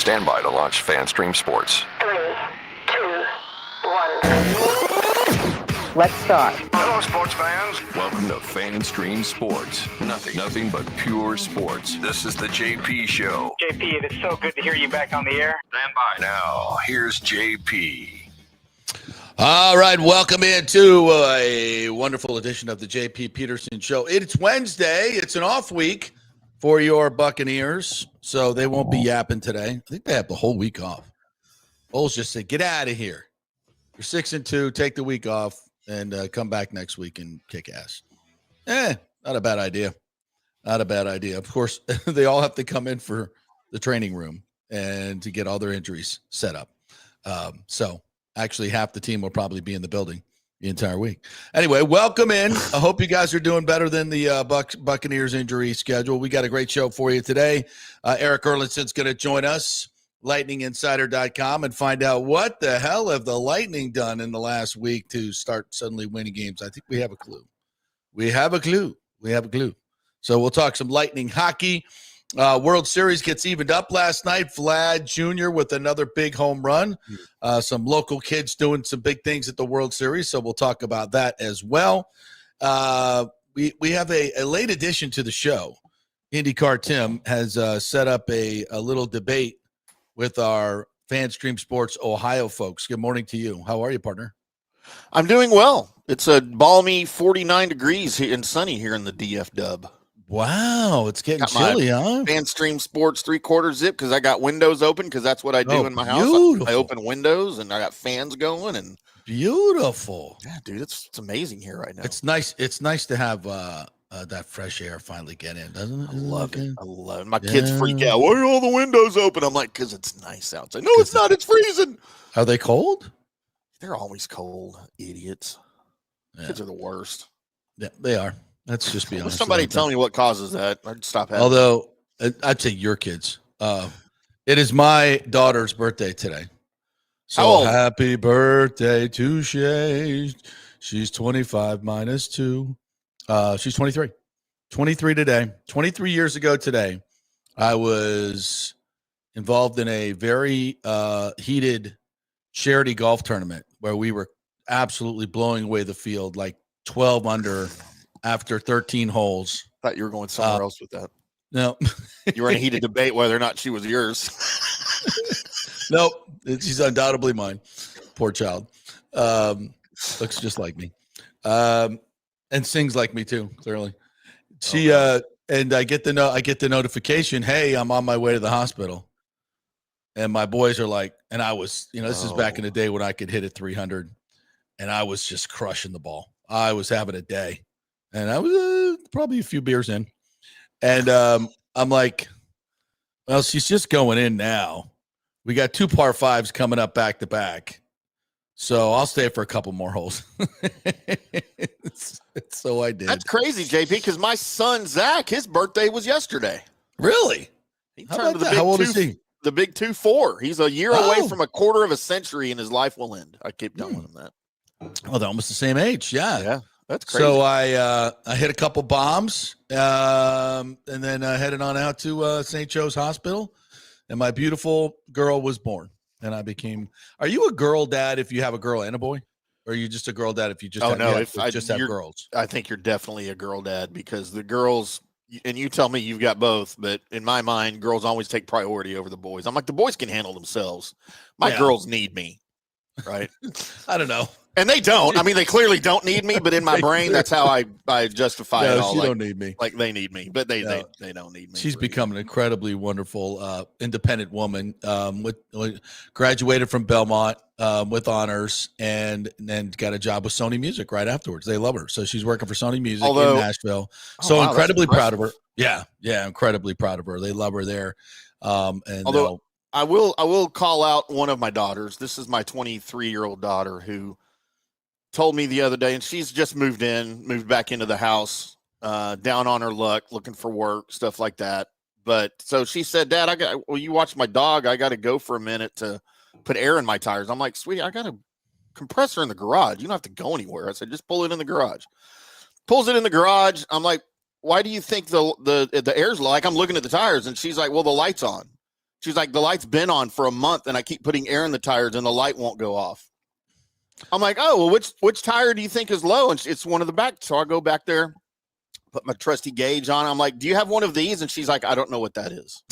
Stand by to launch FanStream Sports. 3, 2, 1. Let's start. Hello, sports fans. Welcome to FanStream Sports. Nothing but pure sports. This is the JP Show. JP, it is so good to hear you back on the air. Stand by. Now, here's JP. All right, welcome into a wonderful edition of the JP Peterson Show. It's Wednesday. It's an off week for your Buccaneers, so they won't be yapping today. I think they have the whole week off. Bulls just said, get out of here. You're 6-2, take the week off, and come back next week and kick ass. Not a bad idea. Not a bad idea. Of course, they all have to come in for the training room and to get all their injuries set up. So actually half the team will probably be in the building the entire week. Anyway, welcome in. I hope you guys are doing better than the Buccaneers injury schedule. We got a great show for you today. Erik Erlendsson's going to join us, lightninginsider.com, and find out what the hell have the Lightning done in the last week to start suddenly winning games. I think we have a clue. We have a clue. So we'll talk some Lightning hockey. World Series gets evened up last night. Vlad Jr. with another big home run. Some local kids doing some big things at the World Series, so we'll talk about that as well. We have a late addition to the show. IndyCar Tim has set up a little debate with our FanStream Sports Ohio folks. Good morning to you. How are you, partner? I'm doing well. It's a balmy 49 degrees here and sunny here in the DF Dub. Wow, it's getting chilly, huh? FanStream Sports 3/4 zip because I got windows open because that's what I do in my house. I open windows and I got fans going and beautiful. Yeah, dude, it's amazing here right now. It's nice. It's nice to have that fresh air finally get in, doesn't it? I love it. My kids freak out. Why are all the windows open? I'm like, because it's nice outside. No, it's not. It's freezing. Are they cold? They're always cold. Idiots. Yeah. Kids are the worst. Yeah, they are. Let's just be honest. Somebody tell me what causes that. I'd stop having. Although I'd say your kids. It is my daughter's birthday today. So happy birthday to Shay. She's 25 minus 2. She's 23. 23 today. 23 years ago today, I was involved in a very heated charity golf tournament where we were absolutely blowing away the field, like 12 under after 13 holes. Thought you were going somewhere else with that. No. You were in a heated debate whether or not she was yours. Nope. She's undoubtedly mine. Poor child. Looks just like me. And sings like me too, clearly. She and I get the notification, hey, I'm on my way to the hospital. And my boys are like, and I was, this is back in the day when I could hit at 300 and I was just crushing the ball. I was having a day. And I was probably a few beers in. And I'm like, well, she's just going in now. We got 2 par 5s coming up back to back. So I'll stay for a couple more holes. So I did. That's crazy, JP, because my son, Zach, his birthday was yesterday. Really? He turned How old is he? The big 2-4. He's a year away from a quarter of a century and his life will end. I keep telling him that. Oh, they're almost the same age. Yeah. That's crazy. So I hit a couple bombs and then headed on out to St. Joe's Hospital, and my beautiful girl was born. And I became. Are you a girl dad if you have a girl and a boy, or are you just a girl dad if you just have girls? I think you're definitely a girl dad because the girls, and you tell me you've got both, but in my mind, girls always take priority over the boys. I'm like, the boys can handle themselves. My girls need me, right? I don't know. And they don't. I mean, they clearly don't need me, but in my brain, that's how I justify it all. She don't need me. Like they need me, but they don't need me. She's become an incredibly wonderful, independent woman. Graduated from Belmont with honors, and then got a job with Sony Music right afterwards. They love her, so she's working for Sony Music in Nashville. So incredibly proud of her. Yeah, incredibly proud of her. They love her there. Although I will call out one of my daughters. This is my 23-year-old daughter who told me the other day, and she's just moved back into the house, down on her luck, looking for work, stuff like that. But so she said, Dad, you watch my dog. I got to go for a minute to put air in my tires. I'm like, sweetie, I got a compressor in the garage. You don't have to go anywhere. I said, just pull it in the garage. Pulls it in the garage. I'm like, why do you think the air's low? Like, I'm looking at the tires, and she's like, well, the light's on. She's like, the light's been on for a month, and I keep putting air in the tires, and the light won't go off. I'm like, oh, well, which tire do you think is low? And it's one of the back. So I go back there, put my trusty gauge on. I'm like, do you have one of these? And she's like, I don't know what that is.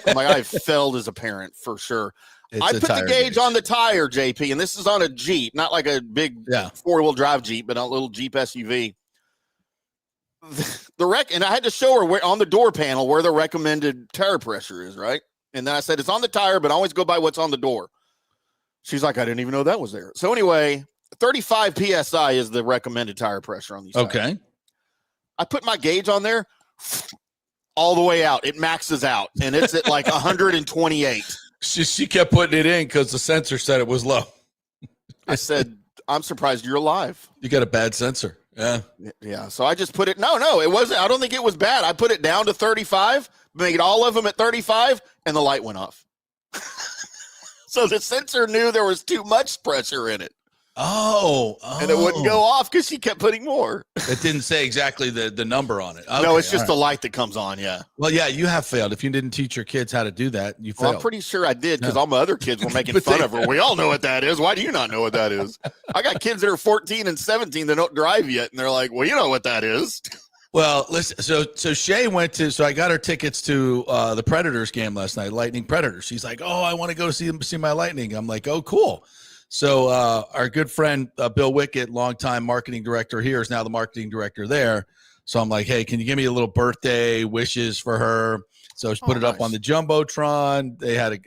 I'm like, I've failed as a parent for sure. I put the gauge on the tire, JP, and this is on a Jeep, not like a big four-wheel drive Jeep, but a little Jeep SUV. And I had to show her on the door panel where the recommended tire pressure is, right? And then I said, it's on the tire, but I always go by what's on the door. She's like, I didn't even know that was there. So anyway, 35 PSI is the recommended tire pressure on these tires. Okay. I put my gauge on there all the way out. It maxes out, and it's at like 128. She kept putting it in because the sensor said it was low. I said, I'm surprised you're alive. You got a bad sensor. Yeah. Yeah. So I just put it. No, it wasn't. I don't think it was bad. I put it down to 35, made all of them at 35, and the light went off. So the sensor knew there was too much pressure in it. Oh. And it wouldn't go off because she kept putting more. It didn't say exactly the number on it. Okay, no, it's just the light that comes on, yeah. Well, yeah, you have failed. If you didn't teach your kids how to do that, you failed. Well, I'm pretty sure I did because all my other kids were making fun of her. We all know what that is. Why do you not know what that is? I got kids that are 14 and 17 that don't drive yet, and they're like, well, you know what that is. Well, listen, so Shay so I got her tickets to the Predators game last night, Lightning Predators. She's like, oh, I want to go see my Lightning. I'm like, oh, cool. So our good friend, Bill Wickett, longtime marketing director here, is now the marketing director there. So I'm like, hey, can you give me a little birthday wishes for her? So she put it up on the Jumbotron.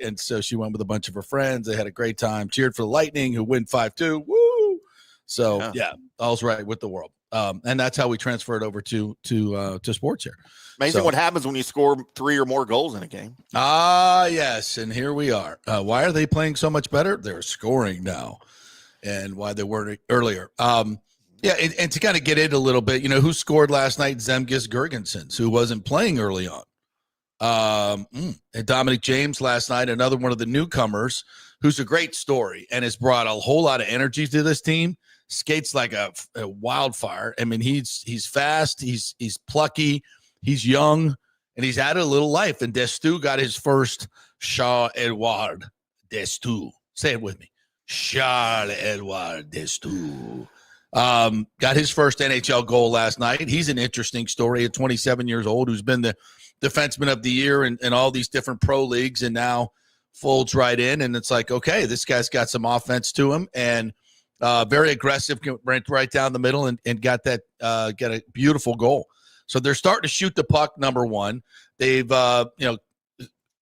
And so she went with a bunch of her friends. They had a great time, cheered for the Lightning, who win 5-2. Woo! So, yeah, all's right with the world. And that's how we transferred over to sports here. Amazing what happens when you score 3 or more goals in a game. Ah, yes, and here we are. Why are they playing so much better? They're scoring now, and why they weren't earlier. Yeah, and to kind of get in a little bit, who scored last night? Zemgus Girgensons, who wasn't playing early on. And Dominic James last night, another one of the newcomers, who's a great story and has brought a whole lot of energy to this team. Skates like a wildfire. I mean, he's fast, he's plucky, he's young, and he's added a little life. And Destu got his first Charles-Edouard Destu. Say it with me. Charles-Edouard Destu. Got his first NHL goal last night. He's an interesting story at 27 years old, who's been the defenseman of the year in all these different pro leagues, and now folds right in. And it's like, okay, this guy's got some offense to him, and very aggressive, went right down the middle and got a beautiful goal. So they're starting to shoot the puck, number one. They've,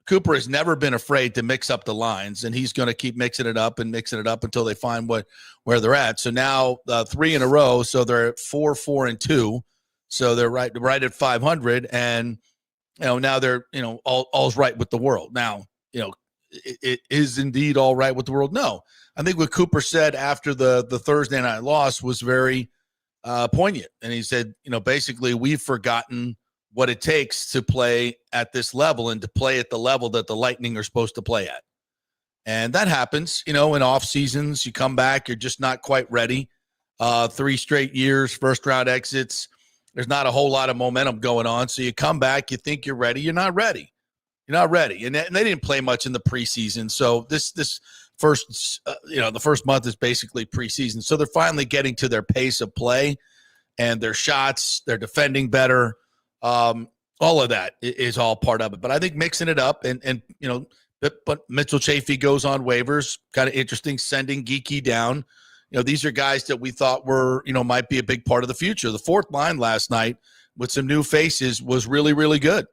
Cooper has never been afraid to mix up the lines, and he's going to keep mixing it up until they find where they're at. So now 3 in a row, so they're at 4-4-2. So they're right at 500, and now they're all's right with the world. Now it is indeed all right with the world. No, I think what Cooper said after the Thursday night loss was very poignant, and he said, basically we've forgotten what it takes to play at this level and to play at the level that the Lightning are supposed to play at. And that happens, in off seasons. You come back, you're just not quite ready. 3 straight years, first round exits. There's not a whole lot of momentum going on. So you come back, you think you're ready. You're not ready. And they didn't play much in the preseason. So this first, the first month is basically preseason. So they're finally getting to their pace of play and their shots, they're defending better. All of that is all part of it. But I think mixing it up but Mitchell Chafee goes on waivers, kind of interesting, sending Geeky down. These are guys that we thought were, might be a big part of the future. The fourth line last night with some new faces was really, really good.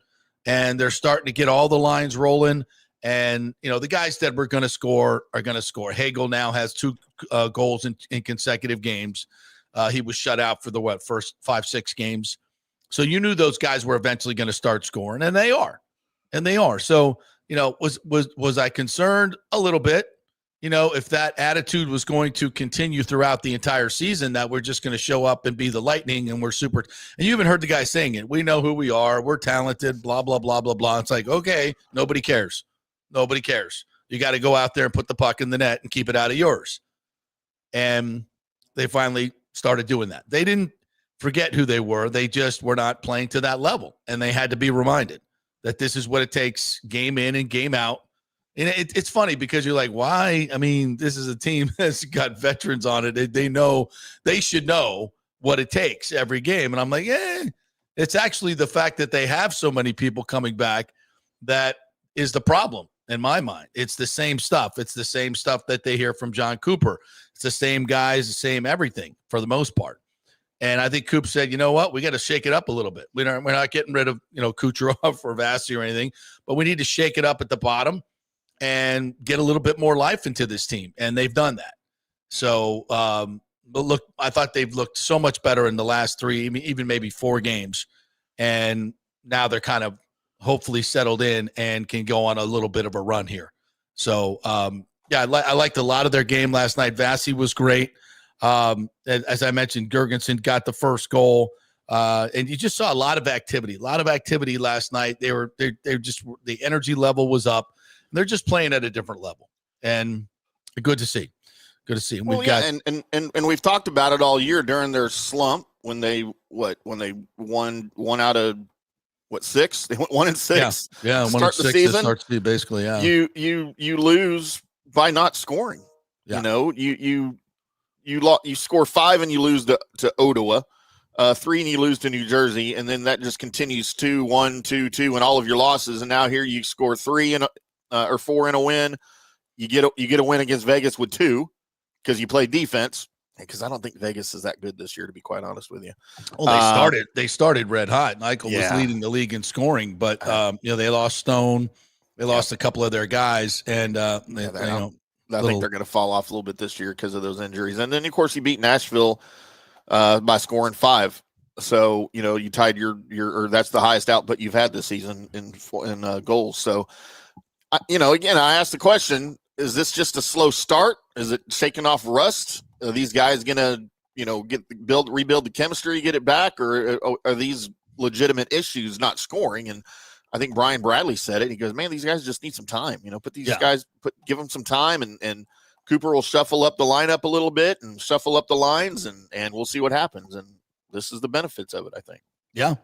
And they're starting to get all the lines rolling. And, the guys that were going to score are going to score. Hagel now has 2 goals in consecutive games. He was shut out for the first 5-6 games. So you knew those guys were eventually going to start scoring, and they are. So, was I concerned a little bit, if that attitude was going to continue throughout the entire season, that we're just going to show up and be the Lightning and we're super. And you even heard the guy saying it. We know who we are. We're talented, blah, blah, blah, blah, blah. It's like, okay, nobody cares. Nobody cares. You got to go out there and put the puck in the net and keep it out of yours. And they finally started doing that. They didn't forget who they were. They just were not playing to that level. And they had to be reminded that this is what it takes game in and game out And it's funny because you're like, why? I mean, this is a team that's got veterans on it. They should know what it takes every game. And I'm like, it's actually the fact that they have so many people coming back that is the problem in my mind. It's the same stuff. It's the same stuff that they hear from John Cooper. It's the same guys, the same everything for the most part. And I think Coop said, you know what? We got to shake it up a little bit. We're not getting rid of, Kucherov or Vasi or anything, but we need to shake it up at the bottom and get a little bit more life into this team. And they've done that. So, but look, I thought they've looked so much better in the last 3, even maybe 4 games. And now they're kind of hopefully settled in and can go on a little bit of a run here. So, I liked a lot of their game last night. Vasi was great. As I mentioned, Gergensen got the first goal. And you just saw a lot of activity last night. They're just, the energy level was up. They're just playing at a different level, and good to see. And and we've talked about it all year during their slump when they won 1 out of 6. They went 1-6. Yeah, 1 start the season. Start to basically, yeah. You lose by not scoring. Yeah. You score 5 and you lose to Ottawa, 3 and you lose to New Jersey, and then that just continues 2-1, 2-2, and all of your losses. And now here you score 3 or 4 in a win. You get a win against Vegas with 2 because you play defense. Because I don't think Vegas is that good this year, to be quite honest with you. Well, they started red hot. Eichel was leading the league in scoring, but they lost Stone, they lost a couple of their guys, and I think they're going to fall off a little bit this year because of those injuries. And then of course you beat Nashville by scoring 5. So you tied your that's the highest output you've had this season in goals. So again, I asked the question: is this just a slow start? Is it shaking off rust? Are these guys gonna, rebuild the chemistry, get it back, or are these legitimate issues not scoring? And I think Brian Bradley said it. He goes, "Man, these guys just need some time. Give them some time, and Cooper will shuffle up the lineup a little bit and shuffle up the lines, and we'll see what happens." And this is the benefits of it, I think. Yeah.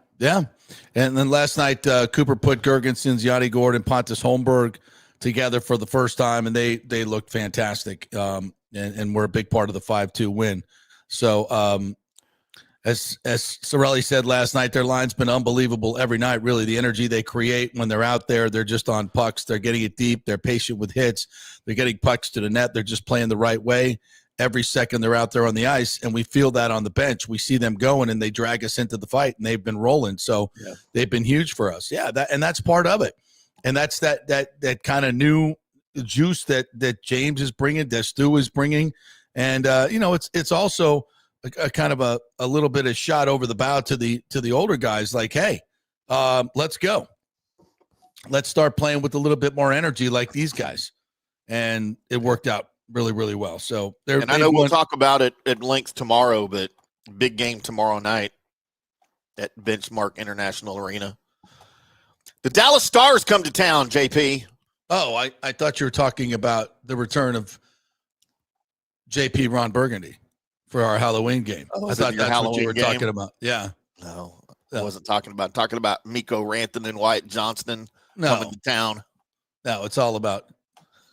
And then last night, Cooper put Gergensen, Yanni Gordon, Pontus Holmberg together for the first time, and they looked fantastic. And we're a big part of the 5-2 win. So as Sorelli said last night, their line's been unbelievable every night, really. The energy they create when they're out there, they're just on pucks. They're getting it deep. They're patient with hits. They're getting pucks to the net. They're just playing the right way. Every second they're out there on the ice, and we feel that on the bench. We see them going, and they drag us into the fight, and they've been rolling. So they've been huge for us. Yeah, that's part of it. And that's that kind of new juice that James is bringing, that Stu is bringing, and it's also a kind of a little bit of shot over the bow to the older guys. Like, hey, let's go, let's start playing with a little bit more energy like these guys, and it worked out really, really well. So I know we'll talk about it at length tomorrow, but big game tomorrow night at Benchmark International Arena. The Dallas Stars come to town, JP. Oh, I thought you were talking about the return of JP Ron Burgundy for our Halloween game. Oh, I thought that's Halloween what you were talking about. Yeah. No, I wasn't talking about Mikko Rantanen, Wyatt Johnston coming to town. No, it's all about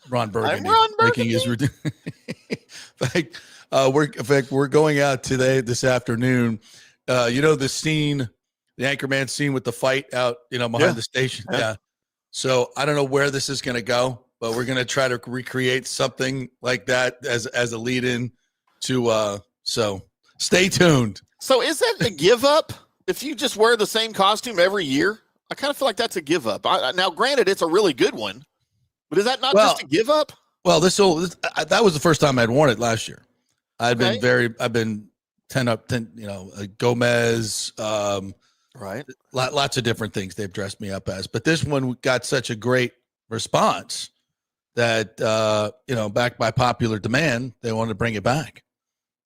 Ron Burgundy. I'm Ron Burgundy. Making his in fact, we're going out this afternoon. The scene, the Anchorman scene with the fight out, behind the station. Yeah. So I don't know where this is going to go, but we're going to try to recreate something like that as a lead in to, so stay tuned. So is that a give up if you just wear the same costume every year? I kind of feel like that's a give up. Now, granted, it's a really good one, but is that not just a give up? Well, that was the first time I'd worn it last year. I've been 10 up, 10, Gomez, right. Lots of different things they've dressed me up as, but this one got such a great response that, backed by popular demand, they wanted to bring it back.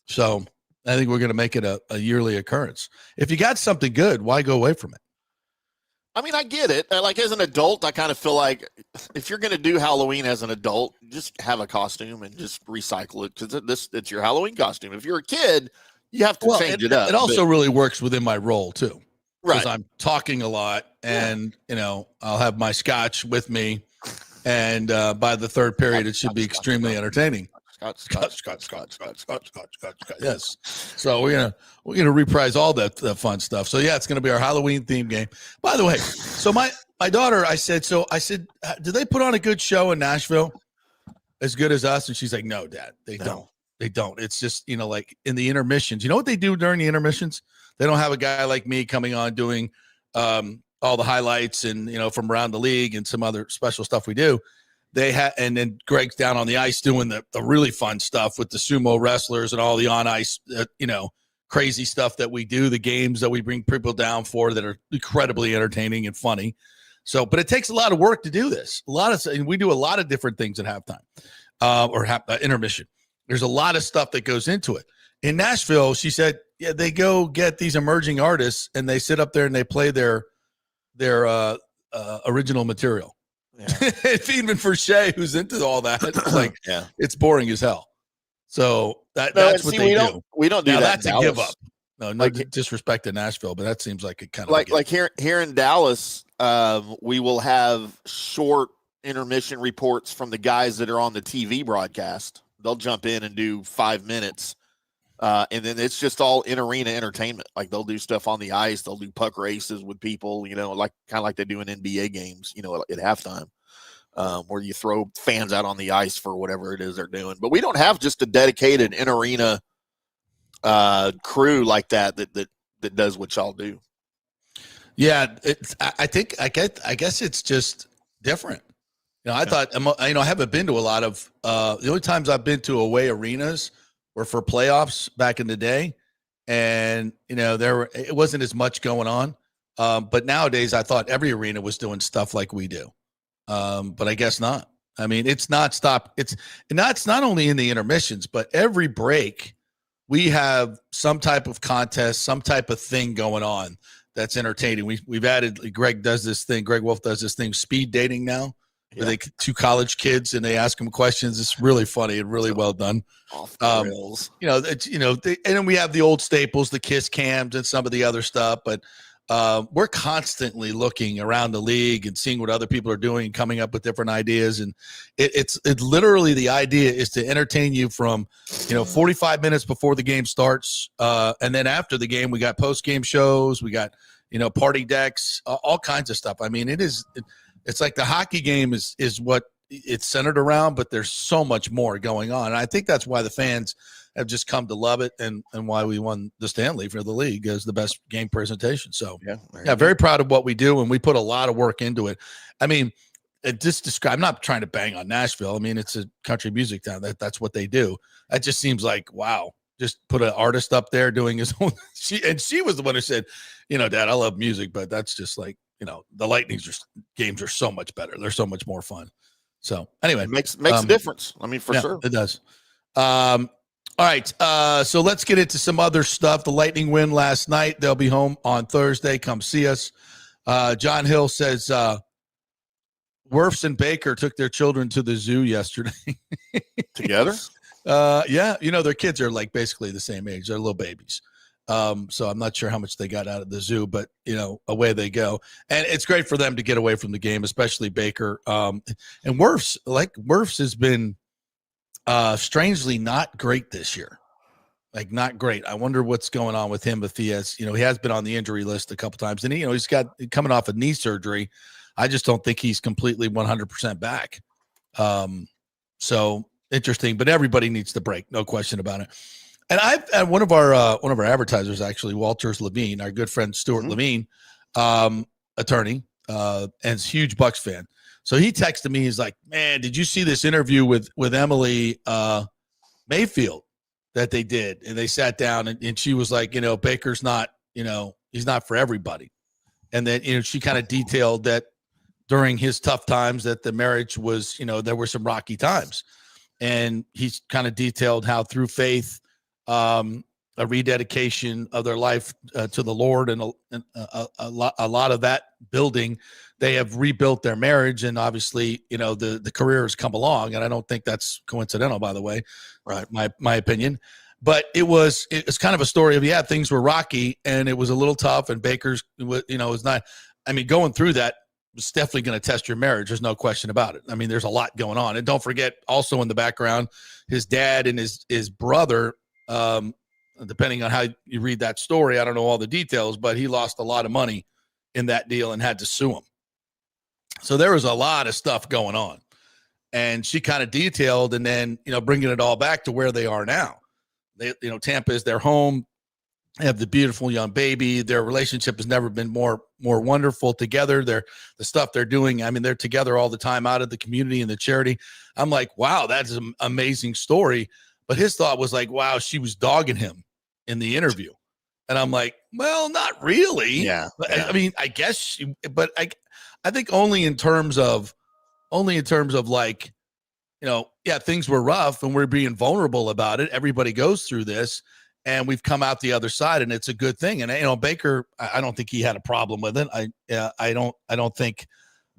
So I think we're going to make it a yearly occurrence. If you got something good, why go away from it? I mean, I get it. Like, as an adult, I kind of feel like if you're going to do Halloween as an adult, just have a costume and just recycle it, because it's your Halloween costume. If you're a kid, you have to change it up. It also really works within my role too. Right. Because I'm talking a lot, and I'll have my scotch with me, And by the third period, it should be extremely entertaining. Scotch. Yes. So we're gonna reprise all that fun stuff. So yeah, it's gonna be our Halloween theme game. By the way, so my daughter, I said, do they put on a good show in Nashville, as good as us? And she's like, no, Dad, they don't. They don't. It's just, like in the intermissions. You know what they do during the intermissions? They don't have a guy like me coming on doing all the highlights and from around the league and some other special stuff we do. And then Greg's down on the ice doing the really fun stuff with the sumo wrestlers and all the on ice, crazy stuff that we do, the games that we bring people down for that are incredibly entertaining and funny. So, but it takes a lot of work to do this. We do a lot of different things at halftime or intermission. There's a lot of stuff that goes into it. In Nashville, she said, yeah, they go get these emerging artists and they sit up there and they play their original material. Yeah. Even for Shay, who's into all that, it's like, it's boring as hell. So that's what they do. We don't do now, that. That's a give up. No disrespect to Nashville, but that seems like it kind of like here in Dallas. We will have short intermission reports from the guys that are on the TV broadcast. They'll jump in and do 5 minutes. And then it's just all in arena entertainment. Like they'll do stuff on the ice. They'll do puck races with people, kind of like they do in NBA games, at halftime, where you throw fans out on the ice for whatever it is they're doing. But we don't have just a dedicated in arena crew like that does what y'all do. Yeah, I guess it's just different. I thought, I haven't been to a lot of the only times I've been to away arenas were for playoffs back in the day. And, it wasn't as much going on. But nowadays I thought every arena was doing stuff like we do. But I guess not. I mean, it's not stop. It's not only in the intermissions, but every break we have some type of contest, some type of thing going on that's entertaining. We've added, Greg Wolf does this thing, speed dating now. Yeah. Where two college kids and they ask them questions. It's really funny and really well done. Off the rails. And then we have the old staples, the kiss cams and some of the other stuff, but we're constantly looking around the league and seeing what other people are doing and coming up with different ideas. And it's literally, the idea is to entertain you from, 45 minutes before the game starts. And then after the game, we got post-game shows, we got, party decks, all kinds of stuff. I mean, it's like the hockey game is what it's centered around, but there's so much more going on. And I think that's why the fans have just come to love it and why we won the Stanley for the league as the best game presentation. So very proud of what we do. And we put a lot of work into it. I mean, I'm not trying to bang on Nashville. I mean, it's a country music town. That's what they do. That just seems like, wow, just put an artist up there doing his own. She was the one who said, Dad, I love music, but that's just like, the Lightning's games are so much better. They're so much more fun. So anyway, it makes a difference. I mean, for sure. It does. All right. So let's get into some other stuff. The Lightning win last night. They'll be home on Thursday. Come see us. John Hill says, Wirfs and Baker took their children to the zoo yesterday. Together? Yeah. Their kids are like basically the same age. They're little babies. So I'm not sure how much they got out of the zoo, but away they go. And it's great for them to get away from the game, especially Baker. And Wirfs has been strangely not great this year. Like not great. I wonder what's going on with him if he has, he has been on the injury list a couple times and he's got coming off a knee surgery. I just don't think he's completely 100% back. So interesting, but everybody needs the break. No question about it. And I've had one of our advertisers, actually, Walters Levine, our good friend Stuart Levine, attorney, and is a huge Bucs fan. So he texted me. He's like, "Man, did you see this interview with Emily Mayfield that they did?" And they sat down, and she was like, "Baker's not, he's not for everybody." And then she kind of detailed that during his tough times that the marriage was, there were some rocky times, and he's kind of detailed how through faith. A rededication of their life to the Lord and a lot of that building, they have rebuilt their marriage. And obviously, the career has come along. And I don't think that's coincidental, by the way, right? My opinion. But it's kind of a story of, things were rocky and it was a little tough and Baker's, was not, going through that it's definitely going to test your marriage. There's no question about it. I mean, there's a lot going on. And don't forget, also in the background, his dad and his brother, depending on how you read that story, I don't know all the details, but he lost a lot of money in that deal and had to sue him. So there was a lot of stuff going on. And she kind of detailed, and then, bringing it all back to where they are now. Tampa is their home. They have the beautiful young baby. Their relationship has never been more wonderful together. The stuff they're doing, I mean, they're together all the time out of the community and the charity. I'm like, wow, that's an amazing story. But his thought was like, wow, she was dogging him in the interview. And I'm like, well, not really. Yeah. I mean, I guess but I think only in terms of like, things were rough and we're being vulnerable about it. Everybody goes through this, and we've come out the other side, and it's a good thing. And Baker, I don't think he had a problem with it. I don't think,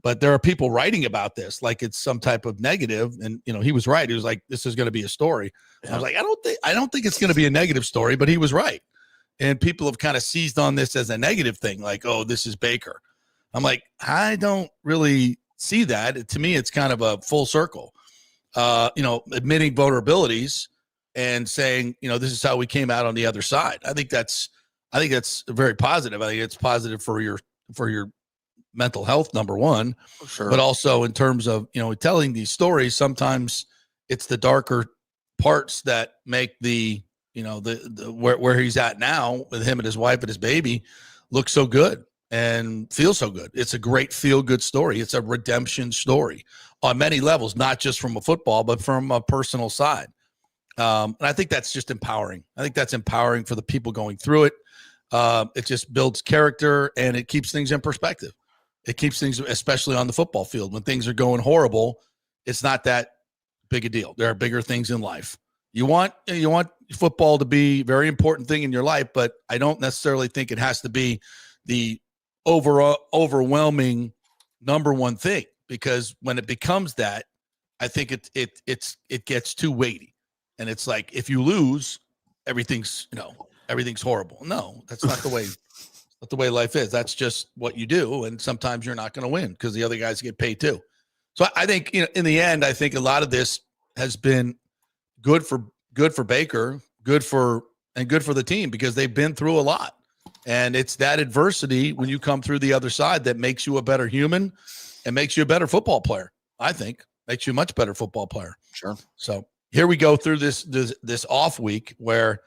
but there are people writing about this like it's some type of negative. And he was right. He was like, this is going to be a story. Yeah. I was like, I don't think it's going to be a negative story, but he was right. And people have kind of seized on this as a negative thing, like, oh, this is Baker. I'm like, I don't really see that. To me, it's kind of a full circle. Admitting vulnerabilities and saying, this is how we came out on the other side. I think that's very positive. I think it's positive for your mental health, number one, sure. But also in terms of, telling these stories, sometimes it's the darker parts that make the where he's at now with him and his wife and his baby look so good and feel so good. It's a great feel-good story. It's a redemption story on many levels, not just from a football, but from a personal side. And I think that's just empowering. I think that's empowering for the people going through it. It just builds character, and it keeps things in perspective. It keeps things, especially on the football field, when things are going horrible, it's not that big a deal. There are bigger things in life. You want football to be a very important thing in your life, but I don't necessarily think it has to be the overwhelming number one thing, because when it becomes that, I think it gets too weighty. And it's like, if you lose, everything's horrible. No, that's not the way. Not the way life is. That's just what you do. And sometimes you're not going to win because the other guys get paid too. So I think, in the end, I think a lot of this has been good for Baker, good for the team, because they've been through a lot. And it's that adversity when you come through the other side that makes you a better human and makes you a better football player. I think makes you a much better football player. Sure. So here we go through this off week where,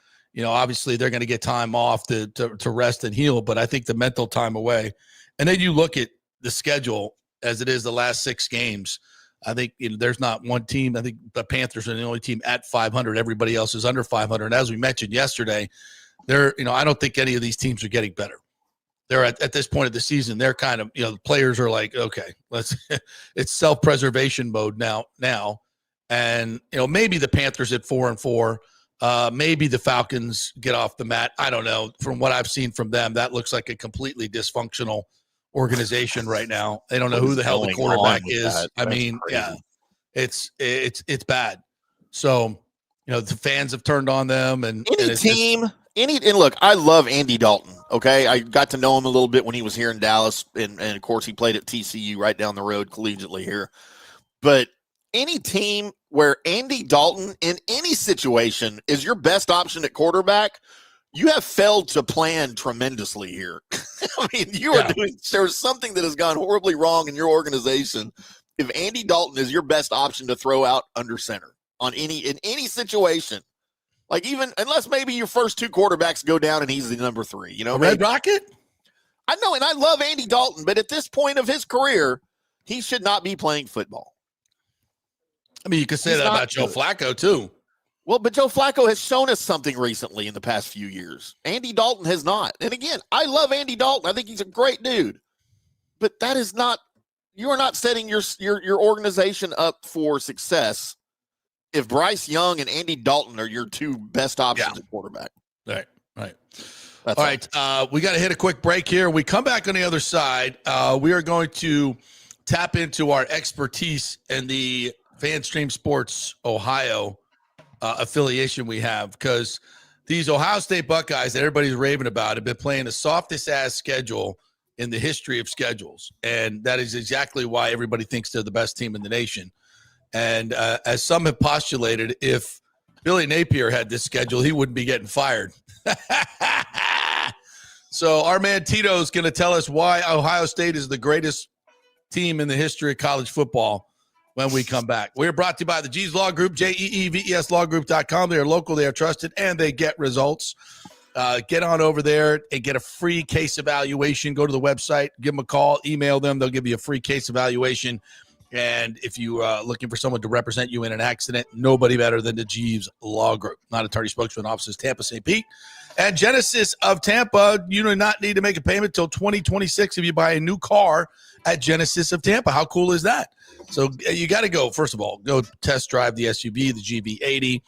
obviously they're going to get time off to rest and heal, but I think the mental time away. And then you look at the schedule as it is the last 6 games. I think there's not one team. I think the Panthers are the only team at 500. Everybody else is under 500. And as we mentioned yesterday, I don't think any of these teams are getting better. They're at this point of the season, they're kind of, the players are like, okay, it's self-preservation mode now. And, maybe the Panthers at 4-4, maybe the Falcons get off the mat. I don't know. From what I've seen from them, that looks like a completely dysfunctional organization right now. They don't know who the hell the quarterback is. I mean, yeah, it's bad. So, the fans have turned on them, and look, I love Andy Dalton. Okay. I got to know him a little bit when he was here in Dallas. And of course he played at TCU right down the road collegiately here, but any team where Andy Dalton in any situation is your best option at quarterback, you have failed to plan tremendously here. I mean, there's something that has gone horribly wrong in your organization if Andy Dalton is your best option to throw out under center in any situation. Like, even unless maybe your first 2 quarterbacks go down and he's the number 3, Red Rocket. I know, and I love Andy Dalton, but at this point of his career, he should not be playing football. I mean, you could say that about Joe Flacco too. Well, but Joe Flacco has shown us something recently in the past few years. Andy Dalton has not. And again, I love Andy Dalton. I think he's a great dude. But that is not – you are not setting your organization up for success if Bryce Young and Andy Dalton are your 2 best options at quarterback. Right. All right. We got to hit a quick break here. We come back on the other side. We are going to tap into our expertise in the FanStream Sports Ohio affiliation we have, because these Ohio State Buckeyes that everybody's raving about have been playing the softest ass schedule in the history of schedules. And that is exactly why everybody thinks they're the best team in the nation. And as some have postulated, if Billy Napier had this schedule, he wouldn't be getting fired. So our man Tito is going to tell us why Ohio State is the greatest team in the history of college football when we come back. We're brought to you by the G's Law Group, JEEVESLawGroup.com. They are local, they are trusted, and they get results. Get on over there and get a free case evaluation. Go to the website, give them a call, email them. They'll give you a free case evaluation. And if you are looking for someone to represent you in an accident, nobody better than the Jeeves Law Group. Not attorney spokesman, offices Tampa, St. Pete. And Genesis of Tampa, you do not need to make a payment until 2026 if you buy a new car at Genesis of Tampa. How cool is that? So you got to go, first of all, go test drive the SUV, the GV80,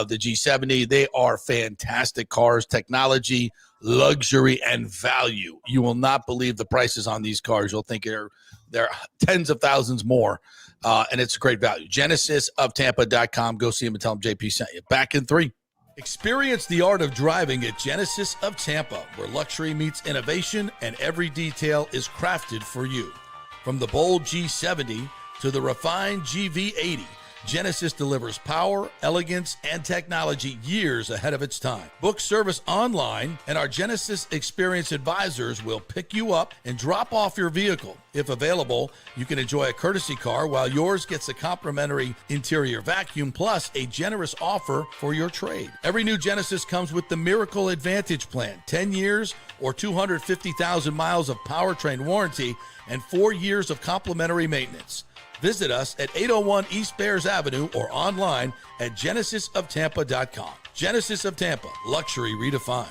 the G70. They are fantastic cars, technology, luxury, and value. You will not believe the prices on these cars. You'll think they're tens of thousands more, and it's a great value. GenesisofTampa.com. Go see them and tell them JP sent you. Back in 3. Experience the art of driving at Genesis of Tampa, where luxury meets innovation and every detail is crafted for you. From the bold G70 to the refined GV80, Genesis delivers power, elegance, and technology years ahead of its time. Book service online, and our Genesis Experience advisors will pick you up and drop off your vehicle. If available, you can enjoy a courtesy car while yours gets a complimentary interior vacuum plus a generous offer for your trade. Every new Genesis comes with the Miracle Advantage Plan, 10 years or 250,000 miles of powertrain warranty and 4 years of complimentary maintenance. Visit us at 801 East Bears Avenue or online at genesisoftampa.com. Genesis of Tampa, luxury redefined.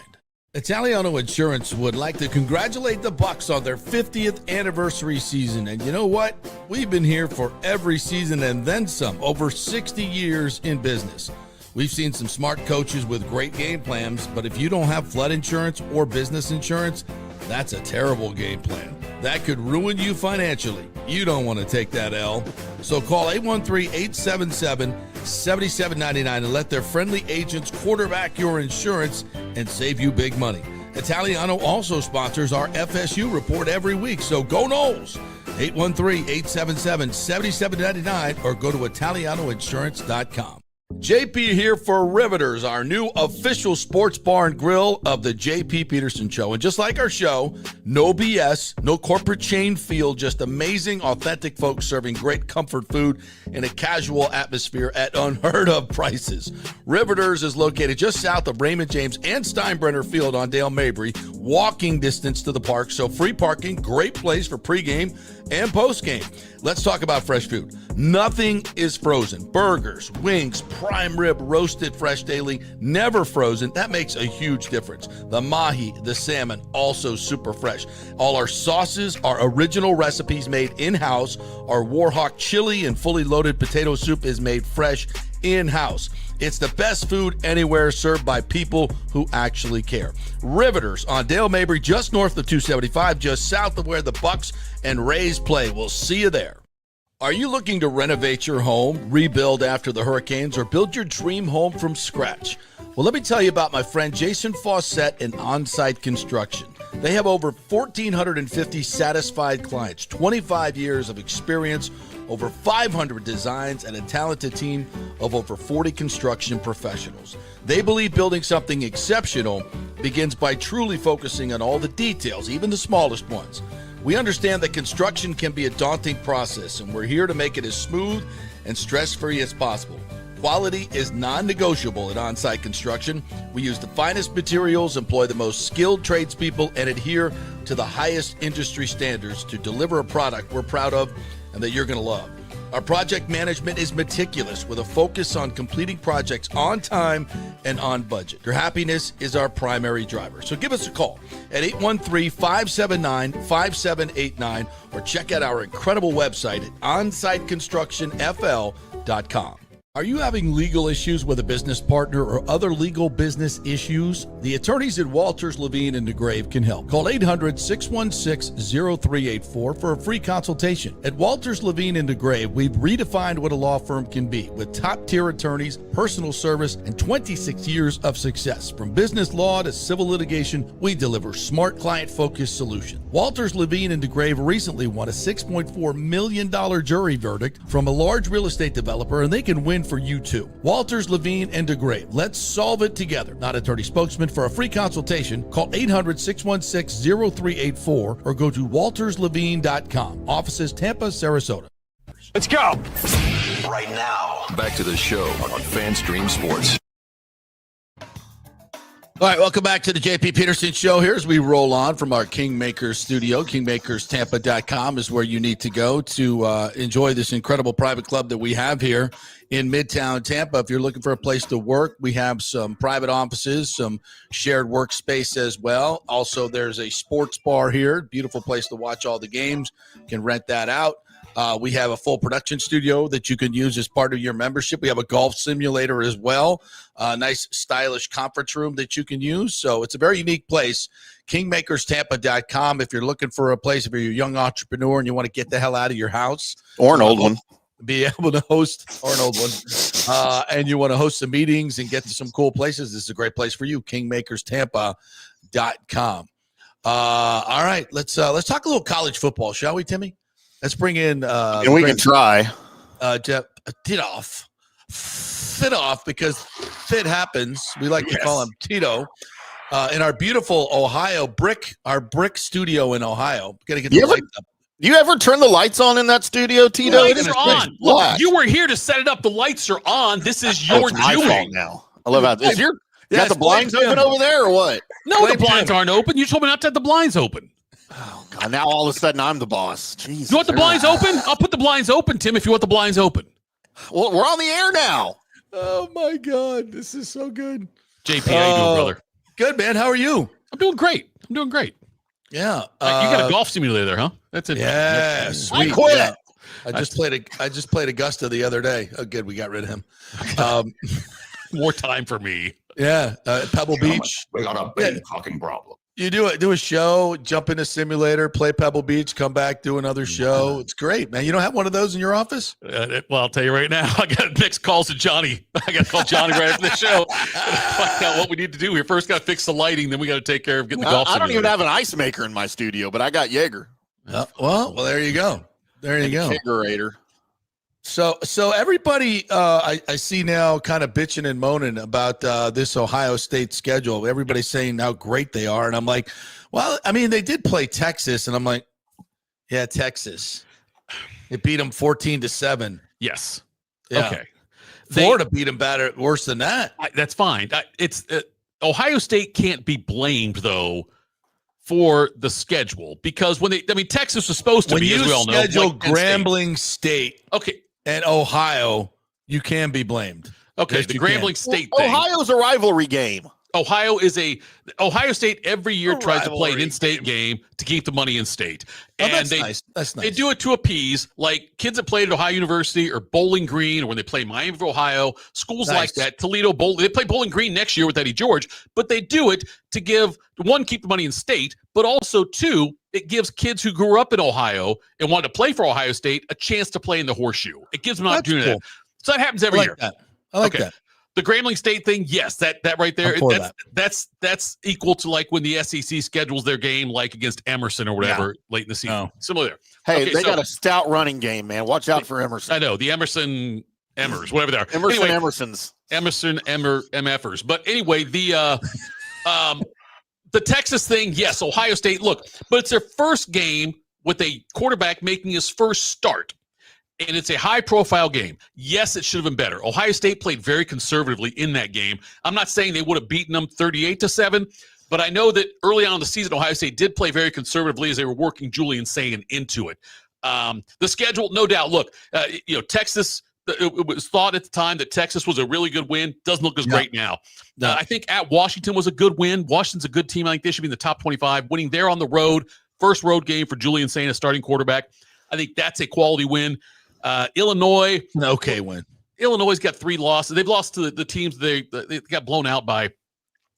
Italiano Insurance would like to congratulate the Bucs on their 50th anniversary season. And you know what? We've been here for every season and then some, over 60 years in business. We've seen some smart coaches with great game plans, but if you don't have flood insurance or business insurance, that's a terrible game plan. That could ruin you financially. You don't want to take that L. So call 813-877-7799 and let their friendly agents quarterback your insurance and save you big money. Italiano also sponsors our FSU report every week, so go Noles. 813-877-7799 or go to italianoinsurance.com. JP here for Riveters, our new official sports bar and grill of the JP Peterson Show. And just like our show, no BS, no corporate chain feel, just amazing, authentic folks serving great comfort food in a casual atmosphere at unheard of prices. Riveters is located just south of Raymond James and Steinbrenner Field on Dale Mabry, walking distance to the park, so free parking, great place for pregame and postgame. Let's talk about fresh food. Nothing is frozen. Burgers, wings, prime rib, roasted fresh daily, never frozen. That makes a huge difference. The mahi, the salmon, also super fresh. All our sauces are original recipes made in-house. Our Warhawk chili and fully loaded potato soup is made fresh in-house. It's the best food anywhere, served by people who actually care. Riveters on Dale Mabry, just north of 275, just south of where the Bucs and Rays play. We'll see you there. Are you looking to renovate your home, rebuild after the hurricanes, or build your dream home from scratch? Well, let me tell you about my friend Jason Fawcett and On-Site Construction. They have over 1,450 satisfied clients, 25 years of experience, over 500 designs, and a talented team of over 40 construction professionals. They believe building something exceptional begins by truly focusing on all the details, even the smallest ones. We understand that construction can be a daunting process, and we're here to make it as smooth and stress-free as possible. Quality is non-negotiable at On-Site Construction. We use the finest materials, employ the most skilled tradespeople, and adhere to the highest industry standards to deliver a product we're proud of and that you're going to love. Our project management is meticulous with a focus on completing projects on time and on budget. Your happiness is our primary driver. So give us a call at 813-579-5789 or check out our incredible website at onsiteconstructionfl.com. Are you having legal issues with a business partner or other legal business issues? The attorneys at Walters, Levine, and DeGrave can help. Call 800-616-0384 for a free consultation. At Walters, Levine, and DeGrave, we've redefined what a law firm can be with top-tier attorneys, personal service, and 26 years of success. From business law to civil litigation, we deliver smart, client-focused solutions. Walters, Levine, and DeGrave recently won a $6.4 million jury verdict from a large real estate developer, and they can win for you too. Walters, Levine, and DeGrave. Let's solve it together. Not attorney spokesman. For a free consultation, call 800-616-0384 or go to walterslevine.com. Offices Tampa, Sarasota. Let's go. Right now, back to the show on FanStream Sports. All right, welcome back to the JP Peterson Show. Here as we roll on from our Kingmakers studio. KingmakersTampa.com is where you need to go to enjoy this incredible private club that we have here in Midtown Tampa. If you're looking for a place to work, we have some private offices, some shared workspace as well. Also, there's a sports bar here. Beautiful place to watch all the games. You can rent that out. We have a full production studio that you can use as part of your membership. We have a golf simulator as well. A nice, stylish conference room that you can use. So it's a very unique place. KingmakersTampa.com. If you're looking for a place, if you're a young entrepreneur and you want to get the hell out of your house. Or an old one. Be able to host, or an old one. And you want to host some meetings and get to some cool places, this is a great place for you. KingmakersTampa.com. All right, let's talk a little college football, shall we, Timmy? Let's bring in and we can try Jeff Titoff, because fit happens. We like to call him Tito. In our beautiful Ohio brick studio in Ohio. Gotta get the lights up. Do you ever turn the lights on in that studio, Tito? The lights are on. Look, you were here to set it up. The lights are on. This is your doing now. I love how is your got the blinds open over there or what? No, the blinds aren't open. You told me not to have the blinds open. Oh God! Now all of a sudden I'm the boss. Jesus. You want the blinds open? I'll put the blinds open, Tim. If you want the blinds open. Well, we're on the air now. Oh my God, this is so good. JP, how you doing, brother? Good, man. How are you? I'm doing great. Yeah. You got a golf simulator there, huh? That's it. Yeah, sweet. I quit. Yeah. I just played Augusta the other day. Oh, good. We got rid of him. More time for me. Yeah. Pebble Beach. We got a big fucking problem. You do a show, jump in a simulator, play Pebble Beach, come back, do another show. It's great, man. You don't have one of those in your office? Well, I'll tell you right now. I got next calls to Johnny. I got to call Johnny right after the show. Find out what we need to do. We first got to fix the lighting, then we got to take care of getting the golf simulator. I don't even have an ice maker in my studio, but I got Jaeger. Well, there you go. There you go. Kegerator. So everybody I see now kind of bitching and moaning about this Ohio State schedule. Everybody's saying how great they are. And I'm like, well, I mean, they did play Texas. And I'm like, yeah, Texas. It beat them 14-7. Yes. Yeah. Okay. Florida beat them worse than that. That's fine. It's Ohio State can't be blamed, though, for the schedule. Because Texas was supposed to be, as we all know. When you schedule Grambling State. Okay. And Ohio, you can be blamed. Okay, the Grambling State thing. Ohio's a rivalry game. Ohio State every year tries to play an in-state game to keep the money in state. And that's nice. That's nice. They do it to appease, like kids that played at Ohio University or Bowling Green, or when they play Miami of Ohio, schools like that, Toledo, they play Bowling Green next year with Eddie George, but they do it to give, one, keep the money in state, but also, two, it gives kids who grew up in Ohio and wanted to play for Ohio State a chance to play in the horseshoe. It gives them an opportunity. Cool. So that happens every year. I like that. The Grambling State thing, yes, that right there, that's equal to like when the SEC schedules their game like against Emerson or whatever late in the season. No. Similar there. Hey, they got a stout running game, man. Watch out for Emerson. I know the Emerson Emmers, whatever they are. Emersons. Emerson MFers. But anyway, the Texas thing, yes, Ohio State. Look, but it's their first game with a quarterback making his first start. And it's a high-profile game. Yes, it should have been better. Ohio State played very conservatively in that game. I'm not saying they would have beaten them 38-7, but I know that early on in the season, Ohio State did play very conservatively as they were working Julian Sagan into it. The schedule, no doubt. Look, Texas. It was thought at the time that Texas was a really good win. Doesn't look as great now. I think at Washington was a good win. Washington's a good team. I think they should be in the top 25. Winning there on the road, first road game for Julian Sagan, a starting quarterback. I think that's a quality win. Illinois, an okay win. Illinois' got 3 losses. They've lost to the teams they got blown out by.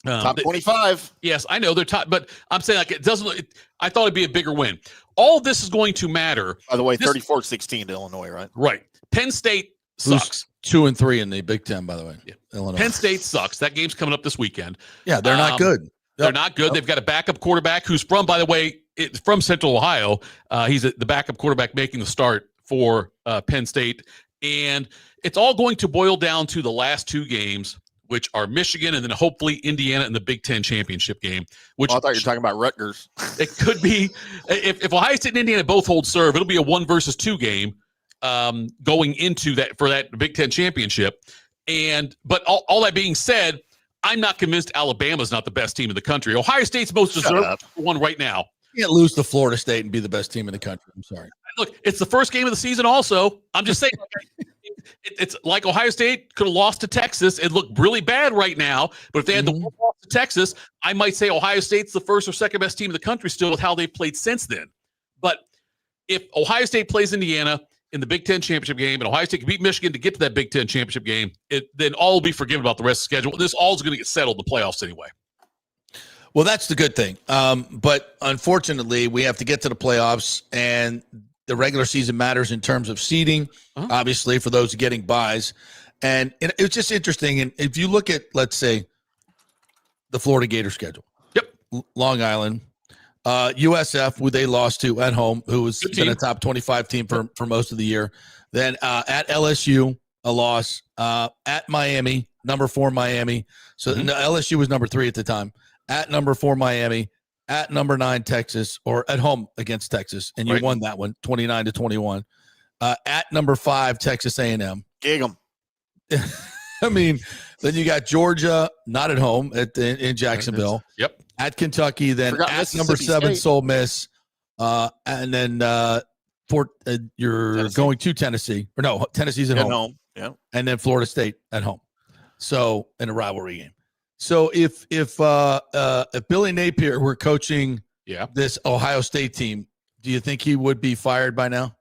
Top 25. Yes, I know they're top, but I'm saying like it doesn't. I thought it'd be a bigger win. All this is going to matter. By the way, 34-16 to Illinois, right? Right. Penn State sucks. 2-3 in the Big Ten, by the way. Yeah. Illinois. Penn State sucks. That game's coming up this weekend. Yeah, they're not good. They're not good. They've got a backup quarterback who's from, by the way, from Central Ohio. He's the backup quarterback making the start for Penn State. And it's all going to boil down to the last 2 games, which are Michigan and then hopefully Indiana in the Big Ten championship game. Which I thought you were talking about Rutgers. It could be. If Ohio State and Indiana both hold serve, it'll be a 1 versus 2 game going into that for that Big Ten championship. But all that being said, I'm not convinced Alabama's not the best team in the country. Ohio State's most deserved one right now. You can't lose to Florida State and be the best team in the country. I'm sorry. Look, it's the first game of the season also. I'm just saying, it's like Ohio State could have lost to Texas. It looked really bad right now, but if they had the one loss to Texas, I might say Ohio State's the first or second best team in the country still with how they've played since then. But if Ohio State plays Indiana in the Big Ten championship game and Ohio State can beat Michigan to get to that Big Ten championship game, then all will be forgiven about the rest of the schedule. This all is going to get settled in the playoffs anyway. Well, that's the good thing. But unfortunately, we have to get to the playoffs, and the regular season matters in terms of seeding, obviously, for those getting buys. And it's just interesting. And if you look at, let's say, the Florida Gator schedule. Yep. Long Island. USF, who they lost to at home, who has been a top 25 team for most of the year. Then at LSU, a loss. At Miami, number 4 Miami. So LSU was number 3 at the time. At number 4 Miami. At number 9 Texas, or at home against Texas, and you won that one 29-21. At number 5 Texas A&M. Gig 'em. I mean, then you got Georgia, not at home in Jacksonville. Yep. At Kentucky, then at number 7 Ole Miss, and then you're Tennessee. Going to Tennessee, or no, Tennessee's at home. Yeah, and then Florida State at home. So in a rivalry game. So if Billy Napier were coaching this Ohio State team, do you think he would be fired by now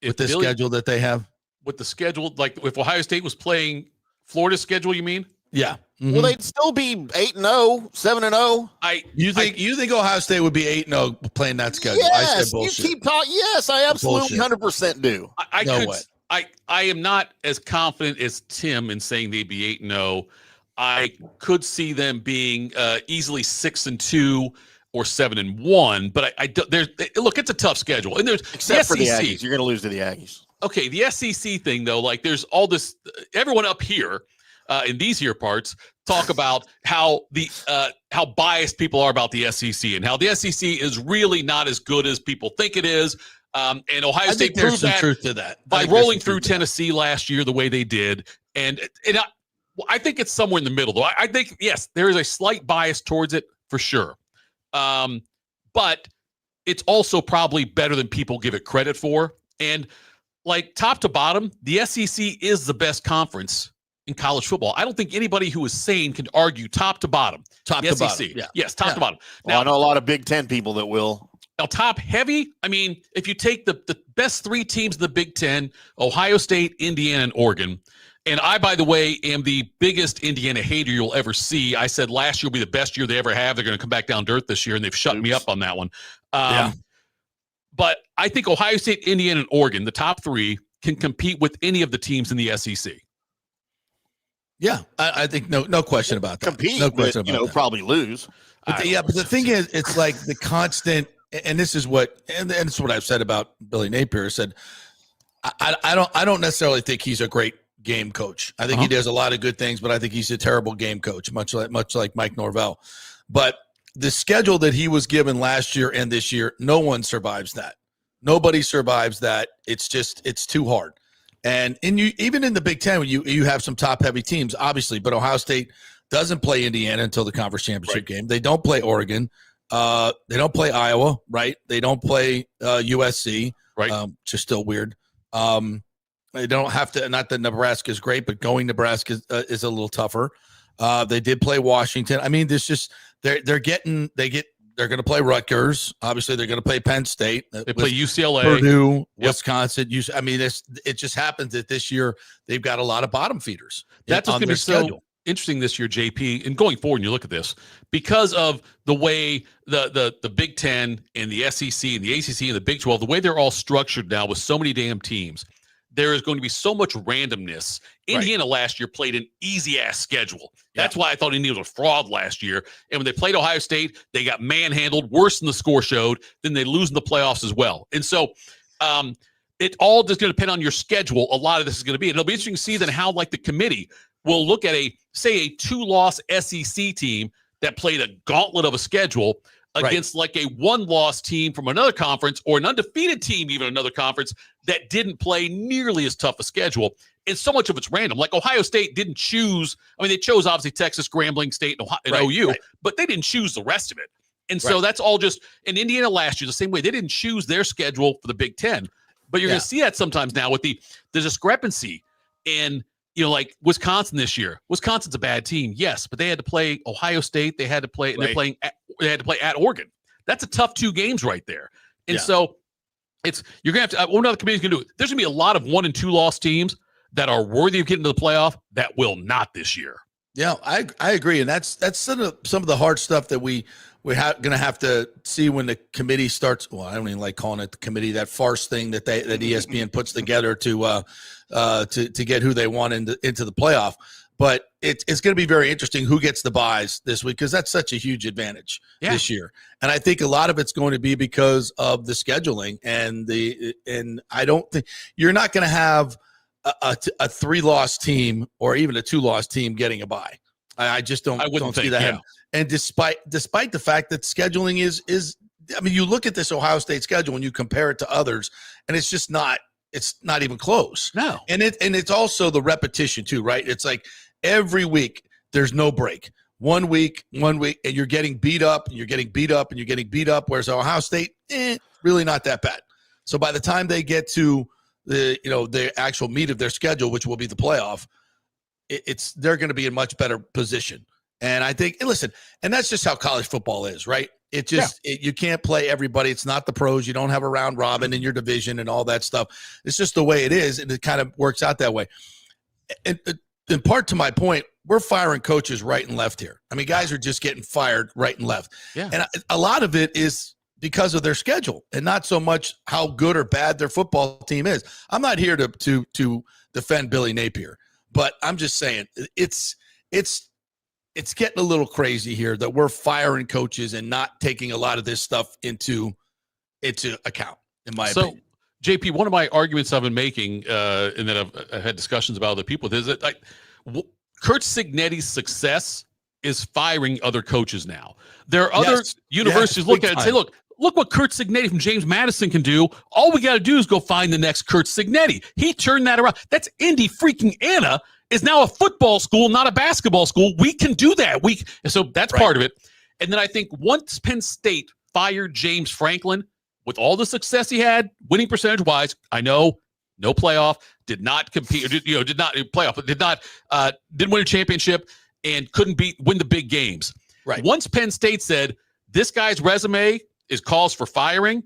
with the schedule that they have? With the schedule, like if Ohio State was playing Florida's schedule, you mean? Yeah. Mm-hmm. Well, they'd still be 8-0, 7-0. You think Ohio State would be 8-0 playing that schedule? Yes, I said bullshit. You keep talking. Yes, I absolutely 100% do. I am not as confident as Tim in saying they'd be 8-0. I could see them being easily 6-2 or 7-1, but look, it's a tough schedule, and there's except for the Aggies, you're going to lose to the Aggies. Okay, the SEC thing though, like there's all this. Everyone up here in these here parts talk about how biased people are about the SEC and how the SEC is really not as good as people think it is. And Ohio State proved that truth to that by rolling through Tennessee last year the way they did, and I think it's somewhere in the middle, though. I think, yes, there is a slight bias towards it for sure. But it's also probably better than people give it credit for. And like top to bottom, the SEC is the best conference in college football. I don't think anybody who is sane can argue top to bottom. Top to bottom. Yeah. Yes, top to bottom. Now, I know a lot of Big Ten people that will. Now, top heavy, I mean, if you take the best 3 teams in the Big Ten, Ohio State, Indiana, and Oregon. And I, by the way, am the biggest Indiana hater you'll ever see. I said last year will be the best year they ever have. They're going to come back down to earth this year, and they've shut me up on that one. But I think Ohio State, Indiana, and Oregon, the top 3, can compete with any of the teams in the SEC. Yeah, I think no question about that. Compete, no question but, about that. Probably lose. But the thing is, it's like the constant, and this is what, and this is what I've said about Billy Napier. I said, I don't necessarily think he's a great game coach. I think he does a lot of good things, but I think he's a terrible game coach, much like Mike Norvell. But the schedule that he was given last year and this year, no one survives that. Nobody survives that. It's too hard. And even in the Big Ten, you have some top heavy teams, obviously, but Ohio State doesn't play Indiana until the conference championship game. They don't play Oregon. They don't play Iowa, right? They don't play USC, right? Which is still weird. They don't have to. Not that Nebraska is great, but going Nebraska is a little tougher. They did play Washington. I mean, there's just they get They're going to play Rutgers. Obviously, they're going to play Penn State. They play UCLA, Purdue, Wisconsin. I mean, it just happens that this year they've got a lot of bottom feeders. That's what's going to be so interesting this year, JP, and going forward, and you look at this, because of the way the Big Ten and the SEC and the ACC and the Big 12, the way they're all structured now with so many damn teams, there is going to be so much randomness. Indiana last year played an easy-ass schedule. That's why I thought Indiana was a fraud last year. And when they played Ohio State, they got manhandled worse than the score showed. Then they lose in the playoffs as well. And so it all just going to depend on your schedule. A lot of this is going to be. And it'll be interesting to see then how, like, the committee will look at a 2-loss SEC team that played a gauntlet of a schedule against like a 1-loss team from another conference, or an undefeated team, even another conference, that didn't play nearly as tough a schedule. And so much of it's random. Like Ohio State didn't choose. I mean, they chose obviously Texas, Grambling State, and OU, but they didn't choose the rest of it. And so that's all just in Indiana last year, the same way. They didn't choose their schedule for the Big Ten. But you're going to see that sometimes now with the discrepancy in, like Wisconsin this year. Wisconsin's a bad team, yes, but they had to play Ohio State. They had to play, and they had to play at Oregon. That's a tough 2 games right there. And so you're going to have to, what another committee's going to do? There's going to be a lot of 1- and 2-loss teams that are worthy of getting to the playoff that will not this year. Yeah, I agree. And that's some of the hard stuff that we're going to have to see when the committee starts. Well, I don't even like calling it the committee, that farce thing that ESPN puts together to get who they want into the playoff. But it's going to be very interesting who gets the buys this week, because that's such a huge advantage this year. And I think a lot of it's going to be because of the scheduling and I don't think you're not going to have a 3-loss team or even a 2-loss team getting a bye. I just don't see that. Yeah. And despite the fact that scheduling is, I mean, you look at this Ohio State schedule and you compare it to others, and it's just not even close. No. And it's also the repetition too, right? It's like every week there's no break. One week, and you're getting beat up, and you're getting beat up, and you're getting beat up. Whereas Ohio State, really not that bad. So by the time they get to the actual meat of their schedule, which will be the playoff, they're going to be in much better position. And I think, listen, and that's just how college football is, right? It just you can't play everybody. It's not the pros. You don't have a round robin in your division and all that stuff. It's just the way it is, and it kind of works out that way. And in part to my point, we're firing coaches right and left here. I mean, guys are just getting fired right and left. Yeah. And a lot of it is because of their schedule and not so much how good or bad their football team is. I'm not here to defend Billy Napier, but I'm just saying it's getting a little crazy here that we're firing coaches and not taking a lot of this stuff into account, in my opinion. JP, one of my arguments I've been making, and that I've had discussions about other people, is that Kurt Cignetti's success is firing other coaches now. There are other universities look at it and say, look what Kurt Cignetti from James Madison can do. All we got to do is go find the next Kurt Cignetti. He turned that around. That's Indy freaking Anna is now a football school, not a basketball school. We can do that. So that's part of it. And then I think once Penn State fired James Franklin, with all the success he had, winning percentage-wise, I know, no playoff, did not compete, did not playoff, but didn't win a championship and couldn't win the big games. Right. Once Penn State said, this guy's resume is cause for firing,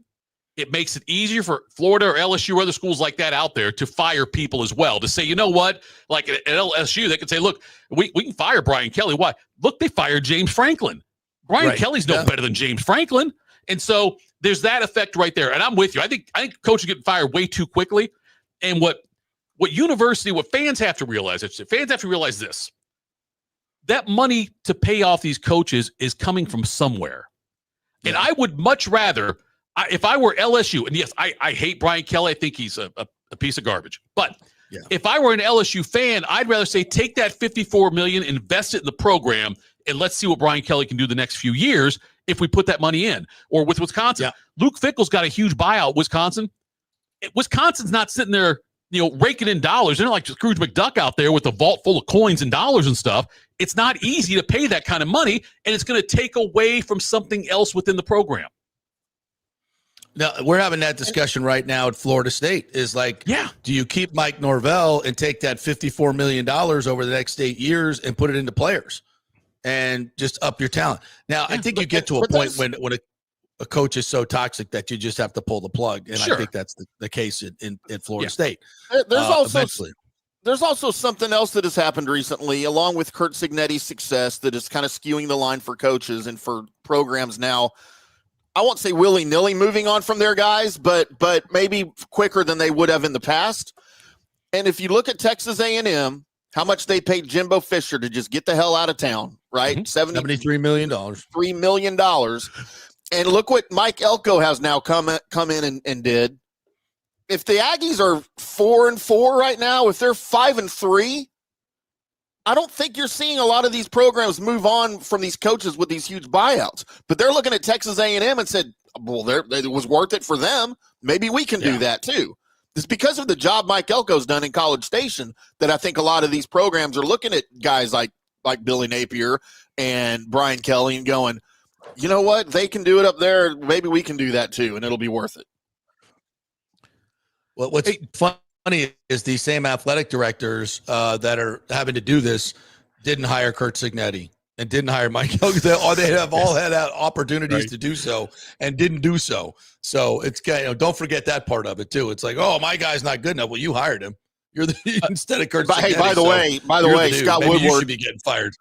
it makes it easier for Florida or LSU or other schools like that out there to fire people as well. To say, you know what, like at LSU, they can say, look, we can fire Brian Kelly. Why? Look, they fired James Franklin. Brian Kelly's no better than James Franklin. And so there's that effect right there. And I'm with you. I think coaches get fired way too quickly. And what fans have to realize, this. That money to pay off these coaches is coming from somewhere. Yeah. And I would much rather, if I were LSU, and yes, I hate Brian Kelly. I think he's a piece of garbage. But if I were an LSU fan, I'd rather say take that $54 million, invest it in the program, and let's see what Brian Kelly can do the next few years if we put that money in. Or with Wisconsin, Luke Fickell's got a huge buyout. Wisconsin's not sitting there, raking in dollars. They're not like Scrooge McDuck out there with a vault full of coins and dollars and stuff. It's not easy to pay that kind of money, and it's going to take away from something else within the program. Now, we're having that discussion right now at Florida State. Is like, do you keep Mike Norvell and take that $54 million over the next 8 years and put it into players? and just up your talent. Now, I think you get to a point when a coach is so toxic that you just have to pull the plug, and I think that's the case in Florida State. There's also something else that has happened recently, along with Curt Cignetti's success, that is kind of skewing the line for coaches and for programs now. I won't say willy-nilly moving on from their guys, but maybe quicker than they would have in the past. And if you look at Texas A&M, how much they paid Jimbo Fisher to just get the hell out of town, right? $73 million. $3 million. And look what Mike Elko has now come in and did. If the Aggies are 4-4 right now, if they're 5-3, I don't think you're seeing a lot of these programs move on from these coaches with these huge buyouts. But they're looking at Texas A&M and said, well, it was worth it for them. Maybe we can do that too. It's because of the job Mike Elko's done in College Station that I think a lot of these programs are looking at guys like Billy Napier and Brian Kelly and going, you know what? They can do it up there. Maybe we can do that too, and it'll be worth it. Well, what's funny is these same athletic directors that are having to do this didn't hire Curt Cignetti and didn't hire Mike Elko. They have all had opportunities to do so and didn't do so. So it's don't forget that part of it too. It's like, oh, my guy's not good enough. Well, you hired him. You're instead of Curt Cignetti. Hey, by the way, Scott Maybe Woodward you should be getting fired.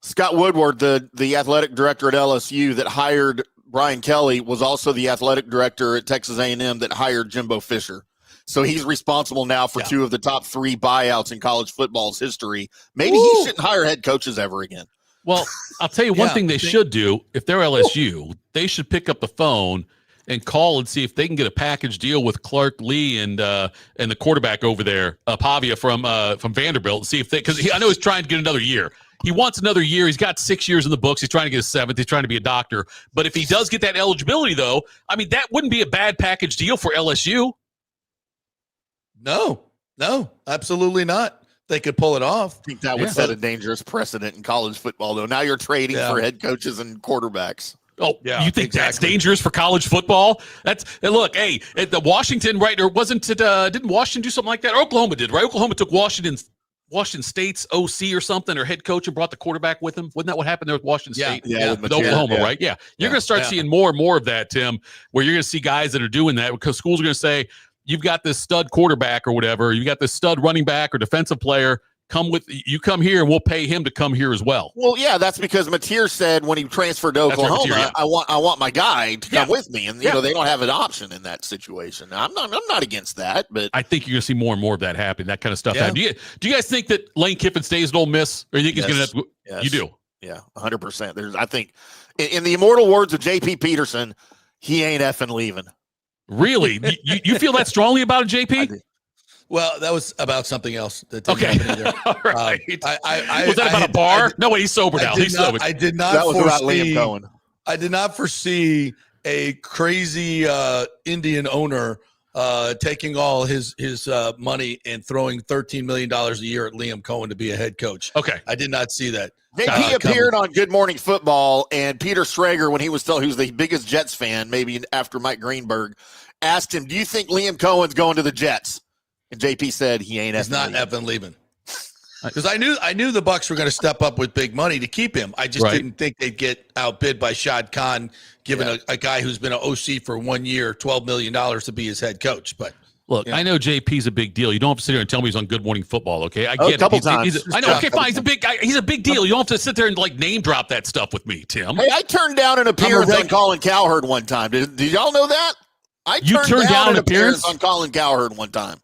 Scott Woodward, the athletic director at LSU that hired Brian Kelly, was also the athletic director at Texas A&M that hired Jimbo Fisher. So he's responsible now for two of the top 3 buyouts in college football's history. Maybe he shouldn't hire head coaches ever again. Well, I'll tell you one thing they should do. If they're LSU, they should pick up the phone and call and see if they can get a package deal with Clark Lee and the quarterback over there, Pavia from Vanderbilt, and see if because I know he's trying to get another year. He wants another year. He's got 6 years in the books. He's trying to get a 7th. He's trying to be a doctor. But if he does get that eligibility, though, I mean, that wouldn't be a bad package deal for LSU. No, absolutely not. They could pull it off. I think that would set a dangerous precedent in college football, though. Now you're trading for head coaches and quarterbacks. Oh, yeah, you think that's dangerous for college football? Look, hey, at the Washington, right? Or wasn't it? Didn't Washington do something like that? Or Oklahoma did, right? Oklahoma took Washington State's OC or something, or head coach, and brought the quarterback with him. Wasn't that what happened there with Washington State? With Oklahoma, right? Yeah, you're going to start seeing more and more of that, Tim, where you're going to see guys that are doing that because schools are going to say, you've got this stud quarterback or whatever, you got this stud running back or defensive player, come here and we'll pay him to come here as well. Well, yeah, that's because Mateer said when he transferred to Oklahoma, I want my guy to come with me, and they don't have an option in that situation. I'm not against that, but I think you're going to see more and more of that happen, that kind of stuff. Yeah. Do you guys think that Lane Kiffin stays at Ole Miss, or you think he's going to? Yes. You do? Yeah, 100%. I think, in the immortal words of J.P. Peterson, he ain't effing leaving. Really? you feel that strongly about it, JP? Well, that was about something else. That didn't happen either. All right. Was that about a bar? No, wait, he's sober now. He's sober. I did not. That was about Liam Cohen. I did not foresee a crazy Indian owner taking all his money and throwing $13 million a year at Liam Cohen to be a head coach. Okay, I did not see that. He appeared on Good Morning Football, and Peter Schrager, when he was the biggest Jets fan, maybe after Mike Greenberg, asked him, "Do you think Liam Cohen's going to the Jets?" And JP said he ain't. He's not effing leaving. Because I knew the Bucs were going to step up with big money to keep him. I just didn't think they'd get outbid by Shad Khan, giving a guy who's been an OC for 1 year, $12 million to be his head coach. But look, I know JP's a big deal. You don't have to sit here and tell me he's on Good Morning Football. Okay, I get a couple times. I know. Okay, fine. He's a big guy. He's a big deal. You don't have to sit there and name drop that stuff with me, Tim. Hey, I turned down an appearance on Colin Cowherd one time. Did y'all know that? I turned down an appearance on Colin Cowherd one time.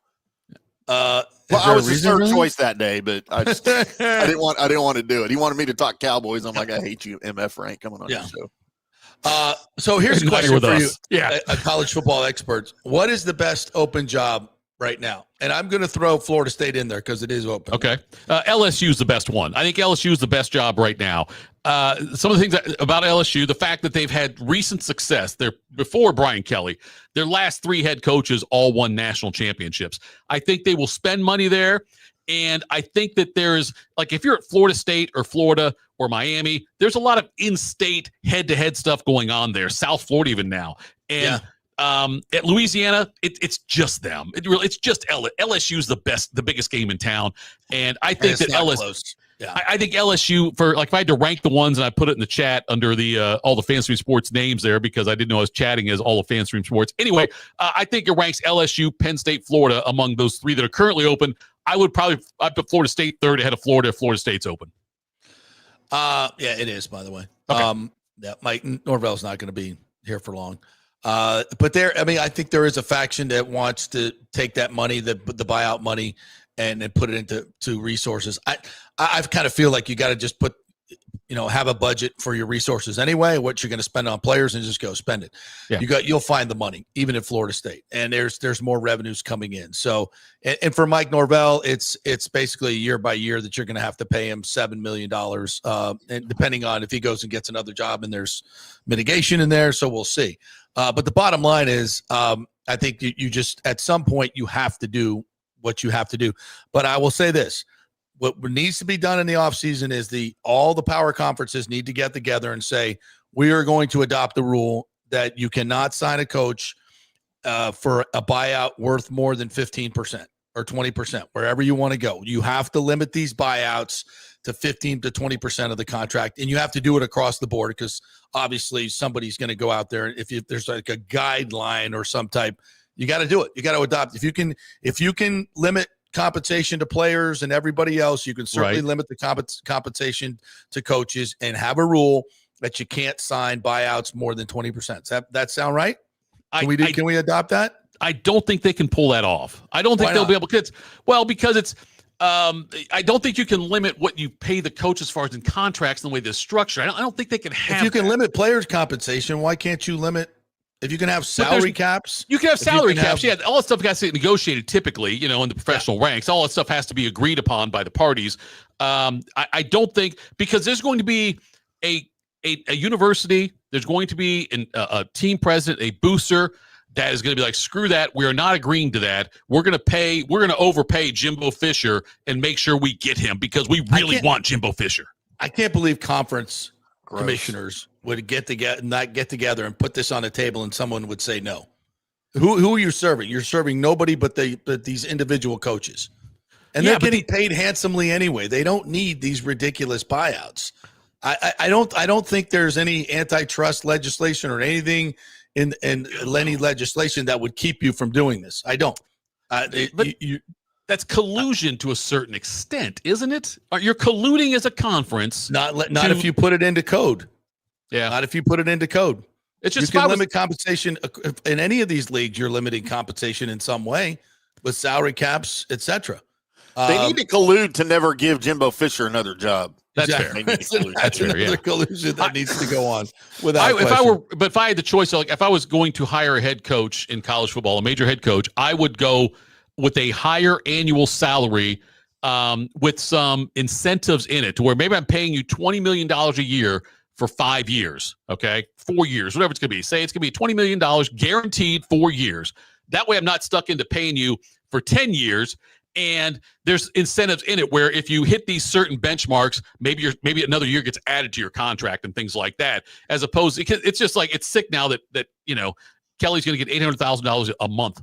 Well, I was his third choice that day, but I didn't want to do it. He wanted me to talk Cowboys. I'm like, I hate you, MF Frank, coming on your show. So here's a question for you, a college football expert. What is the best open job right now? And I'm going to throw Florida State in there because it is open. Okay. LSU is the best one. I think LSU is the best job right now. Some of the things about LSU, the fact that they've had recent success, before Brian Kelly, their last 3 head coaches all won national championships. I think they will spend money there. And I think that there's, like, if you're at Florida State or Florida or Miami, there's a lot of in-state head-to-head stuff going on there. South Florida even now. And at Louisiana, it's just them. It's just LSU's the biggest game in town. And I think that Yeah. I think LSU, for like, if I had to rank the ones, and I put it in the chat under the all the FanStream Sports names there because I didn't know I was chatting as all of FanStream Sports. Anyway, I think it ranks LSU, Penn State, Florida among those three that are currently open. I'd put Florida State third ahead of Florida if Florida State's open. Yeah, it is, by the way. Okay. Yeah, Mike Norvell's not going to be here for long. But I think there is a faction that wants to take that money, the buyout money, and put it into resources. I kind of feel like you got to just have a budget for your resources anyway, what you're going to spend on players, and just go spend it. Yeah. You'll find the money, even at Florida State, and there's more revenues coming in. So, and for Mike Norvell, it's basically year by year that you're going to have to pay him $7 million, and depending on if he goes and gets another job, and there's mitigation in there. So we'll see. But the bottom line is, I think you just at some point you have to do what you have to do. But I will say this. What needs to be done in the offseason is all the power conferences need to get together and say, we are going to adopt the rule that you cannot sign a coach for a buyout worth more than 15% or 20%, wherever you want to go. You have to limit these buyouts to 15 to 20% of the contract, and you have to do it across the board because obviously somebody's going to go out there. If there's like a guideline or some type, you got to do it. You got to adopt. If you can limit compensation to players and everybody else, you can certainly limit the compensation to coaches and have a rule that you can't sign buyouts more than 20%. Does that sound right? Can we adopt that? I don't think they can pull that off. I don't think they'll be able to. Because it's I don't think you can limit what you pay the coach as far as in contracts and the way they're structured. I don't think they can have. If you can limit players' compensation, why can't you limit? If you can have salary caps, you can have salary caps. Yeah, all that stuff has to get negotiated typically, in the professional ranks. All that stuff has to be agreed upon by the parties. I don't think, because there's going to be a university, there's going to be a team president, a booster that is going to be like, screw that. We are not agreeing to that. We're going to overpay Jimbo Fisher and make sure we get him because we really want Jimbo Fisher. I can't believe conference commissioners would get together and put this on a table and someone would say no. Who are you serving? You're serving nobody but these individual coaches. And they're getting paid handsomely anyway. They don't need these ridiculous buyouts. I don't think there's any antitrust legislation or anything in any legislation that would keep you from doing this. I don't. That's collusion to a certain extent, isn't it? You're colluding as a conference. Not if you put it into code. Yeah. Not if you put it into code. It's just you can limit compensation in any of these leagues. You're limiting compensation in some way with salary caps, etc. They need to collude to never give Jimbo Fisher another job. That's exactly. fair. That's fair, another collusion that needs to go on. Without if I had the choice, like if I was going to hire a head coach in college football, a major head coach, I would go with a higher annual salary with some incentives in it to where maybe I'm paying you $20 million a year for 5 years, okay? 4 years, whatever it's going to be. Say it's going to be $20 million guaranteed 4 years. That way I'm not stuck into paying you for 10 years. And there's incentives in it where if you hit these certain benchmarks, maybe another year gets added to your contract and things like that. As opposed to, it's just like, it's sick now that Kelly's going to get $800,000 a month.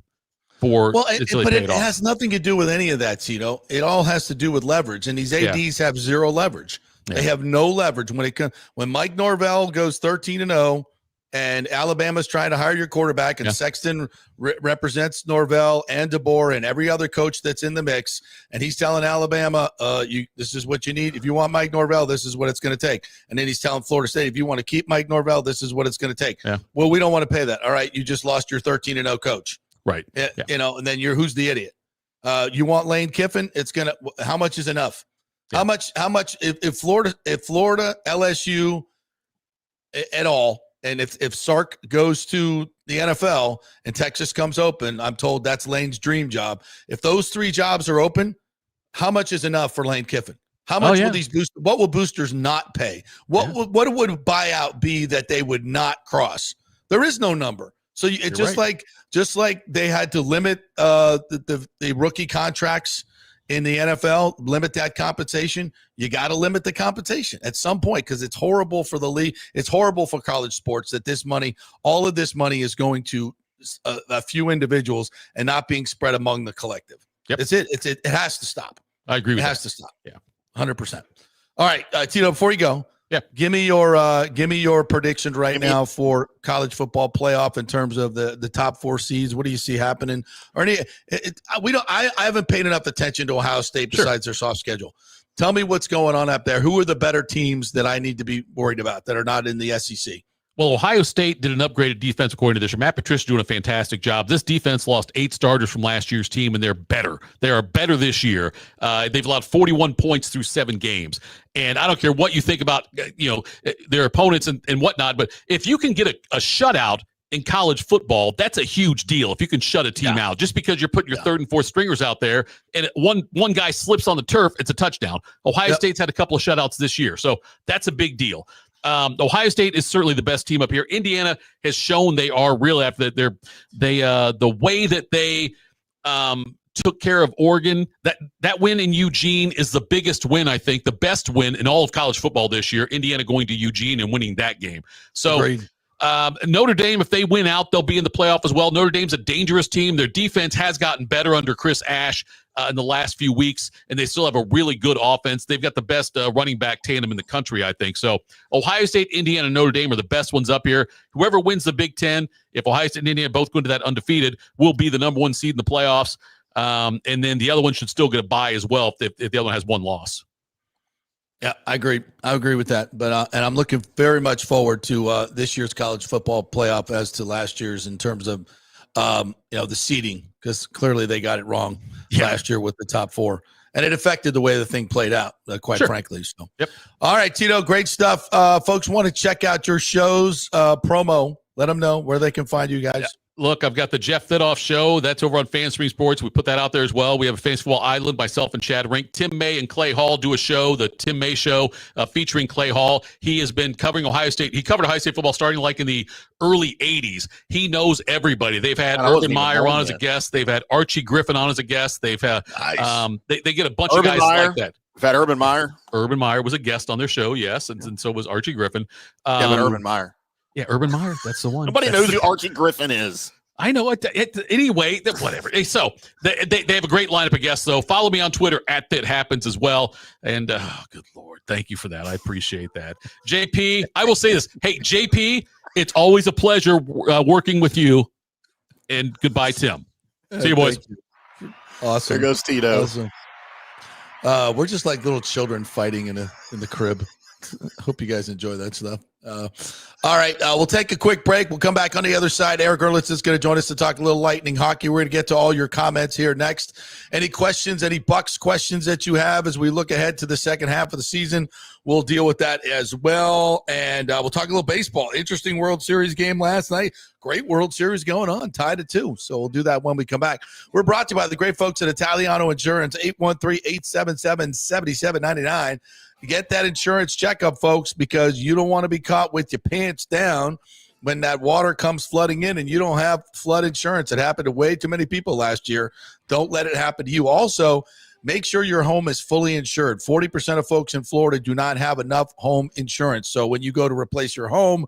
But it has nothing to do with any of that, Tito. It all has to do with leverage, and these ADs have zero leverage. Yeah. They have no leverage when Mike Norvell goes 13-0, and Alabama's trying to hire your quarterback, and Sexton represents Norvell and DeBoer and every other coach that's in the mix, and he's telling Alabama, this is what you need. If you want Mike Norvell, this is what it's going to take. And then he's telling Florida State, if you want to keep Mike Norvell, this is what it's going to take. Yeah. Well, we don't want to pay that. All right, you just lost your 13-0 coach. Right. And then who's the idiot? You want Lane Kiffin? How much is enough? Yeah. How much if Florida, LSU at all, and if Sark goes to the NFL and Texas comes open, I'm told that's Lane's dream job. If those 3 jobs are open, how much is enough for Lane Kiffin? How much will what will boosters not pay? What would a buyout be that they would not cross? There is no number. So it's just like they had to limit the rookie contracts in the NFL, limit that compensation. You got to limit the compensation at some point because it's horrible for the league. It's horrible for college sports that all of this money is going to a few individuals and not being spread among the collective. Yep. It has to stop. I agree with that. It has to stop. Yeah. 100%. All right, Tito, before you go, yeah, give me your prediction right now for college football playoff in terms of the top 4 seeds. What do you see happening? Or I haven't paid enough attention to Ohio State besides their soft schedule. Tell me what's going on up there. Who are the better teams that I need to be worried about that are not in the SEC? Well, Ohio State did an upgraded defense according to this year. Matt Patricia doing a fantastic job. This defense lost 8 starters from last year's team, and they're better. They are better this year. They've allowed 41 points through 7 games. And I don't care what you think about their opponents and whatnot, but if you can get a shutout in college football, that's a huge deal. If you can shut a team out, just because you're putting your third and fourth stringers out there, and one guy slips on the turf, it's a touchdown. Ohio State's had a couple of shutouts this year, so that's a big deal. Ohio State is certainly the best team up here. Indiana has shown they are real after that. The way that they took care of Oregon, that win in Eugene is the biggest win, I think, the best win in all of college football this year. Indiana going to Eugene and winning that game. So Notre Dame, if they win out, they'll be in the playoff as well. Notre Dame's a dangerous team. Their defense has gotten better under Chris Ash in the last few weeks, and they still have a really good offense. They've got the best running back tandem in the country, I think. So Ohio State, Indiana, and Notre Dame are the best ones up here. Whoever wins the Big Ten, if Ohio State and Indiana both go into that undefeated, will be the number 1 seed in the playoffs. And then the other one should still get a bye as well if the other one has 1 loss. Yeah, I agree. I agree with that. But and I'm looking very much forward to this year's college football playoff as to last year's in terms of the seeding, because clearly they got it wrong last year with the top 4, and it affected the way the thing played out, quite frankly. So, all right, Tito, great stuff. Folks want to check out your show's promo. Let them know where they can find you guys. Yeah. Look, I've got the Jeff Thidoff show. That's over on FanStream Sports. We put that out there as well. We have a Fantasy Football Island, myself and Chad Rink. Tim May and Clay Hall do a show, the Tim May Show, featuring Clay Hall. He has been covering Ohio State. He covered Ohio State football starting like in the early 80s. He knows everybody. They've had Urban Meyer on as a guest. They've had Archie Griffin on as a guest. They've had they get a bunch of guys like that. We've had Urban Meyer. Urban Meyer was a guest on their show, yes, and so was Archie Griffin. But Urban Meyer. Yeah, Urban Meyer. That's the one. Nobody knows who Archie Griffin is. I know it. Anyway, whatever. So they have a great lineup of guests, though. Follow me on Twitter @ThatHappens as well. And good Lord, thank you for that. I appreciate that. JP, I will say this. Hey, JP, it's always a pleasure working with you. And goodbye, Tim. See you, boys. Awesome. There goes Tito. Awesome. We're just like little children fighting in the crib. Hope you guys enjoy that stuff. All right, we'll take a quick break. We'll come back on the other side. Erik Erlendsson is going to join us to talk a little Lightning hockey. We're going to get to all your comments here next. Any questions, any Bucs questions that you have as we look ahead to the second half of the season, we'll deal with that as well. And we'll talk a little baseball. Interesting World Series game last night. Great World Series going on, tied at 2. So we'll do that when we come back. We're brought to you by the great folks at Italiano Insurance, 813-877-7799. Get that insurance checkup, folks, because you don't want to be caught with your pants down when that water comes flooding in and you don't have flood insurance. It happened to way too many people last year. Don't let it happen to you. Also, make sure your home is fully insured. 40% of folks in Florida do not have enough home insurance. So when you go to replace your home,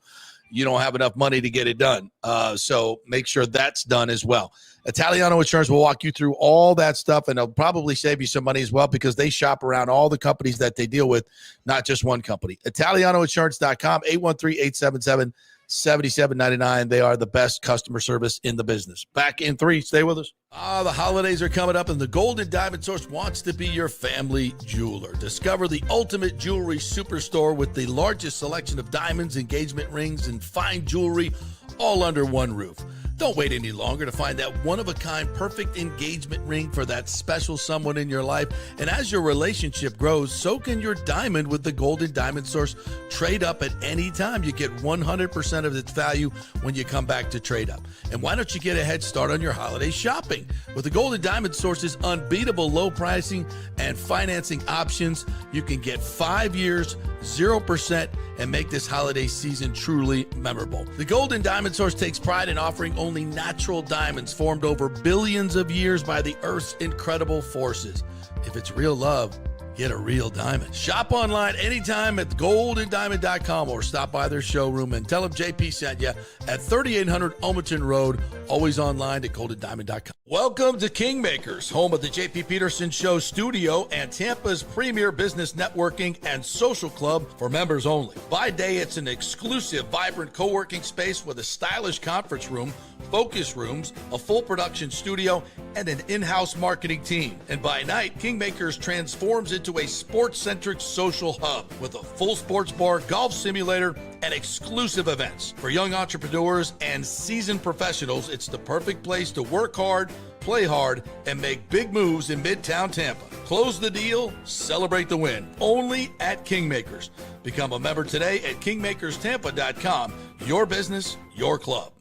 you don't have enough money to get it done. So make sure that's done as well. Italiano Insurance will walk you through all that stuff, and they'll probably save you some money as well because they shop around all the companies that they deal with, not just one company. ItalianoInsurance.com, 813-877-7799. They are the best customer service in the business. Back in 3. Stay with us. The holidays are coming up, and the Golden Diamond Source wants to be your family jeweler. Discover the ultimate jewelry superstore with the largest selection of diamonds, engagement rings, and fine jewelry all under one roof. Don't wait any longer to find that one-of-a-kind perfect engagement ring for that special someone in your life. And as your relationship grows, so can your diamond with the Golden Diamond Source. Trade up at any time. You get 100% of its value when you come back to trade up. And why don't you get a head start on your holiday shopping? With the Golden Diamond Source's unbeatable low pricing and financing options, you can get 5 years, 0%, and make this holiday season truly memorable. The Golden Diamond Source takes pride in offering only natural diamonds formed over billions of years by the Earth's incredible forces. If it's real love, Get a real diamond. Shop online anytime at goldanddiamond.com or stop by their showroom and tell them JP sent you at 3800 Almaton Road. Always online at goldanddiamond.com. Welcome to Kingmakers, home of the JP Peterson Show studio and Tampa's premier business networking and social club for members only. By day, it's an exclusive, vibrant co-working space with a stylish conference room, focus rooms, a full production studio, and an in-house marketing team. And by night, Kingmakers transforms into a sports-centric social hub with a full sports bar, golf simulator, and exclusive events. For young entrepreneurs and seasoned professionals, it's the perfect place to work hard, play hard, and make big moves in Midtown Tampa. Close the deal, celebrate the win. Only at Kingmakers. Become a member today at kingmakerstampa.com. Your business, your club.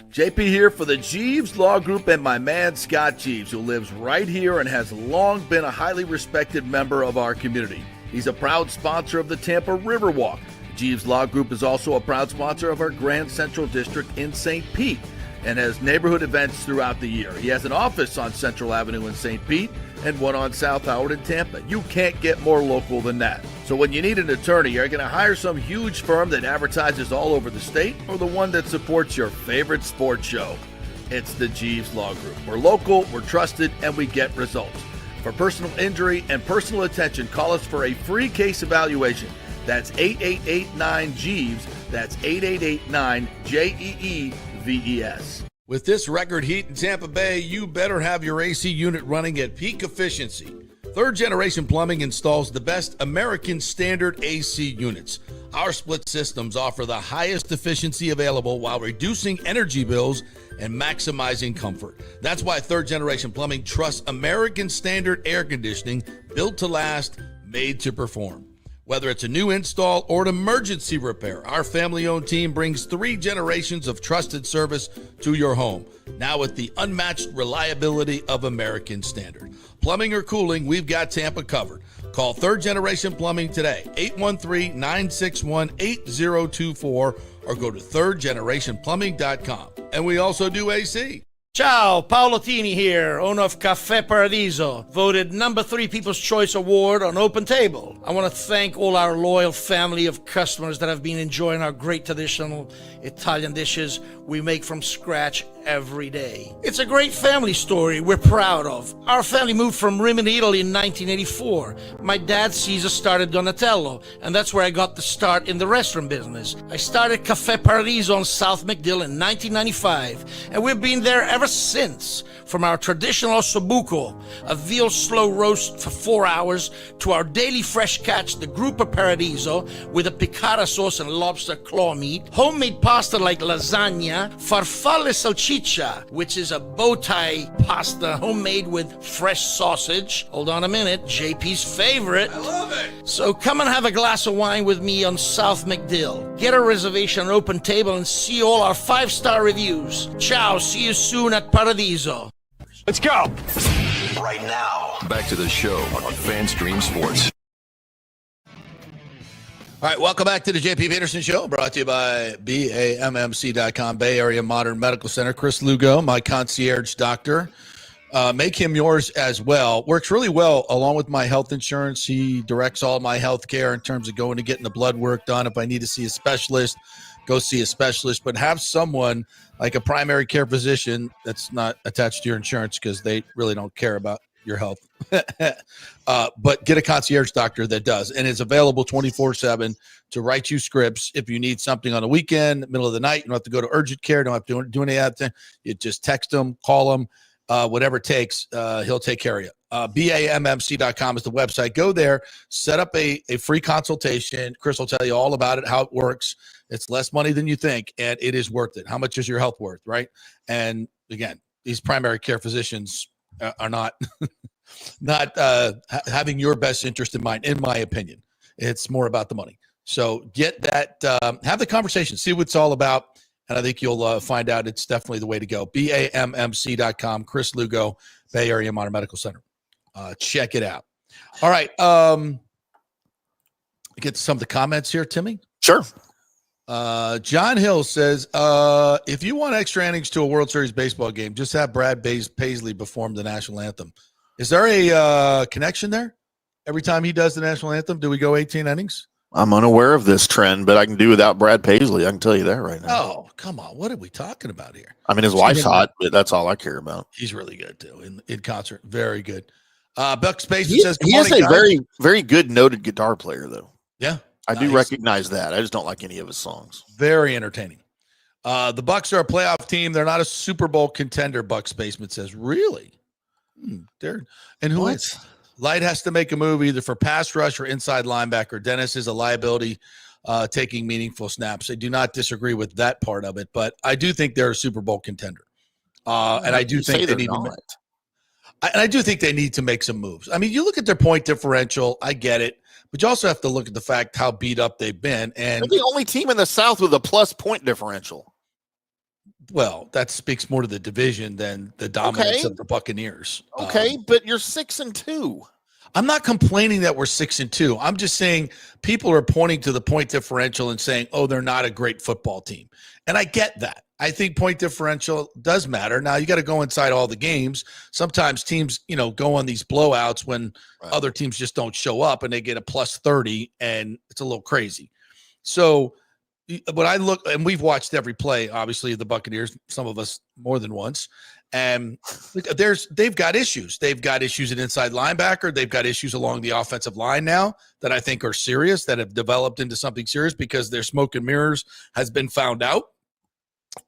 JP here for the Jeeves Law Group and my man Scott Jeeves, who lives right here and has long been a highly respected member of our community. He's a proud sponsor of the Tampa Riverwalk. Jeeves Law Group is also a proud sponsor of our Grand Central District in St. Pete and has neighborhood events throughout the year. He has an office on Central Avenue in St. Pete and one on South Howard in Tampa. You can't get more local than that. So when you need an attorney, you're going to hire some huge firm that advertises all over the state or the one that supports your favorite sports show. It's the Jeeves Law Group. We're local, we're trusted, and we get results. For personal injury and personal attention, call us for a free case evaluation. That's 8889-JEEVES. That's 8889-JEEVES. With this record heat in Tampa Bay, you better have your AC unit running at peak efficiency. Third Generation Plumbing installs the best American standard AC units. Our split systems offer the highest efficiency available while reducing energy bills and maximizing comfort. That's why Third Generation Plumbing trusts American standard air conditioning, built to last, made to perform. Whether it's a new install or an emergency repair, our family-owned team brings 3 generations of trusted service to your home, now with the unmatched reliability of American Standard. Plumbing or cooling, we've got Tampa covered. Call Third Generation Plumbing today, 813-961-8024, or go to thirdgenerationplumbing.com. And we also do AC. Ciao, Paolo Tini here, owner of Caffè Paradiso, voted number 3 People's Choice Award on Open Table. I want to thank all our loyal family of customers that have been enjoying our great traditional Italian dishes we make from scratch every day. It's a great family story we're proud of. Our family moved from Rimini, Italy in 1984. My dad, Caesar, started Donatello, and that's where I got the start in the restaurant business. I started Caffè Paradiso on South McDill in 1995, and we've been there ever since. From our traditional ossobuco, a veal slow roast for 4 hours, to our daily fresh catch, the Gruppo Paradiso, with a piccata sauce and lobster claw meat, homemade pasta like lasagna, farfalle salchicha, which is a bow tie pasta homemade with fresh sausage. Hold on a minute, JP's favorite. I love it. So come and have a glass of wine with me on South McDill. Get a reservation on Open Table and see all our 5-star reviews. Ciao, see you soon at Paradiso. Let's go. Right now, back to the show on FanStream Sports. All right, welcome back to the JP Peterson Show, brought to you by BAMMC.com, Bay Area Modern Medical Center. Chris Lugo, my concierge doctor. Make him yours as well. Works really well along with my health insurance. He directs all my health care in terms of going to getting the blood work done. If I need to see a specialist, go see a specialist. But have someone like a primary care physician that's not attached to your insurance, because they really don't care about your health. But get a concierge doctor that does, and is available 24/7 to write you scripts. If you need something on the weekend, middle of the night, you don't have to go to urgent care, don't have to do any of that thing. You just text him, call him, whatever it takes, he'll take care of you. BAMMC.com is the website. Go there, set up a free consultation. Chris will tell you all about it, how it works. It's less money than you think, and it is worth it. How much is your health worth, right? And again, these primary care physicians are not having your best interest in mind, in my opinion. It's more about the money. So get that, have the conversation, see what it's all about, and I think you'll find out it's definitely the way to go. BAMMC.com, Chris Lugo, Bay Area Modern Medical Center. Check it out. All right. Get to some of the comments here, Timmy. Sure. John Hill says, if you want extra innings to a World Series baseball game, just have Brad Paisley perform the national anthem. Is there a connection there? Every time he does the national anthem, do we go 18 innings? I'm unaware of this trend, but I can do without Brad Paisley. I can tell you that right now. Oh, come on. What are we talking about here? I mean, his wife's hot, but that's all I care about. He's really good, too, in concert. Very good. Bucs Space says, he is a very, very good noted guitar player, though. Yeah. I do recognize that. I just don't like any of his songs. Very entertaining. The Bucs are a playoff team. They're not a Super Bowl contender, Bucs Basement says. Really? And who is? Light has to make a move either for pass rush or inside linebacker. Dennis is a liability taking meaningful snaps. I do not disagree with that part of it, but I do think they're a Super Bowl contender. And I do think they need to I do think they need to make some moves. I mean, you look at their point differential, I get it, but you also have to look at the fact how beat up they've been. And they're the only team in the South with a plus point differential. Well, that speaks more to the division than the dominance of the Buccaneers. Okay, but you're 6-2. I'm not complaining that we're 6-2. I'm just saying people are pointing to the point differential and saying, oh, they're not a great football team. And I get that. I think point differential does matter. Now, you got to go inside all the games. Sometimes teams, go on these blowouts when other teams just don't show up and they get a plus 30, and it's a little crazy. So, but I look, and we've watched every play, obviously, of the Buccaneers, some of us more than once. And they've got issues. They've got issues at inside linebacker. They've got issues along the offensive line now that I think are serious, that have developed into something serious because their smoke and mirrors has been found out.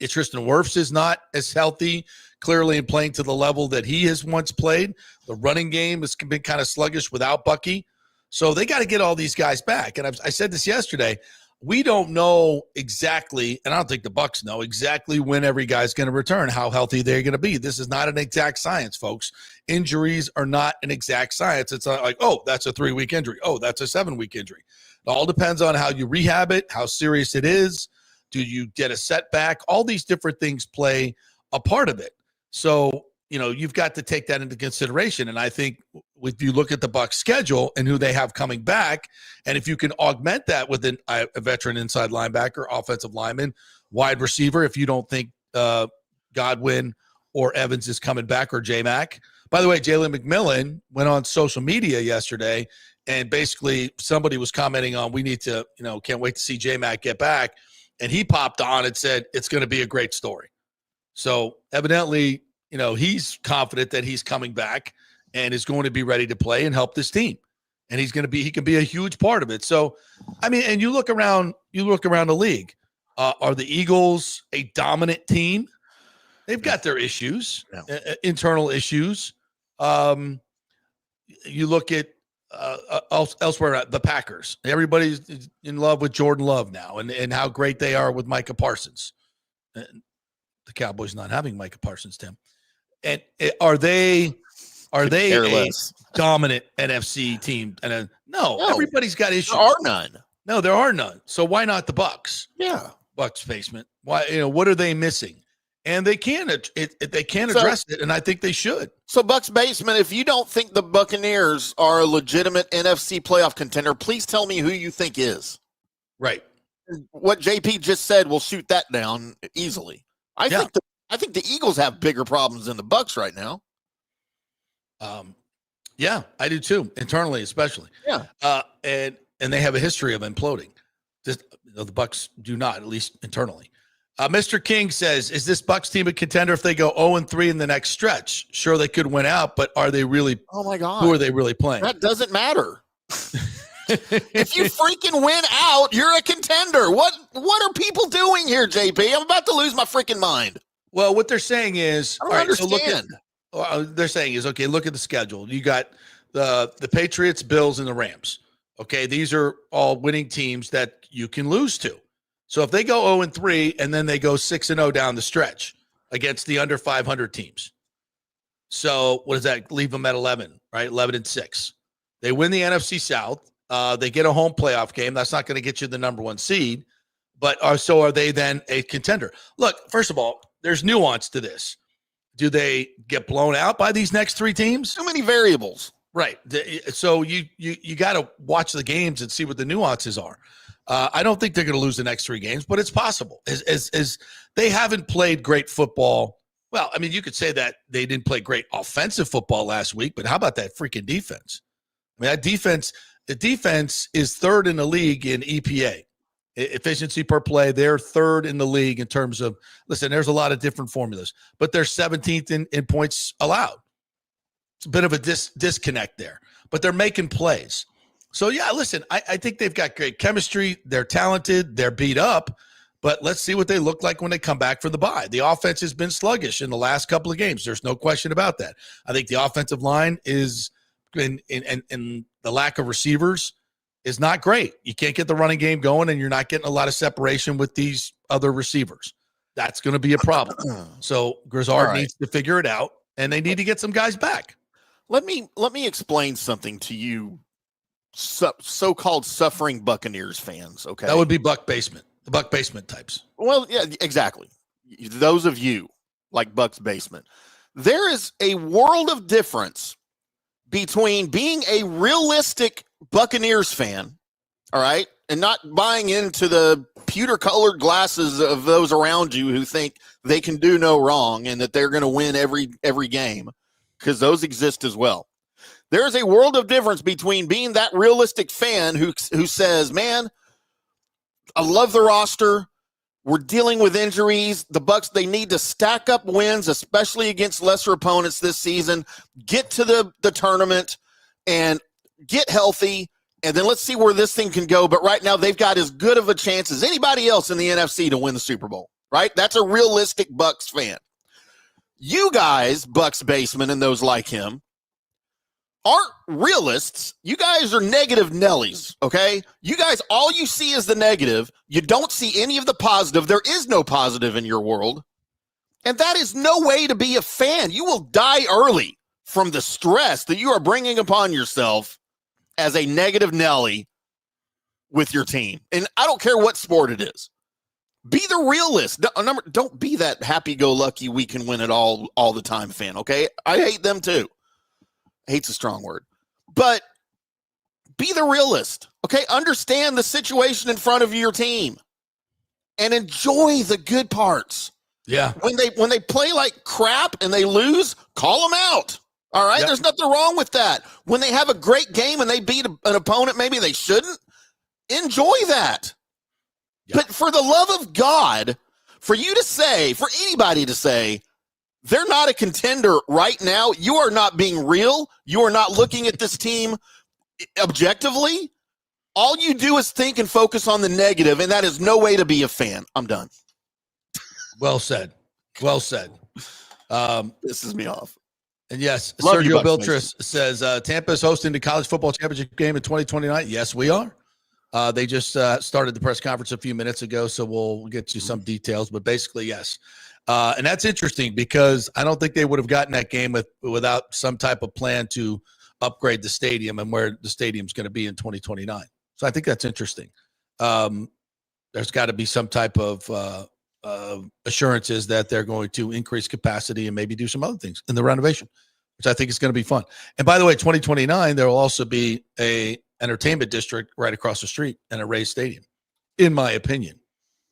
Tristan Wirfs is not as healthy, clearly, and playing to the level that he has once played. The running game has been kind of sluggish without Bucky. So they got to get all these guys back. And I said this yesterday. We don't know exactly, and I don't think the Bucs know exactly when every guy's going to return, how healthy they're going to be. This is not an exact science, folks. Injuries are not an exact science. It's not like, oh, that's a 3-week injury. Oh, that's a 7-week injury. It all depends on how you rehab it, how serious it is. Do you get a setback? All these different things play a part of it. So, you've got to take that into consideration. And I think if you look at the Bucs schedule and who they have coming back, and if you can augment that with a veteran inside linebacker, offensive lineman, wide receiver, if you don't think Godwin or Evans is coming back, or J-Mac. By the way, Jalen McMillan went on social media yesterday, and basically somebody was commenting on, we need to, can't wait to see J-Mac get back. And he popped on and said, it's going to be a great story. So evidently, he's confident that he's coming back and is going to be ready to play and help this team. And he can be a huge part of it. So, I mean, and you look around the league. Are the Eagles a dominant team? They've got their issues, internal issues. You look at elsewhere, the Packers. Everybody's in love with Jordan Love now and how great they are with Micah Parsons. And the Cowboys not having Micah Parsons, Tim. And are they a dominant NFC team? And no, everybody's got issues. There are none. No, there are none. So why not the Bucs? Yeah, Bucs basement. Why? What are they missing? And they can address it, and I think they should. So, Bucs basement, if you don't think the Buccaneers are a legitimate NFC playoff contender, please tell me who you think is. Right. What JP just said will shoot that down easily. I think the Eagles have bigger problems than the Bucs right now. Yeah, I do too, internally especially. Yeah. And they have a history of imploding. The Bucs do not, at least internally. Mr. King says, is this Bucs team a contender if they go 0-3 in the next stretch? Sure, they could win out, but are they really? Oh my God, who are they really playing? That doesn't matter. If you freaking win out, you're a contender. What are people doing here, JP? I'm about to lose my freaking mind. Well, what they're saying is, I don't understand. They're saying is, okay, look at the schedule. You got the Patriots, Bills, and the Rams. Okay, these are all winning teams that you can lose to. So if they go 0-3 and then they go 6-0 down the stretch against the under 500 teams. So what does that leave them at 11, right? 11-6. They win the NFC South. They get a home playoff game. That's not going to get you the number 1 seed. But are they then a contender? Look, first of all, there's nuance to this. Do they get blown out by these next 3 teams? Too many variables. Right. So you got to watch the games and see what the nuances are. I don't think they're going to lose the next 3 games, but it's possible. As they haven't played great football. Well, I mean, you could say that they didn't play great offensive football last week, but how about that freaking defense? I mean, the defense is third in the league in EPA. Efficiency per play. They're third in the league in terms of, listen, there's a lot of different formulas, but they're 17th in points allowed. It's a bit of a disconnect there, but they're making plays. So, yeah, listen, I think they've got great chemistry. They're talented. They're beat up, but let's see what they look like when they come back from the bye. The offense has been sluggish in the last couple of games. There's no question about that. I think the offensive line is in the lack of receivers is not great. You can't get the running game going, and you're not getting a lot of separation with these other receivers. That's going to be a problem. So Grizzard needs to figure it out, and they need to get some guys back. Let me explain something to you, so-called suffering Buccaneers fans. Okay, that would be the Buck Basement types. Well, yeah, exactly. Those of you like Bucks Basement, there is a world of difference between being a realistic Buccaneers fan, all right, and not buying into the pewter-colored glasses of those around you who think they can do no wrong and that they're going to win every game, because those exist as well. There's a world of difference between being that realistic fan who says, man, I love the roster. We're dealing with injuries. The Bucs, they need to stack up wins, especially against lesser opponents this season, get to the tournament and get healthy, and then let's see where this thing can go. But right now, they've got as good of a chance as anybody else in the NFC to win the Super Bowl, right? That's a realistic Bucs fan. You guys, Bucs Basement and those like him, aren't realists. You guys are negative Nellies, okay? You guys, all you see is the negative. You don't see any of the positive. There is no positive in your world. And that is no way to be a fan. You will die early from the stress that you are bringing upon yourself as a negative Nelly with your team. And I don't care what sport it is. Be the realist. Don't be that happy-go-lucky, we can win it all the time fan, okay? I hate them too. Hate's a strong word. But be the realist, okay? Understand the situation in front of your team and enjoy the good parts. Yeah. When they play like crap and they lose, call them out. All right? Yep. There's nothing wrong with that. When they have a great game and they beat an opponent maybe they shouldn't, enjoy that. Yep. But for the love of God, for you to say, for anybody to say, they're not a contender right now, you are not being real. You are not looking at this team objectively. All you do is think and focus on the negative, and that is no way to be a fan. I'm done. Well said. Well said. Pisses me off. And yes, Love Sergio you, Biltris says Tampa is hosting the college football championship game in 2029. Yes, we are. They just started the press conference a few minutes ago, so we'll get you some details. But basically, yes. And that's interesting because I don't think they would have gotten that game without some type of plan to upgrade the stadium and where the stadium's going to be in 2029. So I think that's interesting. There's got to be some type of assurances that they're going to increase capacity and maybe do some other things in the renovation, which I think is going to be fun. And by the way, 2029, there will also be a entertainment district right across the street and a raised stadium, in my opinion.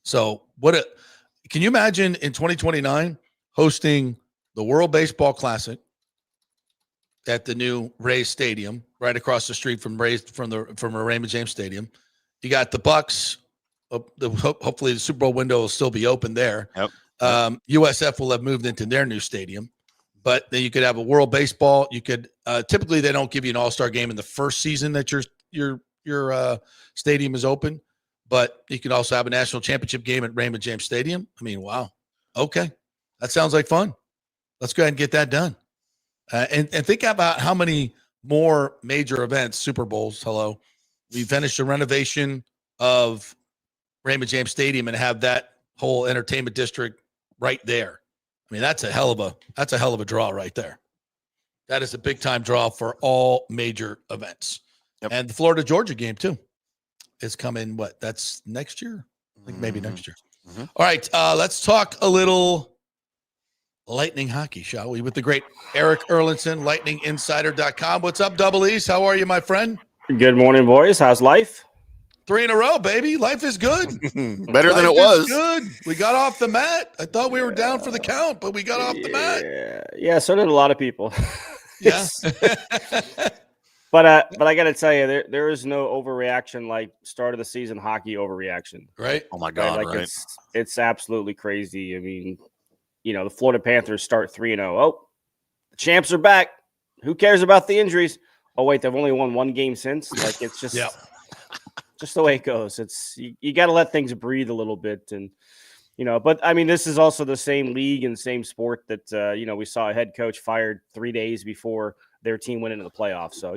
So can you imagine in 2029 hosting the World Baseball Classic at the new Rays Stadium right across the street from a Raymond James Stadium? You got the Bucs. Hopefully the Super Bowl window will still be open there. Yep. USF will have moved into their new stadium, but then you could have a World Baseball. You could typically they don't give you an All-Star game in the first season that your stadium is open. But you can also have a national championship game at Raymond James Stadium. I mean, wow. Okay. That sounds like fun. Let's go ahead and get that done. And think about how many more major events, Super Bowls, we finished the renovation of Raymond James Stadium and have that whole entertainment district right there. I mean, that's a hell of a draw right there. That is a big time draw for all major events. Yep. And the Florida-Georgia game too. Is coming, that's next year? I think maybe next year. Mm-hmm. All right, let's talk a little Lightning hockey, shall we? With the great Erik Erlendsson, lightninginsider.com. What's up, Double East? How are you, my friend? Good morning, boys. How's life? 3 in a row, baby. Life is good. Better than it was. Good. We got off the mat. I thought we were down for the count, but we got off the mat. Yeah, so did a lot of people. Yeah. But I got to tell you, there is no overreaction like start of the season hockey overreaction. Right? Oh my God! Right? It's absolutely crazy. I mean, the Florida Panthers start 3-0. Oh, the champs are back. Who cares about the injuries? Oh wait, they've only won one game since. Like it's just just the way it goes. It's you got to let things breathe a little bit, and But I mean, this is also the same league and same sport that we saw a head coach fired 3 days before their team went into the playoffs. So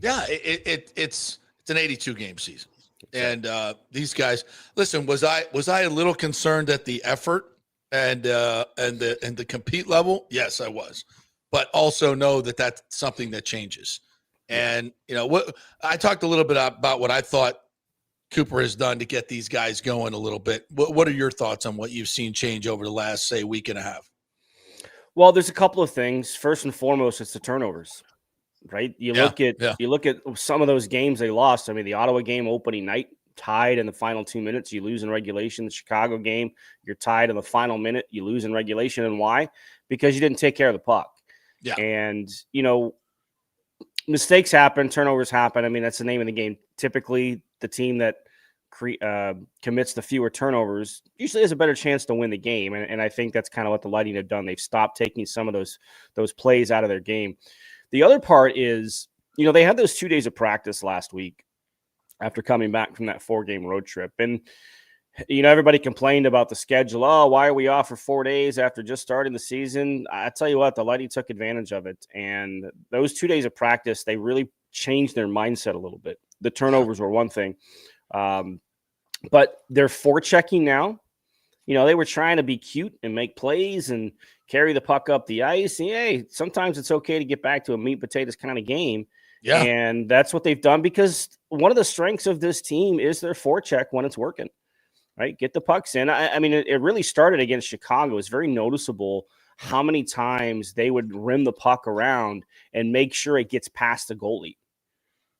Yeah, it's an 82 game season, and these guys. Listen, was I a little concerned at the effort and the compete level? Yes, I was, but also know that that's something that changes. And what I talked a little bit about what I thought Cooper has done to get these guys going a little bit. What are your thoughts on what you've seen change over the last, say, week and a half? Well, there's a couple of things. First and foremost, it's the turnovers, right? You look at some of those games they lost. I mean, the Ottawa game opening night, tied in the final 2 minutes, you lose in regulation. The Chicago game, you're tied in the final minute, you lose in regulation. And why? Because you didn't take care of the puck. Yeah. And, mistakes happen, turnovers happen. I mean, that's the name of the game. Typically, the team that commits the fewer turnovers usually has a better chance to win the game. And I think that's kind of what the Lightning have done. They've stopped taking some of those plays out of their game. The other part is, they had those 2 days of practice last week after coming back from that 4-game road trip. And, everybody complained about the schedule. Oh, why are we off for 4 days after just starting the season? I tell you what, the Lightning took advantage of it. And those 2 days of practice, they really changed their mindset a little bit. The turnovers were one thing. But they're forechecking now. They were trying to be cute and make plays and carry the puck up the ice. And, hey, sometimes it's okay to get back to a meat and potatoes kind of game. Yeah. And that's what they've done because one of the strengths of this team is their forecheck when it's working. Right? Get the pucks in. I mean, it really started against Chicago. It's very noticeable how many times they would rim the puck around and make sure it gets past the goalie.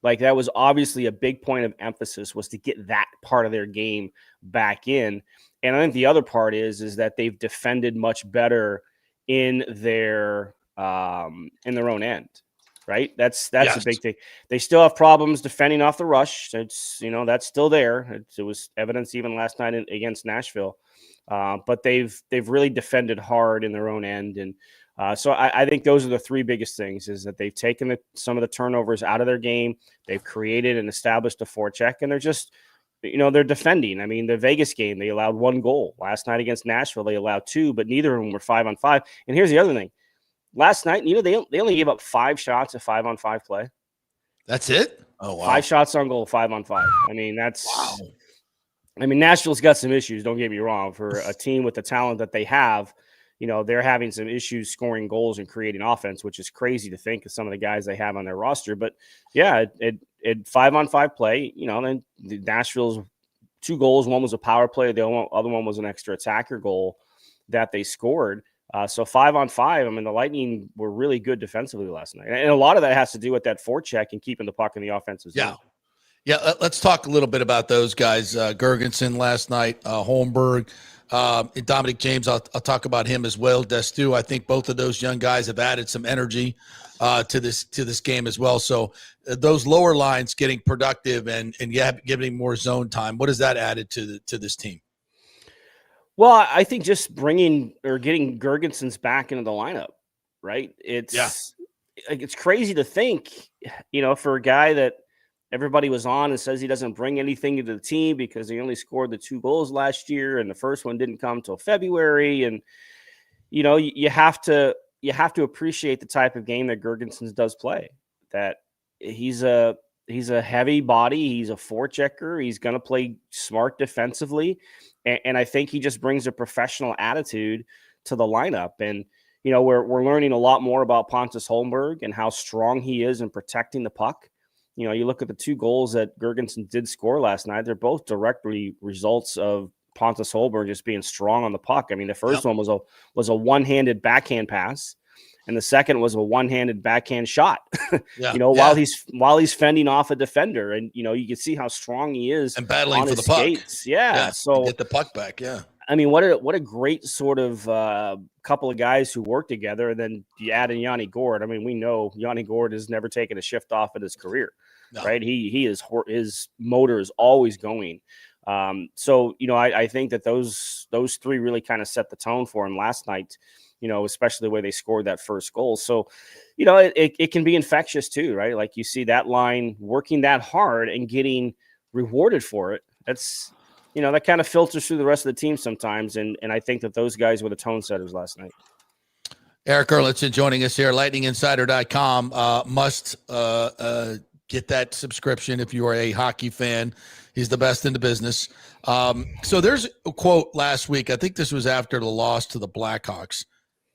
Like that was obviously a big point of emphasis was to get that part of their game back in. And I think the other part is that they've defended much better in their own end. Right. That's a big thing. They still have problems defending off the rush. It's, that's still there. It was evidence even last night against Nashville. But they've really defended hard in their own end. And so I think those are the three biggest things is that they've taken some of the turnovers out of their game. They've created and established a forecheck, and they're just, they're defending. I mean, the Vegas game, they allowed 1 goal. Last night against Nashville, they allowed 2, but neither of them were 5-on-5. And here's the other thing. Last night, they only gave up 5 shots of 5-on-5 play. That's it? Oh, wow. 5 shots on goal, 5-on-5. I mean, that's wow. I mean, Nashville's got some issues. Don't get me wrong. For a team with the talent that they have, they're having some issues scoring goals and creating offense, which is crazy to think of some of the guys they have on their roster. But yeah, it 5-on-5 play. Then Nashville's 2 goals. One was a power play. The other one was an extra attacker goal that they scored. So 5-on-5, I mean, the Lightning were really good defensively last night. And a lot of that has to do with that forecheck and keeping the puck in the offensive zone. Yeah, let's talk a little bit about those guys. Gergensen last night, Holmberg, Dominic James, I'll talk about him as well. Destu, I think both of those young guys have added some energy to this game as well. So those lower lines getting productive and giving more zone time, what has that added to this team? Well, I think just getting Gergensen's back into the lineup, right? It's crazy to think, for a guy that everybody was on and says he doesn't bring anything to the team because he only scored the 2 goals last year and the first one didn't come till February. And, you have to appreciate the type of game that Gergensen does play, that he's a heavy body. He's a forechecker. He's going to play smart defensively. And I think he just brings a professional attitude to the lineup. And, we're learning a lot more about Pontus Holmberg and how strong he is in protecting the puck. You look at the 2 goals that Gergensen did score last night. They're both directly results of Pontus Holmberg just being strong on the puck. I mean, the first one was a one-handed backhand pass. And the second was a one-handed backhand shot, while he's fending off a defender. And, you can see how strong he is and battling on for his the puck. Skates. Yeah. So get the puck back. Yeah. I mean, what a great sort of couple of guys who work together. And then you add in Yanni Gourde. I mean, we know Yanni Gourde has never taken a shift off in his career, right? His motor is always going. So, I think that those three really kind of set the tone for him last night, especially the way they scored that first goal. So, it can be infectious too, right? Like you see that line working that hard and getting rewarded for it. That's, that kind of filters through the rest of the team sometimes. And I think that those guys were the tone setters last night. Erik Erlendsson joining us here, lightninginsider.com. Must get that subscription if you are a hockey fan. He's the best in the business. So there's a quote last week. I think this was after the loss to the Blackhawks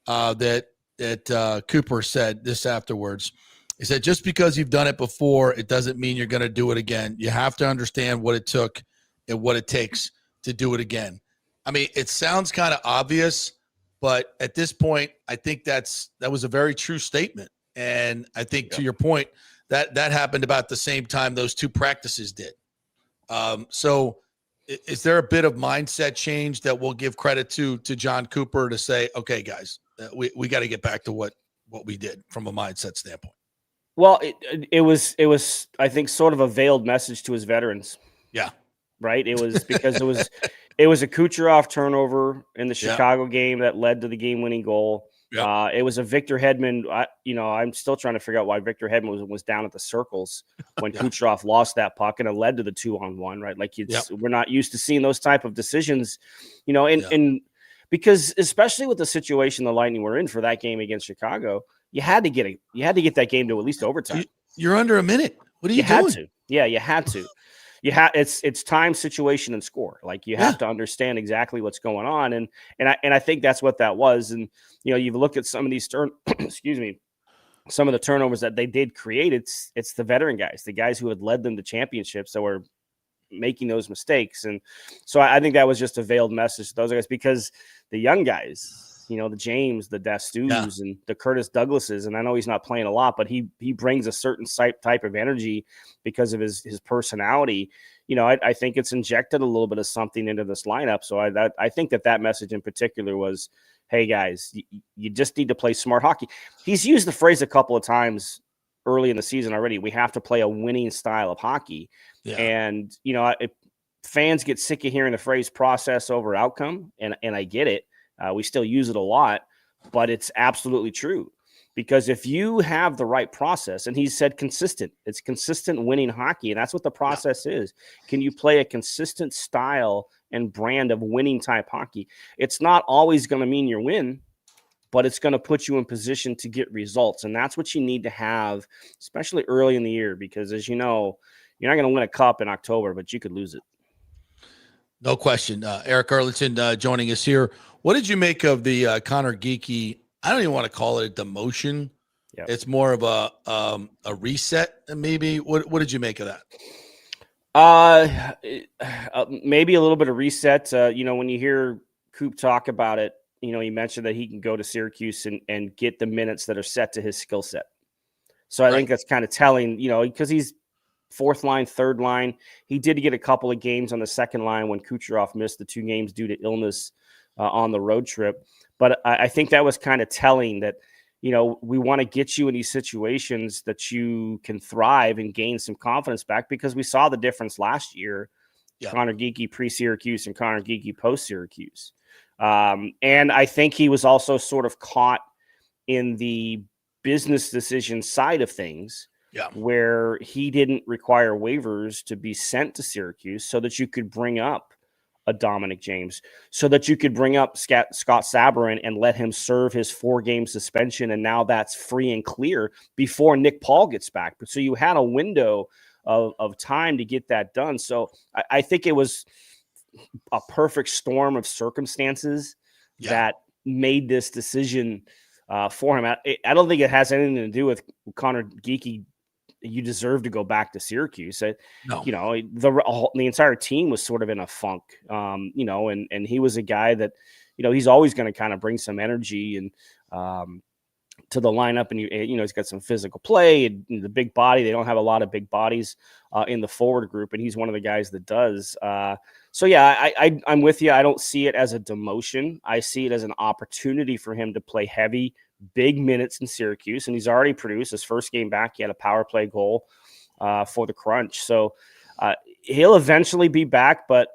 that Cooper said this afterwards. He said, just because you've done it before, it doesn't mean you're going to do it again. You have to understand what it took and what it takes to do it again. I mean, it sounds kind of obvious, but at this point, I think that was a very true statement. And I think to your point, that happened about the same time those two practices did. So is there a bit of mindset change that we'll give credit to John Cooper to say, okay, guys, we got to get back to what we did from a mindset standpoint? Well, it was, I think, sort of a veiled message to his veterans. Yeah. Right. It was because it was a Kucherov turnover in the Chicago game that led to the game-winning goal. Yeah. It was a Victor Hedman. I'm still trying to figure out why Victor Hedman was down at the circles when Kucherov lost that puck, and it led to the 2-on-1. Right, like we're not used to seeing those type of decisions, and because especially with the situation the Lightning were in for that game against Chicago, you had to get that game to at least overtime. You're under a minute. What are you doing? Had to. Yeah, you had to. It's time, situation, and score. Like you have to understand exactly what's going on, and I think that's what that was. And you've looked at some of these some of the turnovers that they did create. It's the veteran guys, the guys who had led them to championships that were making those mistakes. And so I think that was just a veiled message to those guys, because the young guys, the James, the Dastus, and the Curtis Douglases, and I know he's not playing a lot, but he brings a certain type of energy because of his personality. I think it's injected a little bit of something into this lineup. So I think that message in particular was, hey guys, you just need to play smart hockey. He's used the phrase a couple of times early in the season already. We have to play a winning style of hockey. Yeah. And, fans get sick of hearing the phrase process over outcome. And I get it. We still use it a lot, but it's absolutely true, because if you have the right process, and he said it's consistent winning hockey. And that's what the process is. Can you play a consistent style and brand of winning type hockey? It's not always going to mean you win, but it's going to put you in position to get results. And that's what you need to have, especially early in the year, because as you know, you're not going to win a cup in October, but you could lose it. No question. Erik Erlendsson joining us here. What did you make of the Connor Geekie? I don't even want to call it a demotion. Yep. It's more of a reset, maybe. What did you make of that? Maybe a little bit of reset. When you hear Coop talk about it, he mentioned that he can go to Syracuse and get the minutes that are set to his skill set. So I think that's kind of telling, because he's fourth line, third line. He did get a couple of games on the second line when Kucherov missed the 2 games due to illness on the road trip. But I think that was kind of telling that, we want to get you in these situations that you can thrive and gain some confidence back, because we saw the difference last year. Yeah. Connor Geekie pre-Syracuse and Connor Geekie post-Syracuse. And I think he was also sort of caught in the business decision side of things, where he didn't require waivers to be sent to Syracuse so that you could bring up a Dominic James, so that you could bring up Scott Sabourin and let him serve his 4-game suspension. And now that's free and clear before Nick Paul gets back. So you had a window of time to get that done. So I think it was a perfect storm of circumstances that made this decision for him. I don't think it has anything to do with Connor Geekie. You deserve to go back to Syracuse. No. The entire team was sort of in a funk, and he was a guy that, he's always going to kind of bring some energy and to the lineup. And, he's got some physical play and the big body. They don't have a lot of big bodies in the forward group, and he's one of the guys that does. So yeah, I'm with you. I don't see it as a demotion. I see it as an opportunity for him to play heavy, big minutes in Syracuse, and he's already produced his first game back. He had a power play goal for the Crunch. So he'll eventually be back, but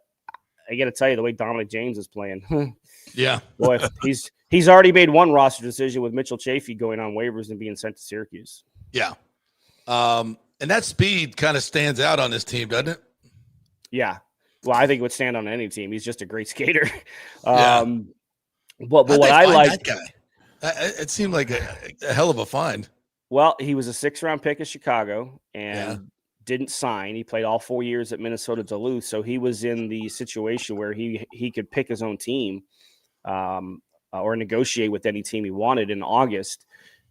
I got to tell you, the way Dominic James is playing, Yeah. boy, he's already made one roster decision with Mitchell Chafee going on waivers and being sent to Syracuse. Yeah. And that speed kind of stands out on this team, doesn't it? Yeah. Well, I think it would stand on any team. He's just a great skater. Yeah. But How'd what they I find like, that guy? It seemed like a hell of a find. well, he was a 6th-round pick of Chicago and didn't sign. He played all 4 years at Minnesota Duluth, so he was in the situation where he could pick his own team or negotiate with any team he wanted in August.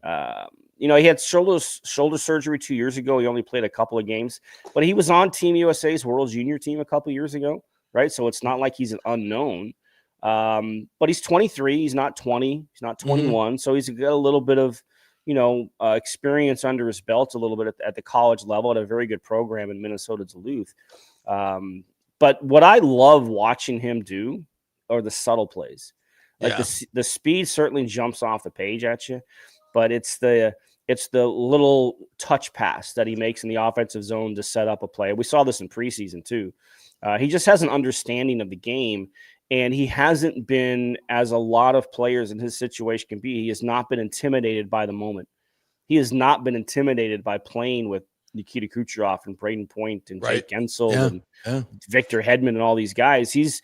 He had shoulder surgery 2 years ago. He only played a couple of games, but he was on Team USA's World Junior team a couple of years ago, right? So it's not like he's an unknown. But he's 23. He's not 20. He's not 21. So he's got a little bit of, experience under his belt a little bit at the college level at a very good program in Minnesota Duluth. But what I love watching him do are the subtle plays. Like the speed certainly jumps off the page at you, but it's the little touch pass that he makes in the offensive zone to set up a play. We saw this in preseason too. He just has an understanding of the game, and he hasn't been, as a lot of players in his situation can be, he has not been intimidated by the moment. He has not been intimidated by playing with Nikita Kucherov and Braden Point and Jake Gensel and Victor Hedman and all these guys. He's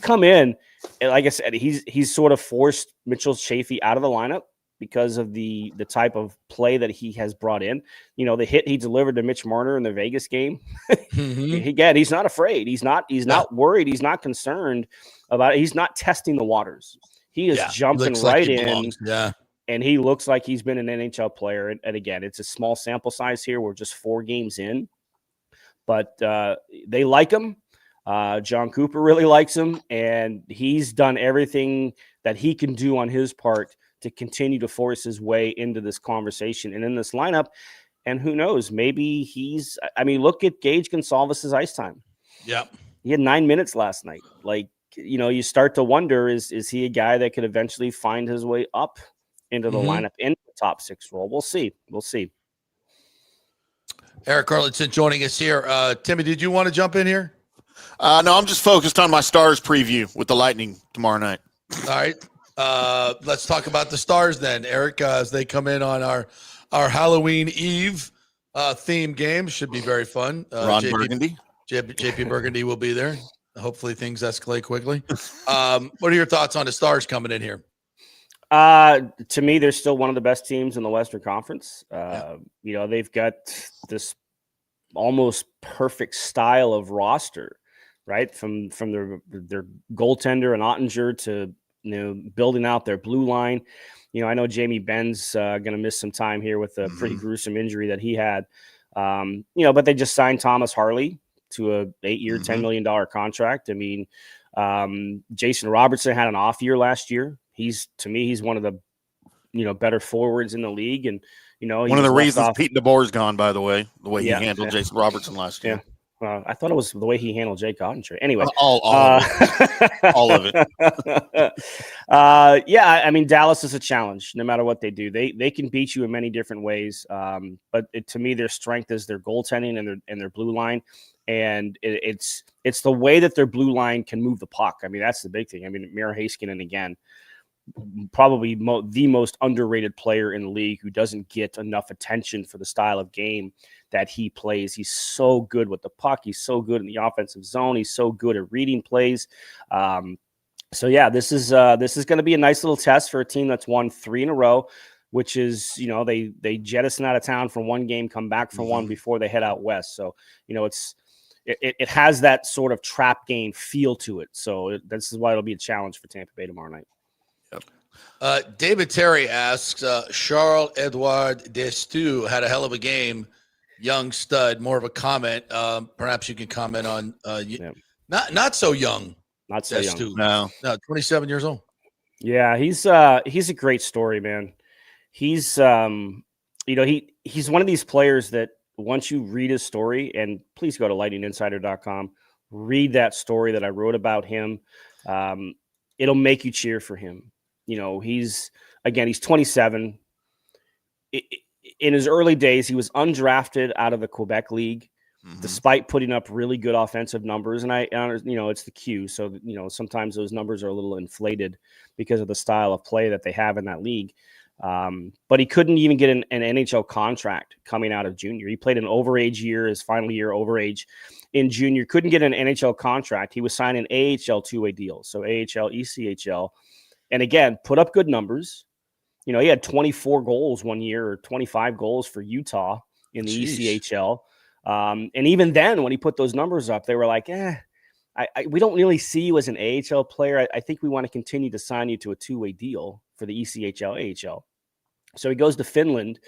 come in, and like I said, he's sort of forced Mitchell Chafee out of the lineup because of the type of play that he has brought in. The hit he delivered to Mitch Marner in the Vegas game. Again, he's not afraid. He's not worried. He's not concerned about it. He's not testing the waters. He is jumping right in. And he looks like he's been an NHL player. And again, it's a small sample size here. We're just 4 games in, but they like him. John Cooper really likes him, and he's done everything that he can do on his part to continue to force his way into this conversation and in this lineup. And who knows, maybe look at Gage Gonsalves' ice time. Yeah. He had 9 minutes last night. Like, you start to wonder, is he a guy that could eventually find his way up into the lineup in the top 6 role? We'll see. Erik Erlendsson joining us here. Timmy, did you want to jump in here? No, I'm just focused on my Stars preview with the Lightning tomorrow night. All right. Let's talk about the Stars then, Erik, as they come in on our Halloween Eve theme game. Should be very fun. Burgundy. JP Burgundy will be there. Hopefully things escalate quickly. What are your thoughts on the Stars coming in here? To me, they're still one of the best teams in the Western Conference. They've got this almost perfect style of roster, right? From their goaltender and Ottinger to building out their blue line. I know Jamie Benn's going to miss some time here with a pretty gruesome injury that he had. But they just signed Thomas Harley to a 8-year, $10 million contract. I mean, Jason Robertson had an off year last year. He's one of the better forwards in the league, and one of the reasons Pete DeBoer's gone, by the way he handled Jason Robertson last year. I thought it was the way he handled Jake Ottinger. Anyway, all of it. All of it. Dallas is a challenge. No matter what they do, they can beat you in many different ways. But to me, their strength is their goaltending and their blue line, and it's the way that their blue line can move the puck. I mean, that's the big thing. I mean, Miro Heiskanen again. Probably the most underrated player in the league who doesn't get enough attention for the style of game that he plays. He's so good with the puck. He's so good in the offensive zone. He's so good at reading plays. This is going to be a nice little test for a team that's won 3 in a row, which is, they jettison out of town for one game, come back for one before they head out west. So, it has that sort of trap game feel to it. So this is why it'll be a challenge for Tampa Bay tomorrow night. David Terry asks, Charles-Edouard Destu had a hell of a game. Young stud, more of a comment. Perhaps you can comment on not so young. Not so Destu. young. No, 27 years old. Yeah, he's a great story, man. He's he's one of these players that once you read his story, and please go to lightninginsider.com, read that story that I wrote about him. It'll make you cheer for him. He's 27. In his early days, he was undrafted out of the Quebec League, despite putting up really good offensive numbers. And it's the Q. So, sometimes those numbers are a little inflated because of the style of play that they have in that league. But he couldn't even get an NHL contract coming out of junior. He played an overage year, his final year overage in junior, couldn't get an NHL contract. He was signed an AHL two-way deal. So AHL, ECHL. And again, put up good numbers. He had 24 goals one year or 25 goals for Utah in the ECHL. And even then, when he put those numbers up, they were like, we don't really see you as an AHL player. I think we want to continue to sign you to a two-way deal for the ECHL, AHL. So he goes to Finland,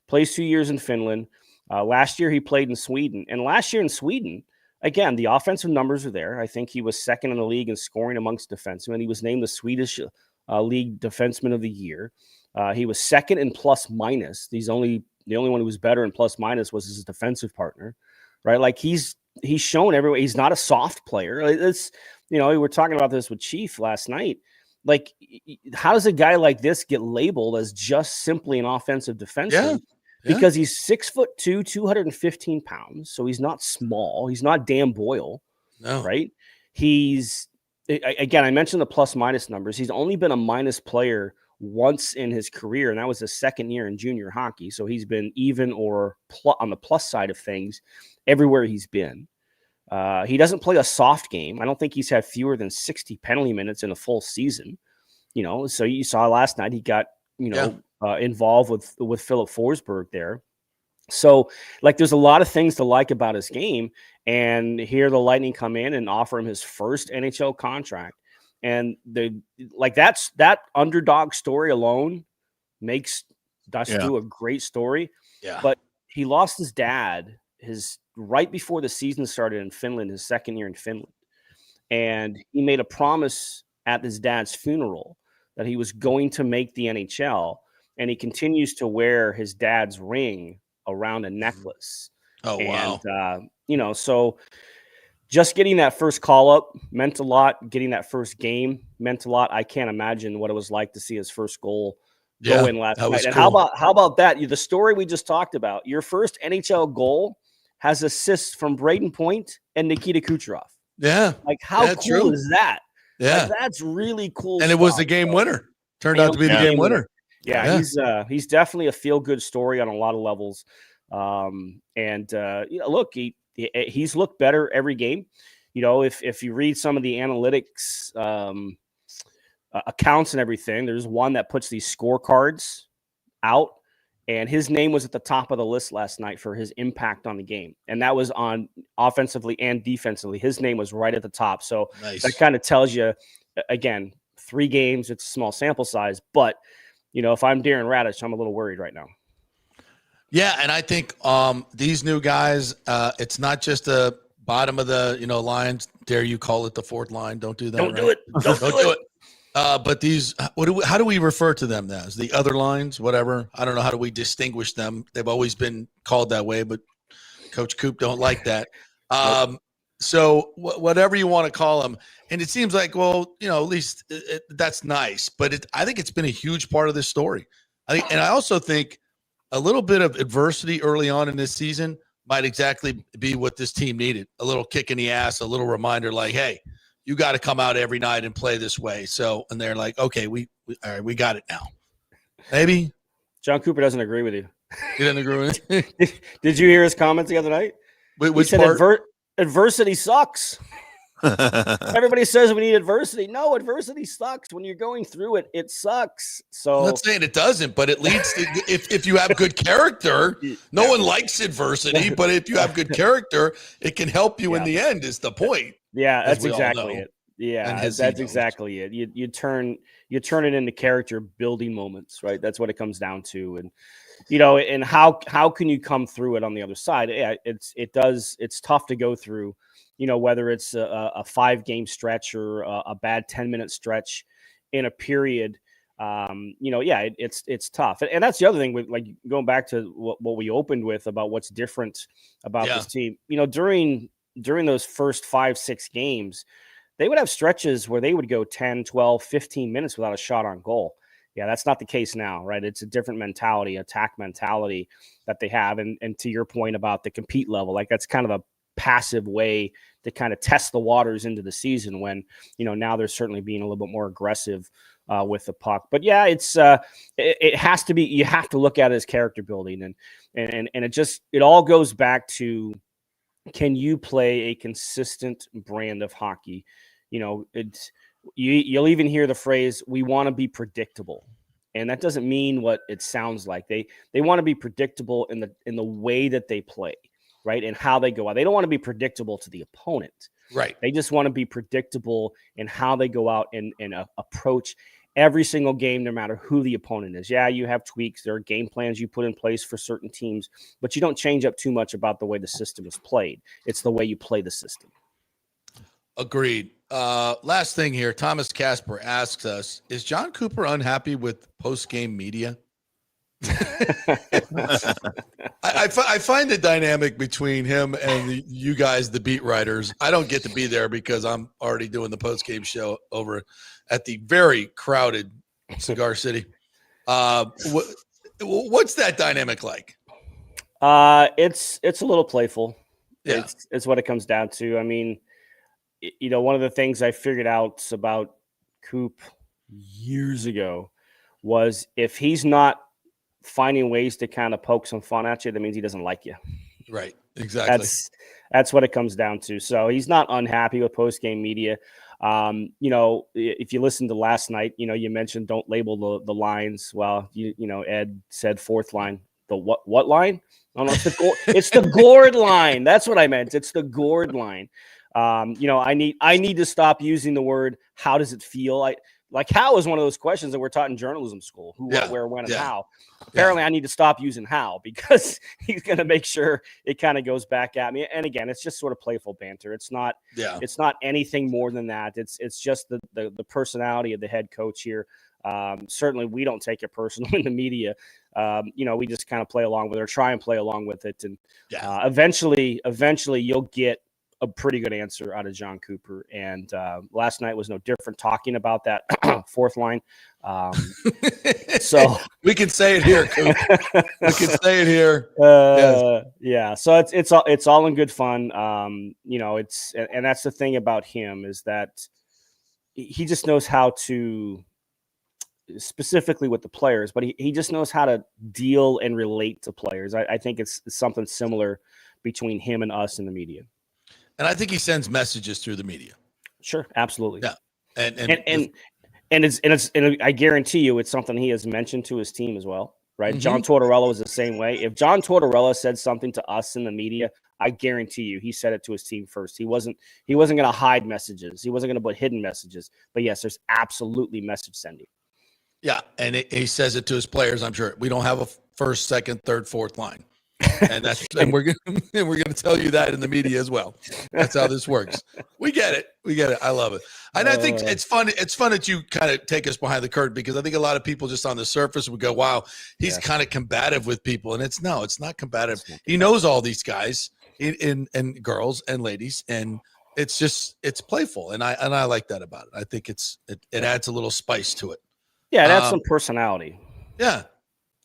plays 2 years in Finland. Last year, he played in Sweden. And last year in Sweden, again, the offensive numbers are there. I think he was second in the league in scoring amongst defensemen. He was named the Swedish League Defenseman of the Year. He was second in plus minus. The only one who was better in plus minus was his defensive partner, right? Like he's shown everywhere. He's not a soft player. It's, we were talking about this with Chief last night. Like, how does a guy like this get labeled as just simply an offensive defenseman? Yeah. Because he's 6'2", 215 pounds. So he's not small. He's not Dan Boyle, right? Again, I mentioned the plus minus numbers. He's only been a minus player once in his career, and that was his second year in junior hockey. So he's been even or on the plus side of things everywhere he's been. He doesn't play a soft game. I don't think he's had fewer than 60 penalty minutes in a full season. So you saw last night he got involved with Philip Forsberg there. So, there's a lot of things to like about his game, and here the Lightning come in and offer him his first NHL contract. And that underdog story alone makes Dusty a great story. Yeah. But he lost his dad right before the season started in Finland, his second year in Finland. And he made a promise at his dad's funeral that he was going to make the NHL. And he continues to wear his dad's ring around a necklace. Oh, wow. And, so just getting that first call up meant a lot. Getting that first game meant a lot. I can't imagine what it was like to see his first goal go in last night. And cool. How about that? The story we just talked about, your first NHL goal has assists from Braden Point and Nikita Kucherov. Yeah. How cool is that? Yeah. That's really cool. And it was the game winner. Turned out to be the game winner. Yeah. He's definitely a feel-good story on a lot of levels. Look, he's looked better every game. If you read some of the analytics accounts and everything, there's one that puts these scorecards out, and his name was at the top of the list last night for his impact on the game. And that was on offensively and defensively. His name was right at the top. So that kind of tells you, again, 3 games, it's a small sample size, but if I'm Darren Radich, I'm a little worried right now. Yeah, and I think these new guys, it's not just the bottom of the lines. Dare you call it the fourth line? Don't do that. Don't do it. Don't do it. But these, how do we refer to them as the other lines? Whatever. I don't know. How do we distinguish them? They've always been called that way, but Coach Coop don't like that. So whatever you want to call them, and it seems like, at least that's nice. But I think it's been a huge part of this story. And I also think a little bit of adversity early on in this season might exactly be what this team needed. A little kick in the ass, a little reminder like, hey, you got to come out every night and play this way. So, and they're like, okay, we all right, we got it now. Maybe. John Cooper doesn't agree with you. He doesn't agree with it? Did you hear his comments the other night? Which he said part? Adversity sucks. Everybody says we need adversity. No, adversity sucks. When you're going through it, it sucks. So I'm not saying it doesn't, but it leads to if you have good character, no one likes adversity, but if you have good character, it can help you in the end is the point. Yeah, that's exactly it. Yeah, that's exactly it. You turn it into character building moments, right? That's what it comes down to. And and how can you come through it on the other side? Yeah, it's tough to go through. Whether it's a 5-game stretch or a bad 10-minute stretch in a period, it's tough. And that's the other thing with going back to what we opened with about what's different about this team. During during those first 5-6 games, they would have stretches where they would go 10, 12, 15 minutes without a shot on goal. Yeah, that's not the case now, right? It's a different mentality, attack mentality that they have. And to your point about the compete level, like that's kind of a passive way to kind of test the waters into the season when, now they're certainly being a little bit more aggressive with the puck. But yeah, it has to be, you have to look at it as character building. And it all goes back to, can you play a consistent brand of hockey? You'll even hear the phrase, we want to be predictable. And that doesn't mean what it sounds like. They want to be predictable in the way that they play, right? And how they go out. They don't want to be predictable to the opponent. Right. They just want to be predictable in how they go out and approach every single game, no matter who the opponent is. Yeah, you have tweaks. There are game plans you put in place for certain teams, but you don't change up too much about the way the system is played. It's the way you play the system. Agreed. Last thing here, Thomas Casper asks us, is John Cooper unhappy with post-game media? I find the dynamic between him and you guys, the beat writers. I don't get to be there because I'm already doing the post-game show over at the very crowded Cigar City. What's that dynamic like? It's a little playful. Yeah. It's what it comes down to. I mean, one of the things I figured out about Coop years ago was if he's not finding ways to kind of poke some fun at you, that means he doesn't like you. Right. Exactly. That's what it comes down to. So he's not unhappy with post-game media. If you listen to last night, you mentioned don't label the lines. Well, Ed said fourth line. The what line? Oh, no, it's the gourd line. That's what I meant. It's the gourd line. I need to stop using the word, how does it feel? Like how is one of those questions that we're taught in journalism school, who, what, where, when, and how. Apparently I need to stop using how, because he's going to make sure it kind of goes back at me. And again, it's just sort of playful banter. It's not anything more than that. It's just the personality of the head coach here. Certainly we don't take it personal in the media. We just kind of play along with it, or try and play along with it. And eventually you'll get a pretty good answer out of John Cooper. And last night was no different, talking about that fourth line. So we can say it here, Coop. We can say it here. Yeah. So it's all in good fun. And that's the thing about him, is that he just knows how to, specifically with the players, but he just knows how to deal and relate to players. I think it's something similar between him and us in the media. And I think he sends messages through the media. Sure, absolutely. Yeah, and I guarantee you, it's something he has mentioned to his team as well, right? Mm-hmm. John Tortorella was the same way. If John Tortorella said something to us in the media, I guarantee you, he said it to his team first. He wasn't going to hide messages. He wasn't going to put hidden messages. But yes, there's absolutely message sending. Yeah, and he says it to his players. I'm sure we don't have a first, second, third, fourth line. And we're gonna tell you that in the media as well. That's how this works. We get it. I love it. And I think it's fun. It's fun that you kind of take us behind the curtain, because I think a lot of people just on the surface would go, "Wow, he's kind of combative with people," and it's not combative. He knows all these guys and girls and ladies, and it's playful, and I like that about it. I think it adds a little spice to it. Yeah, it adds some personality. Yeah.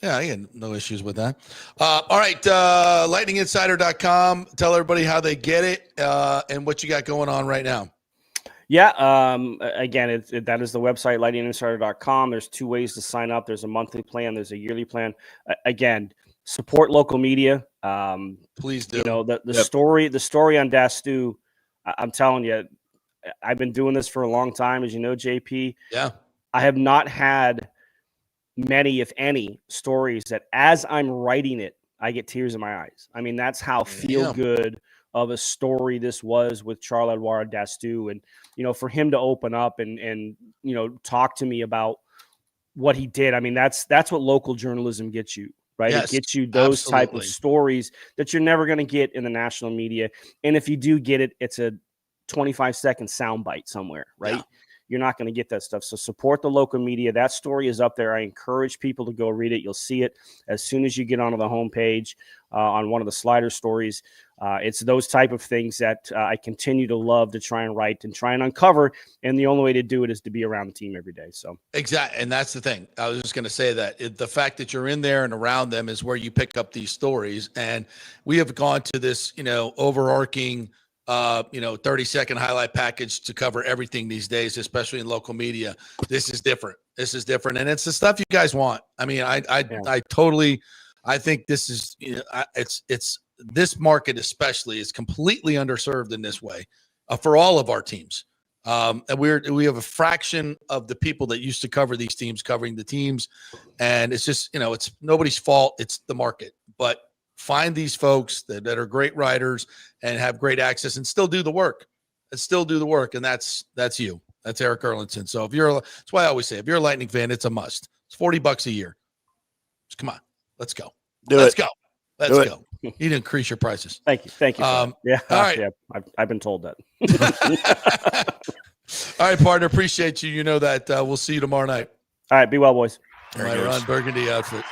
Yeah, I had no issues with that. All right, lightninginsider.com. Tell everybody how they get it and what you got going on right now. Yeah, again, that is the website, lightninginsider.com. There's two ways to sign up. There's a monthly plan. There's a yearly plan. Again, support local media. Please do. The story on Dastu, I'm telling you, I've been doing this for a long time, as you know, JP. Yeah. I have not had many, if any, stories that as I'm writing it, I get tears in my eyes. I mean, that's how feel good of a story this was with Charles-Edouard Dastu. And, for him to open up and talk to me about what he did. I mean, that's what local journalism gets you, right? Yes, it gets you those type of stories that you're never going to get in the national media. And if you do get it, it's a 25-second soundbite somewhere, right? Yeah. You're not going to get that stuff. So support the local media. That story is up there. I encourage people to go read it. You'll see it as soon as you get onto the homepage. on one of the slider stories. It's those type of things that I continue to love to try and write and try and uncover. And the only way to do it is to be around the team every day. So exactly. And that's the thing. I was just going to say that the fact that you're in there and around them is where you pick up these stories. And we have gone to this, overarching, 30-second highlight package to cover everything these days, especially in local media. This is different. And it's the stuff you guys want. I mean, I think this is, it's this market especially is completely underserved in this way for all of our teams. And we have a fraction of the people that used to cover these teams covering the teams. And it's just, it's nobody's fault. It's the market. But find these folks that are great writers and have great access and still do the work. And that's you. That's Erik Erlendsson. So that's why I always say, if you're a Lightning fan, it's a must. It's $40 a year. Just come on. Let's go. Let's go. You didn't increase your prices. Thank you. Yeah. All right. Yeah. I've been told that. All right, partner. Appreciate you. You know that. We'll see you tomorrow night. All right. Be well, boys. All right, Ron Burgundy outfit.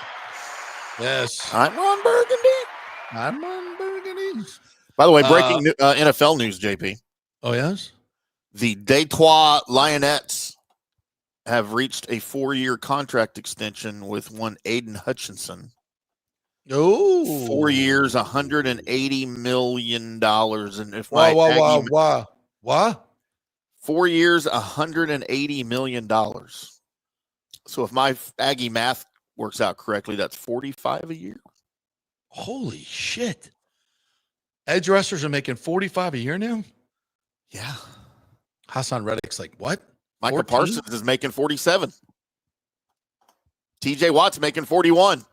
Yes. I'm on Burgundy. By the way, breaking NFL news, JP. Oh, yes? The Detroit Lionettes have reached a 4-year contract extension with one Aiden Hutchinson. Oh, 4 years, $180 million. And if What? 4 years, $180 million. So if my Aggie math works out correctly, that's 45 a year. Holy shit. Edge rushers are making 45 a year now? Yeah. Hassan Reddick's like, what? Michael 14? Parsons is making 47. TJ Watt's making 41.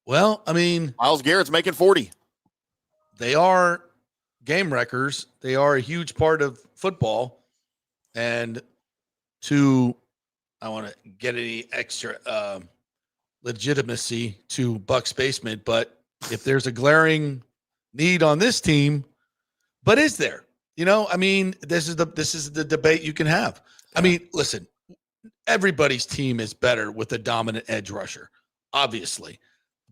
Well, I mean, Myles Garrett's making 40. they are game wreckers. They are a huge part of football. And I want to get any extra legitimacy to Bucs basement, but if there's a glaring need on this team, but is there? I mean, this is the debate you can have. I mean, listen, everybody's team is better with a dominant edge rusher, obviously,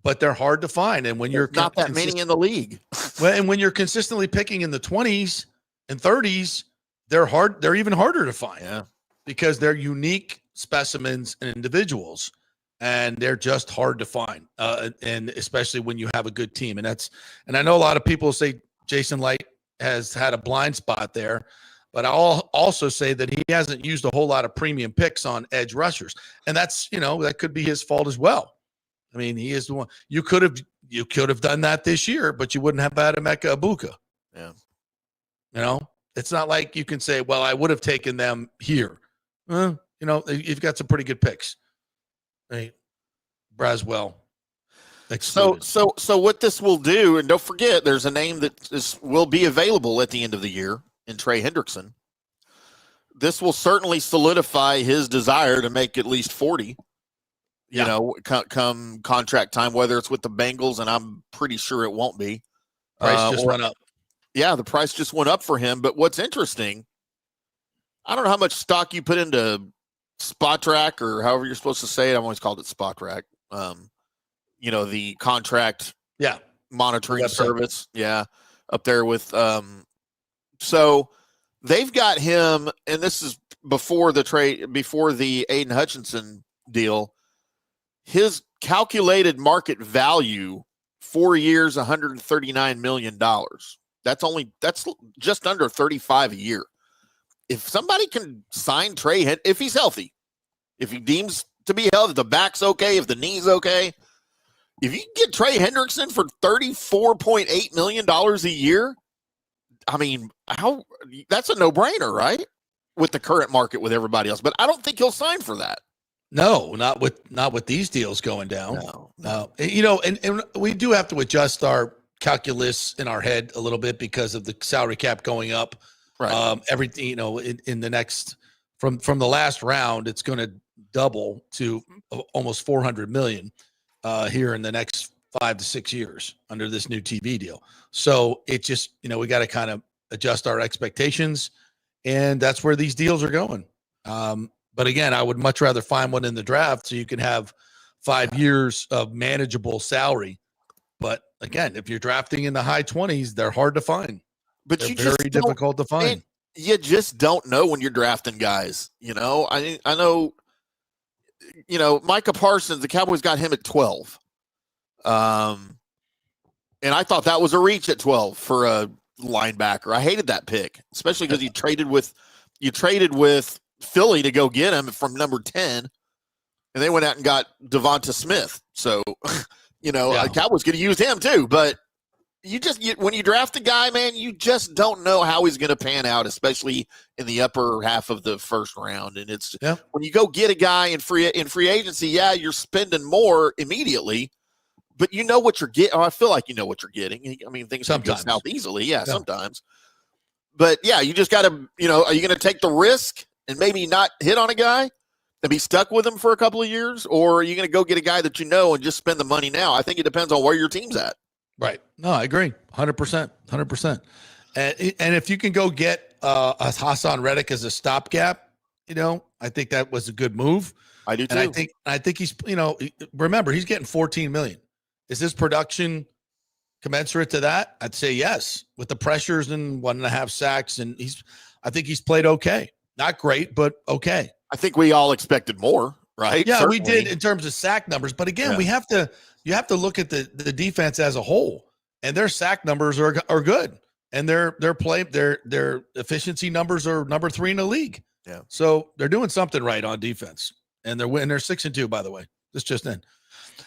but they're hard to find. And when you're not that many in the league, and when you're consistently picking in the 20s and 30s, they're even harder to find. Yeah, because they're unique specimens and individuals, and they're just hard to find. And especially when you have a good team. And I know a lot of people say Jason Light has had a blind spot there, but I'll also say that he hasn't used a whole lot of premium picks on edge rushers. And that's, that could be his fault as well. I mean, he is the one. You could have done that this year, but you wouldn't have had Emeka Ibuka. Yeah. It's not like you can say, well, I would have taken them here. You've got some pretty good picks. Right. Braswell. So what this will do, and don't forget, there's a name that will be available at the end of the year in Trey Hendrickson. This will certainly solidify his desire to make at least 40. Come contract time, whether it's with the Bengals, and I'm pretty sure it won't be. Price just went up. Yeah, the price just went up for him. But what's interesting, I don't know how much stock you put into Spot Track or however you're supposed to say it. I've always called it Spot Track. The contract monitoring service. Yeah, up there with so they've got him, and this is before the Aiden Hutchinson deal. His calculated market value, 4 years, $139 million. That's just under 35 a year. If somebody can sign Trey, if he's healthy, if he deems to be healthy, if the back's okay, if the knee's okay, if you can get Trey Hendrickson for $34.8 million a year, I mean, that's a no-brainer, right? With the current market with everybody else. But I don't think he'll sign for that. No, not with these deals going down. No. And we do have to adjust our calculus in our head a little bit because of the salary cap going up. Right. Everything, in the next from the last round, it's going to double to almost $400 million here in the next 5 to 6 years under this new TV deal. So it just, we got to kind of adjust our expectations, and that's where these deals are going. But again, I would much rather find one in the draft so you can have 5 years of manageable salary. But again, if you're drafting in the high 20s, they're hard to find. But they're you very difficult to find. Man, you just don't know when you're drafting guys. I know. Micah Parsons, the Cowboys got him at 12. And I thought that was a reach at 12 for a linebacker. I hated that pick, especially because you traded with Philly to go get him from number 10, and they went out and got Devonta Smith. So, Cowboys could have used him too. But when you draft a guy, man, you just don't know how he's going to pan out, especially in the upper half of the first round. And it's when you go get a guy in free agency, you're spending more immediately. But you know what you're getting. I feel like you know what you're getting. I mean, things can go south easily. Yeah, sometimes. But, you just got to, are you going to take the risk and maybe not hit on a guy and be stuck with him for a couple of years? Or are you going to go get a guy that you know and just spend the money now? I think it depends on where your team's at. Right. No, I agree. 100%. 100%. And if you can go get a Hassan Reddick as a stopgap, I think that was a good move. I do too. And I think he's, remember, he's getting $14 million. Is his production commensurate to that? I'd say yes, with the pressures and 1.5 sacks. And I think he's played okay. Not great, but okay. I think we all expected more, right? Yeah, Certainly. we did in terms of sack numbers. But again, you have to look at the defense as a whole, and their sack numbers are good. And their efficiency numbers are number 3 in the league. Yeah. So they're doing something right on defense. And they're 6-2, by the way. This just in.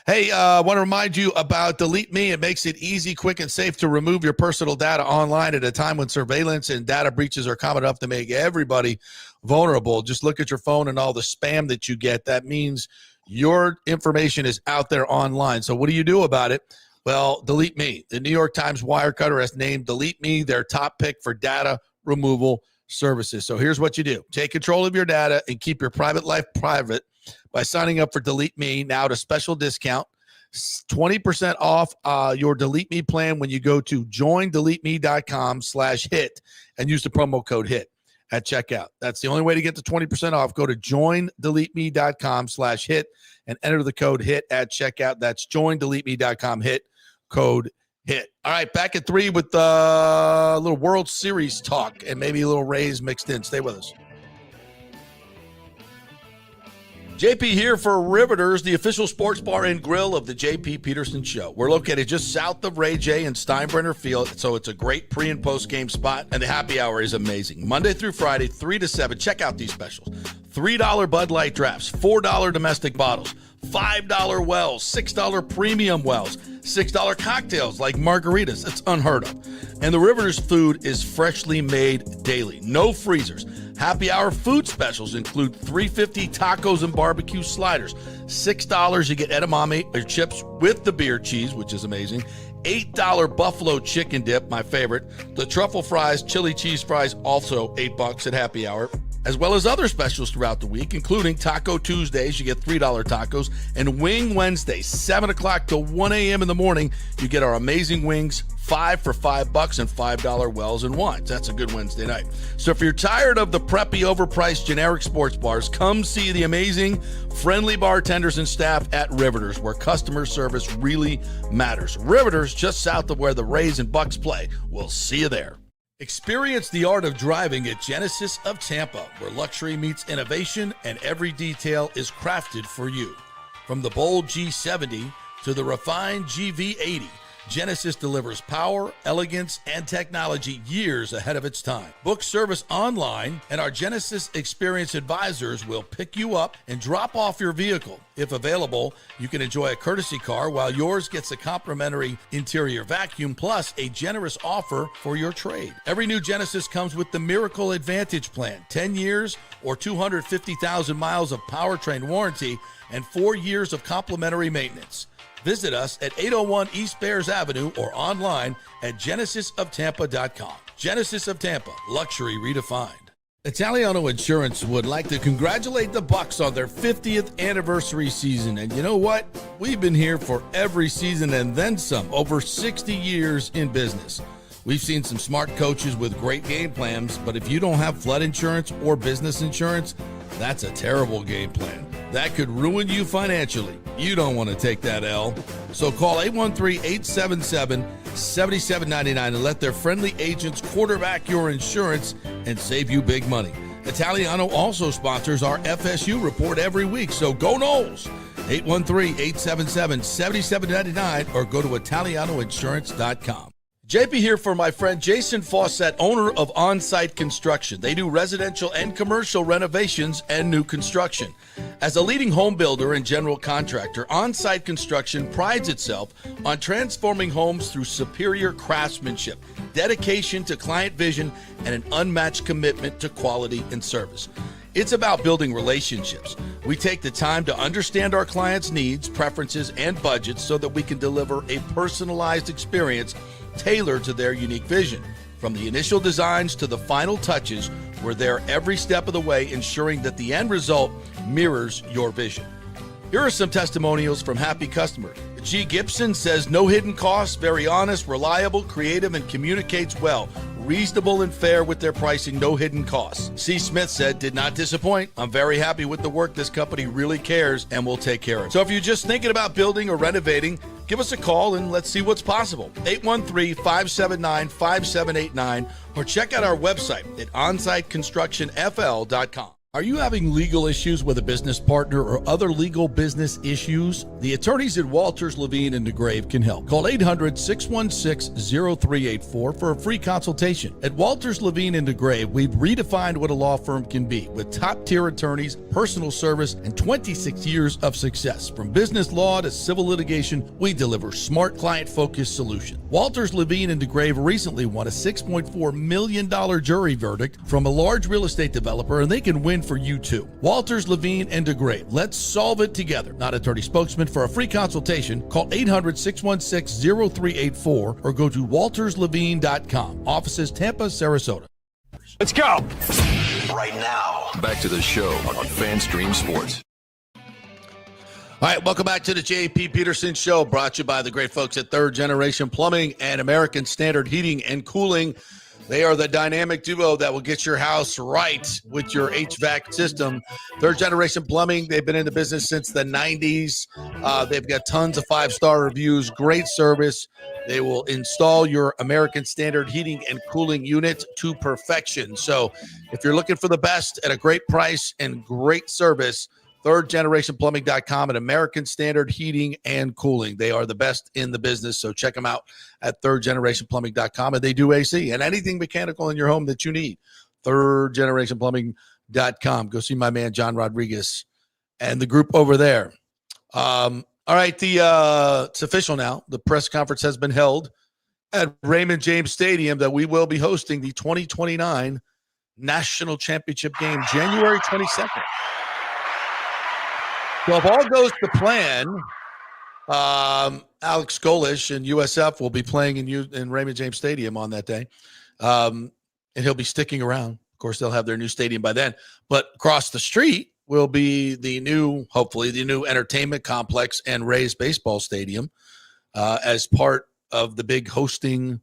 Hey, I want to remind you about Delete Me. It makes it easy, quick, and safe to remove your personal data online at a time when surveillance and data breaches are common enough to make everybody vulnerable. Just look at your phone and all the spam that you get. That means your information is out there online. So what do you do about it? Well, Delete Me. The New York Times Wirecutter has named Delete Me their top pick for data removal services. So here's what you do. Take control of your data and keep your private life private by signing up for Delete Me now at a special discount. 20% off your Delete Me plan when you go to joindeleteme.com/hit and use the promo code HIT at checkout. That's the only way to get the 20% off. Go to joindeleteme.com/hit and enter the code HIT at checkout. That's joindeleteme.com, hit code HIT. All right, back at 3 with a little World Series talk and maybe a little Rays mixed in. Stay with us. JP here for Riveters, the official sports bar and grill of the JP Peterson Show. We're located just south of Ray J and Steinbrenner Field, so it's a great pre- and post-game spot, and the happy hour is amazing. Monday through Friday, 3 to 7. Check out these specials. $3 Bud Light drafts, $4 domestic bottles, $5 wells, $6 premium wells, $6 cocktails like margaritas. It's unheard of. And the Riveters food is freshly made daily. No freezers. Happy hour food specials include $3.50 tacos and barbecue sliders. $6 you get edamame or chips with the beer cheese, which is amazing. $8 buffalo chicken dip, my favorite. The truffle fries, chili cheese fries, also $8 at happy hour. As well as other specials throughout the week, including Taco Tuesdays, you get $3 tacos, and Wing Wednesdays, 7 o'clock to 1 a.m. in the morning, you get our amazing wings, 5 for $5 and $5 wells and wines. That's a good Wednesday night. So if you're tired of the preppy, overpriced, generic sports bars, come see the amazing, friendly bartenders and staff at Riveters, where customer service really matters. Riveters, just south of where the Rays and Bucs play. We'll see you there. Experience the art of driving at Genesis of Tampa, where luxury meets innovation and every detail is crafted for you. From the bold G70 to the refined GV80, Genesis delivers power, elegance, and technology years ahead of its time. Book service online, and our Genesis Experience advisors will pick you up and drop off your vehicle. If available, you can enjoy a courtesy car while yours gets a complimentary interior vacuum plus a generous offer for your trade. Every new Genesis comes with the Miracle Advantage Plan, 10 years or 250,000 miles of powertrain warranty and 4 years of complimentary maintenance. Visit us at 801 East Bears Avenue or online at genesisoftampa.com. Genesis of Tampa, luxury redefined. Italiano Insurance would like to congratulate the Bucs on their 50th anniversary season. And you know what? We've been here for every season and then some, over 60 years in business. We've seen some smart coaches with great game plans, but if you don't have flood insurance or business insurance, that's a terrible game plan. That could ruin you financially. You don't want to take that L. So call 813-877-7799 and let their friendly agents quarterback your insurance and save you big money. Italiano also sponsors our FSU report every week, so go Noles. 813-877-7799 or go to italianoinsurance.com. JP here for my friend Jason Fawcett, owner of On-Site Construction. They do residential and commercial renovations and new construction. As a leading home builder and general contractor, On-Site Construction prides itself on transforming homes through superior craftsmanship, dedication to client vision, and an unmatched commitment to quality and service. It's about building relationships. We take the time to understand our clients' needs, preferences, and budgets so that we can deliver a personalized experience tailored to their unique vision. From the initial designs to the final touches, we're there every step of the way, ensuring that the end result mirrors your vision. Here are some testimonials from happy customers. G. Gibson says, no hidden costs, very honest, reliable, creative, and communicates well. Reasonable and fair with their pricing, no hidden costs. C. Smith said, did not disappoint. I'm very happy with the work. This company really cares and will take care of it. So if you're just thinking about building or renovating, give us a call and let's see what's possible. 813-579-5789 or check out our website at onsiteconstructionfl.com. Are you having legal issues with a business partner or other legal business issues? The attorneys at Walters, Levine, and DeGrave can help. Call 800-616-0384 for a free consultation. At Walters, Levine, and DeGrave, we've redefined what a law firm can be with top-tier attorneys, personal service, and 26 years of success. From business law to civil litigation, we deliver smart, client-focused solutions. Walters, Levine, and DeGrave recently won a $6.4 million jury verdict from a large real estate developer, and they can win for you too. Walters, Levine, and DeGrave. Let's solve it together. Not attorney spokesman. For a free consultation, call 800-616-0384 or go to walterslevine.com. Offices Tampa, Sarasota. Let's go. Right now. Back to the show on FanStream Sports. All right, welcome back to the J.P. Peterson Show, brought to you by the great folks at Third Generation Plumbing and American Standard Heating and Cooling. They are the dynamic duo that will get your house right with your HVAC system. Third Generation Plumbing, they've been in the business since the 90s. They've got tons of five-star reviews, great service. They will install your American Standard Heating and Cooling unit to perfection. So if you're looking for the best at a great price and great service, thirdgenerationplumbing.com and American Standard Heating and Cooling. They are the best in the business, so check them out at thirdgenerationplumbing.com. And they do AC and anything mechanical in your home that you need. thirdgenerationplumbing.com. Go see my man John Rodriguez and the group over there. All right, it's official now. The press conference has been held at Raymond James Stadium that we will be hosting the 2029 National Championship game, January 22nd. So if all goes to plan, Alex Golish and USF will be playing in Raymond James Stadium on that day, and he'll be sticking around. Of course, they'll have their new stadium by then. But across the street will be hopefully the new entertainment complex and Rays baseball stadium as part of the big hosting.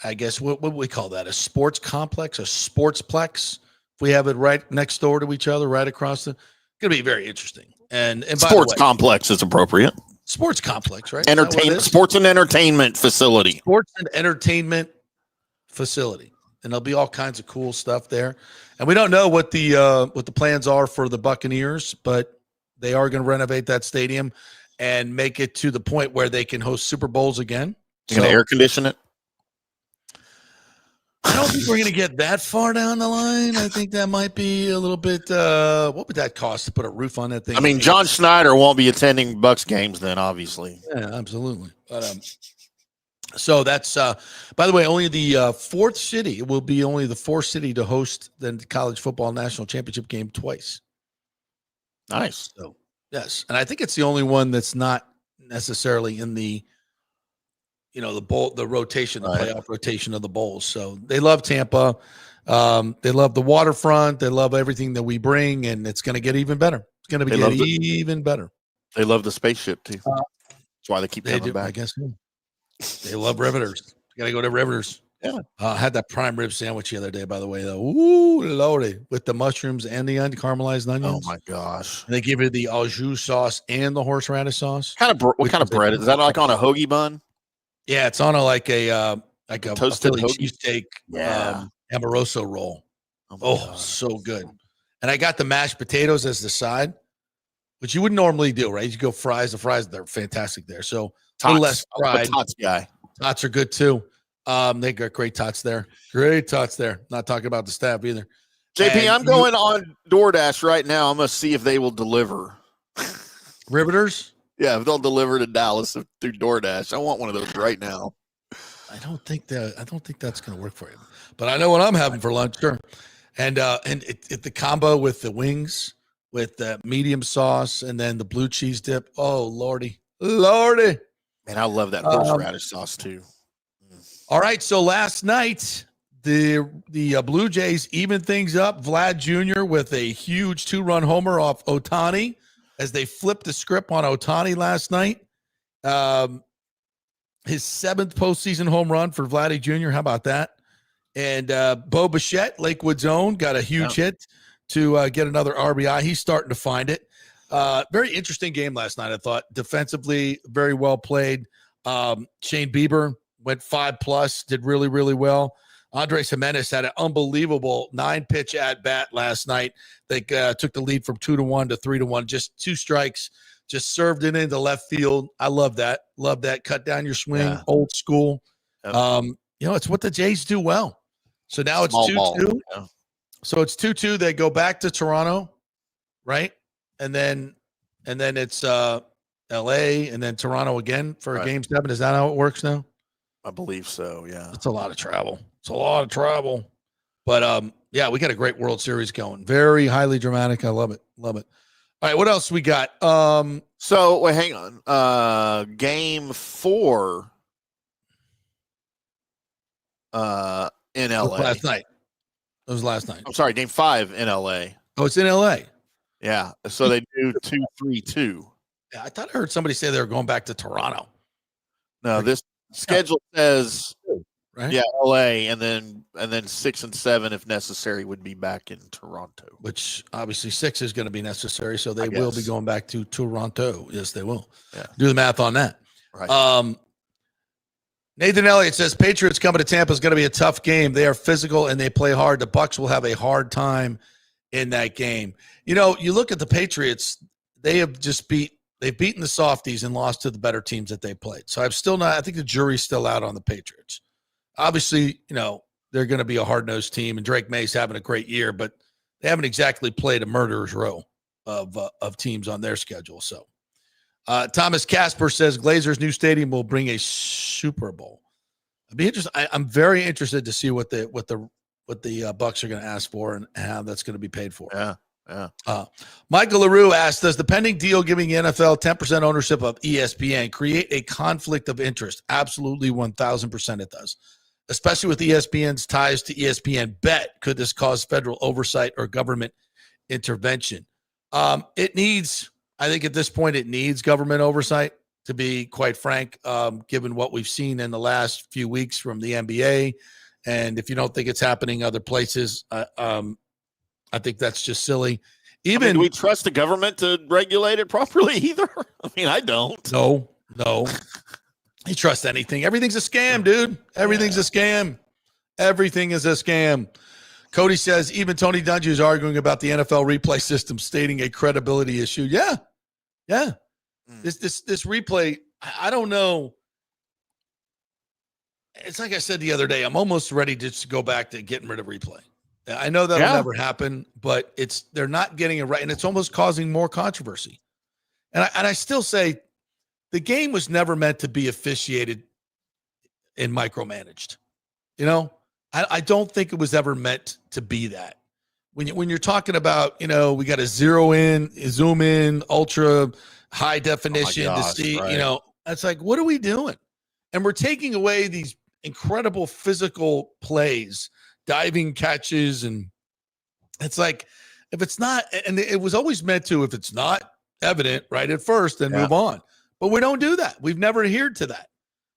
I guess what would we call that? A sports complex, a sportsplex. If we have it right next door to each other, right across it's going to be very interesting. And sports complex is appropriate. Sports complex, right? Entertainment, sports and entertainment facility. Sports and entertainment facility, and there'll be all kinds of cool stuff there. And we don't know what the plans are for the Buccaneers, but they are going to renovate that stadium and make it to the point where they can host Super Bowls again. They're going to air condition it. I don't think we're going to get that far down the line. I think that might be a little bit what would that cost to put a roof on that thing? I mean, John Schneider won't be attending Bucs games then, obviously. Yeah, absolutely. But, so that's, by the way, only the fourth city. It will be only the fourth city to host the college football national championship game twice. Nice. So, yes. And I think it's the only one that's not necessarily in the the rotation, the playoff rotation of the bowls. So they love Tampa. They love the waterfront. They love everything that we bring, and it's going to get even better. It's going to get even better. They love the spaceship too. That's why they keep coming back. I guess they love Riveters. You got to go to Riveters. Had that prime rib sandwich the other day, by the way, though. Ooh, lordy, with the mushrooms and the caramelized onions. Oh my gosh! And they give you the au jus sauce and the horseradish sauce. What kind of bread is that? Like on a hoagie bun? Yeah, it's on a toasted Philly hoagie? cheesesteak, Yeah. Amoroso roll. my Oh, gosh. so good. And I got the mashed potatoes as the side, which you wouldn't normally do, right? You go fries. The fries, they're fantastic there. So a little less fried. Tots guy. Tots are good too. They got great tots there. Great tots there. Not talking about the staff either. JP, And I'm going on DoorDash right now. I'm going to see if they will deliver. Riveters? Yeah, if they'll deliver to Dallas through DoorDash. I want one of those right now. I don't think that's going to work for you. But I know what I'm having for lunch. Sure. And the combo with the wings, with the medium sauce, and then the blue cheese dip. Oh, Lordy. Man, I love that horseradish sauce too. All right. So last night, the Blue Jays evened things up. Vlad Jr. with a huge 2-run homer off Ohtani as they flipped the script on Ohtani last night. His 7th postseason home run for Vladdy Jr. How about that? And Bo Bichette, Lakewood's own, got a huge hit to get another RBI. He's starting to find it. Very interesting game last night, I thought. Defensively, very well played. Shane Bieber went 5+, did really, really well. Andres Jimenez had an unbelievable 9-pitch at-bat last night. They took the lead from 2-1 to 3-1, just 2 strikes. Just served it into left field. I love that. Love that. Cut down your swing, old school. Yep. It's what the Jays do well. So now it's 2-2. Yeah. So it's 2-2. They go back to Toronto, right? And then it's L.A. and then Toronto again for a Game 7. Is that how it works now? I believe so, yeah. It's a lot of travel. But, yeah, we got a great World Series going. Very highly dramatic. I love it. All right, what else we got? So wait, hang on. Game 4 in LA. Last night. It was last night. I'm sorry, game 5 in LA. Oh, it's in LA. Yeah. So they do 2-3-2. Yeah, I thought I heard somebody say they were going back to Toronto. No, this schedule says right? Yeah, LA, and then 6 and 7 if necessary would be back in Toronto. Which obviously 6 is going to be necessary, so they will be going back to Toronto. Yes, they will. Yeah. Do the math on that. Right. Nathan Elliott says Patriots coming to Tampa is going to be a tough game. They are physical and they play hard. The Bucs will have a hard time in that game. You look at the Patriots, they've beaten the softies and lost to the better teams that they played. So I think the jury's still out on the Patriots. Obviously, they're going to be a hard-nosed team, and Drake May's having a great year, but they haven't exactly played a murderer's row of teams on their schedule. So Thomas Casper says Glazer's new stadium will bring a Super Bowl. I'd be interested. I'm very interested to see what the Bucs are going to ask for and how that's going to be paid for. Yeah. Michael LaRue asked, does the pending deal giving the NFL 10% ownership of ESPN create a conflict of interest? Absolutely, 1,000% it does. Especially with ESPN's ties to ESPN Bet. Could this cause federal oversight or government intervention? I think at this point it needs government oversight, to be quite frank, given what we've seen in the last few weeks from the NBA. And if you don't think it's happening other places, I think that's just silly. Do we trust the government to regulate it properly either? I don't. No. You trust anything. Everything's a scam, dude. Everything's a scam. Everything is a scam. Cody says, even Tony Dungy is arguing about the NFL replay system, stating a credibility issue. Yeah. This replay, I don't know. It's like I said the other day, I'm almost ready to just go back to getting rid of replay. I know that'll never happen, but they're not getting it right, and it's almost causing more controversy. And I still say the game was never meant to be officiated and micromanaged. I don't think it was ever meant to be that. When you're talking about, we got to zoom in, ultra high definition to see, right. It's like, what are we doing? And we're taking away these incredible physical plays, diving catches, and it's like, if it's not, and it was always meant to, if it's not evident right at first, then move on. But we don't do that. We've never adhered to that.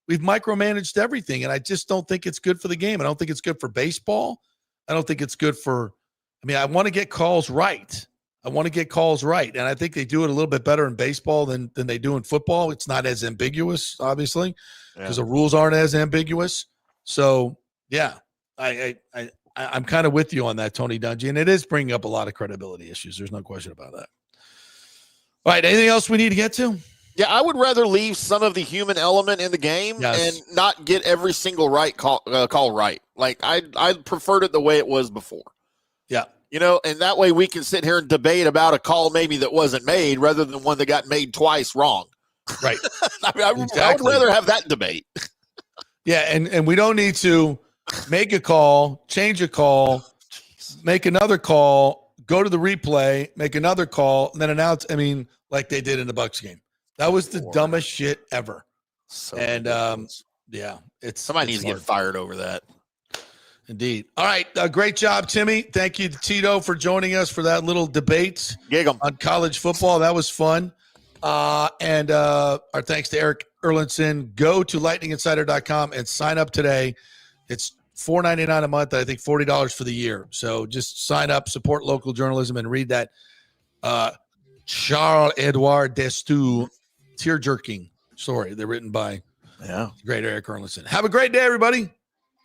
we've micromanaged everything, and I just don't think it's good for the game. I don't think it's good for baseball. I don't think it's good for – I want to get calls right. And I think they do it a little bit better in baseball than they do in football. It's not as ambiguous, obviously, because the rules aren't as ambiguous. So, yeah, I'm kind of with you on that, Tony Dungy, and it is bringing up a lot of credibility issues. There's no question about that. All right, anything else we need to get to? Yeah, I would rather leave some of the human element in the game and not get every single call right. Like I preferred it the way it was before. Yeah. And that way we can sit here and debate about a call maybe that wasn't made rather than one that got made twice wrong. Right. I would rather have that debate. Yeah, and we don't need to make a call, change a call, make another call, go to the replay, make another call, and then announce, like they did in the Bucs game. That was the dumbest shit ever. Somebody needs to get fired over that. Indeed. All right. Great job, Timmy. Thank you to Tito for joining us for that little debate on college football. That was fun. And our thanks to Erik Erlendsson. Go to lightninginsider.com and sign up today. It's $4.99 a month. I think $40 for the year. So just sign up, support local journalism, and read that Charles-Edouard Destoux tear-jerking story. They're written by great Erik Erlendsson. Have a great day, everybody.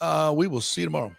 We will see you tomorrow.